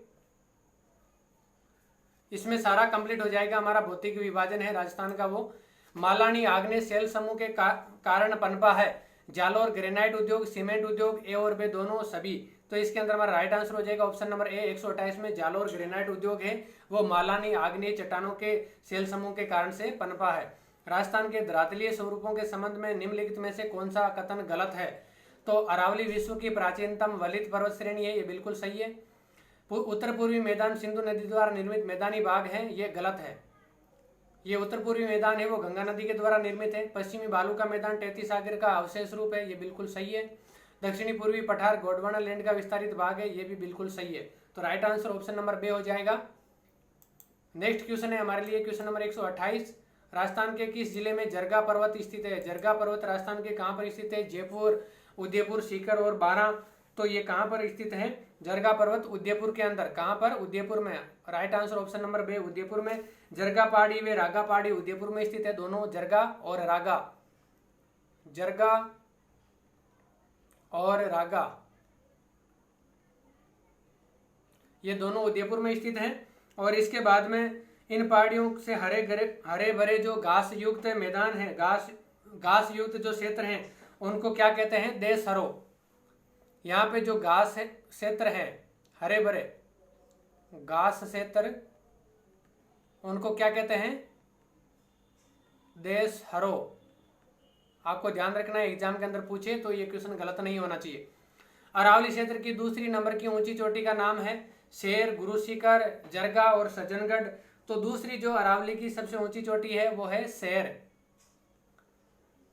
इसमें सारा कंप्लीट हो जाएगा। हमारा भौतिक विभाजन है राजस्थान का, वो मालानी आग्नेय सेल समूह के कारण पनपा है। जालोर ग्रेनाइट उद्योग, सीमेंट उद्योग, ए और बे दोनों सभी। तो इसके अंदर हमारा राइट आंसर हो जाएगा ऑप्शन नंबर ए 128 में जालोर ग्रेनाइट उद्योग है वो मालानी आग्नेय चट्टानों के सेल समूह के कारण से पनपा है। राजस्थान के धरातलीय स्वरूपों के संबंध में निम्नलिखित में से कौन सा कथन गलत है? तो अरावली विश्व की प्राचीनतम वलित पर्वत श्रेणी है, ये बिल्कुल सही है। उत्तर पूर्वी मैदान सिंधु नदी द्वारा निर्मित मैदानी भाग है, ये गलत है। ये उत्तर पूर्वी मैदान है वो गंगा नदी के द्वारा निर्मित है। पश्चिमी बालू का मैदान तैतीस सागर का अवशेष रूप है, ये बिल्कुल सही है। दक्षिणी पूर्वी पठार गोंडवाना लैंड का विस्तारित भाग है, ये भी बिल्कुल सही है। तो राइट आंसर ऑप्शन नंबर बे हो जाएगा। नेक्स्ट क्वेश्चन है हमारे लिए क्वेश्चन नंबर 128। राजस्थान के किस जिले में जरगा पर्वत स्थित है? जरगा पर्वत राजस्थान के कहाँ पर स्थित है? जयपुर, उदयपुर, सीकर और बारां। तो ये कहाँ पर स्थित है? जरगा पर्वत उदयपुर के अंदर। कहाँ पर? उदयपुर में। राइट आंसर ऑप्शन नंबर बे उदयपुर में। जरगा पहाड़ी व रागा पहाड़ी उदयपुर में स्थित है, दोनों जरगा और रागा, जरगा और रागा ये दोनों उदयपुर में स्थित हैं। और इसके बाद में इन पहाड़ियों से हरे भरे जो घास युक्त मैदान है, घास युक्त जो क्षेत्र हैं उनको क्या कहते हैं? देश हरो। यहाँ पे जो घास क्षेत्र है, हरे भरे घास क्षेत्र, उनको क्या कहते हैं? देश हरो। आपको ध्यान रखना है, एग्जाम के अंदर पूछे तो ये क्वेश्चन गलत नहीं होना चाहिए। अरावली क्षेत्र की दूसरी नंबर की ऊंची चोटी का नाम है शेर, गुरु शिखर, जरगा और सज्जनगढ़। तो दूसरी जो अरावली की सबसे ऊंची चोटी है वो है शेर।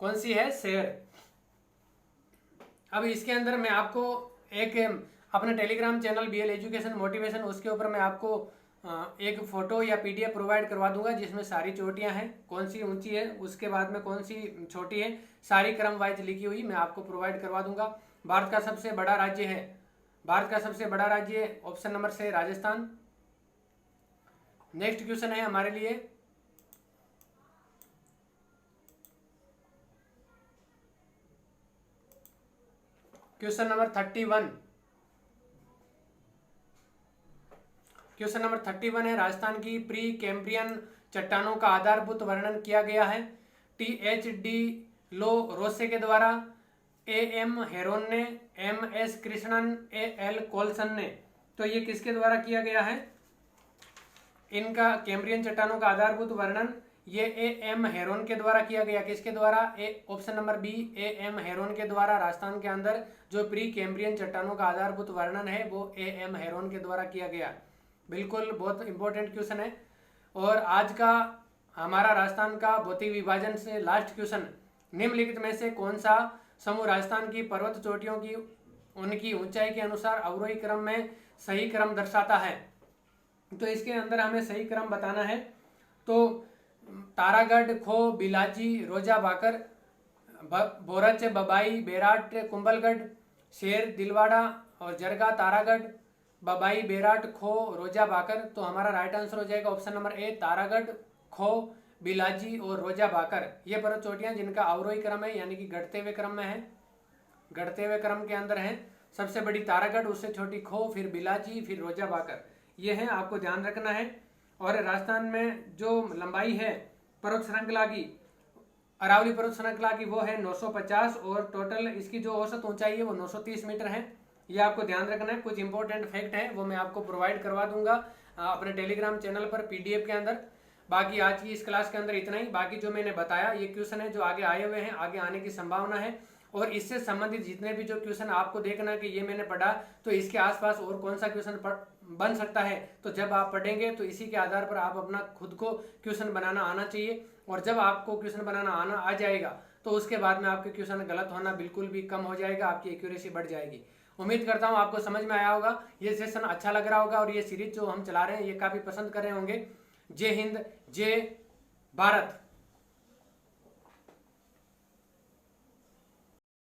कौन सी है? शेर। अब इसके अंदर मैं आपको एक अपना Telegram channel BL education motivation, उसके ऊपर मैं आपको एक फोटो या पीडीएफ प्रोवाइड करवा दूंगा जिसमें सारी चोटियां हैं, कौन सी ऊंची है, उसके बाद में कौन सी छोटी है, सारी क्रम वाइज लिखी हुई मैं आपको प्रोवाइड करवा दूंगा। भारत का सबसे बड़ा राज्य है, भारत का सबसे बड़ा राज्य ऑप्शन नंबर से राजस्थान। नेक्स्ट क्वेश्चन है हमारे लिए क्वेश्चन नंबर 31। क्वेश्चन नंबर 31 है, राजस्थान की प्री कैम्ब्रियन चट्टानों का आधारभूत वर्णन किया गया है। THD लो रोसे के द्वारा, AM हेरोन ने, MS कृष्णन, AL कोल्सन ने। तो ये किसके द्वारा किया गया है? इनका कैम्ब्रियन चट्टानों का आधारभूत वर्णन ये AM हेरोन के द्वारा किया गया। किसके द्वारा? Option number B, AM Heron के द्वारा। राजस्थान के अंदर जो प्री कैम्ब्रियन चट्टानों का आधारभूत वर्णन है वो AM हेरोन के द्वारा किया गया। बिल्कुल बहुत इंपॉर्टेंट क्वेश्चन है। और आज का हमारा राजस्थान का भौतिक विभाजन से लास्ट क्वेश्चन, निम्नलिखित में से कौन सा समूह राजस्थान की पर्वत चोटियों की उनकी ऊंचाई के अनुसार अवरोही क्रम में सही क्रम दर्शाता है? तो इसके अंदर हमें सही क्रम बताना है। तो तारागढ़, खो, बिलाजी, रोजा भाकर, बोरच, बबाई, बेराट, कुंभलगढ़, शेर, दिलवाड़ा और जरगा, तारागढ़, बबाई, बेराट, खो, रोजा भाकर। तो हमारा राइट आंसर हो जाएगा ऑप्शन नंबर ए, तारागढ़, खो, बिलाजी और रोजा भाकर। ये पर्वत चोटियां जिनका अवरोही क्रम है यानी कि घटते हुए क्रम में है, घटते हुए क्रम के अंदर है। सबसे बड़ी तारागढ़, उससे छोटी खो, फिर बिलाजी, फिर रोजा भाकर। ये है, आपको ध्यान रखना है। और राजस्थान में जो लंबाई है पर्वत श्रृंखला की, अरावली पर्वत श्रृंखला की, वो है 950 और टोटल इसकी जो औसत ऊंचाई है वो 930 मीटर है। ये आपको ध्यान रखना है। कुछ इंपॉर्टेंट फैक्ट है वो मैं आपको प्रोवाइड करवा दूंगा अपने टेलीग्राम चैनल पर PDF के अंदर। बाकी आज की इस क्लास के अंदर इतना ही। बाकी जो मैंने बताया ये क्वेश्चन है जो आगे आए हुए हैं, आगे आने की संभावना है। और इससे संबंधित जितने भी जो क्वेश्चन आपको देखना कि ये मैंने पढ़ा तो इसके आसपास और कौन सा क्वेश्चन बन सकता है, तो जब आप पढ़ेंगे तो इसी के आधार पर आप अपना खुद को क्वेश्चन बनाना आना चाहिए। और जब आपको क्वेश्चन बनाना आना आ जाएगा तो उसके बाद में आपके क्वेश्चन गलत होना बिल्कुल भी कम हो जाएगा, आपकी एक्यूरेसी बढ़ जाएगी। उम्मीद करता हूँ आपको समझ में आया होगा, ये सेशन अच्छा लग रहा होगा और ये सीरीज जो हम चला रहे हैं ये काफ़ी पसंद कर रहे होंगे। जय हिंद, जय भारत।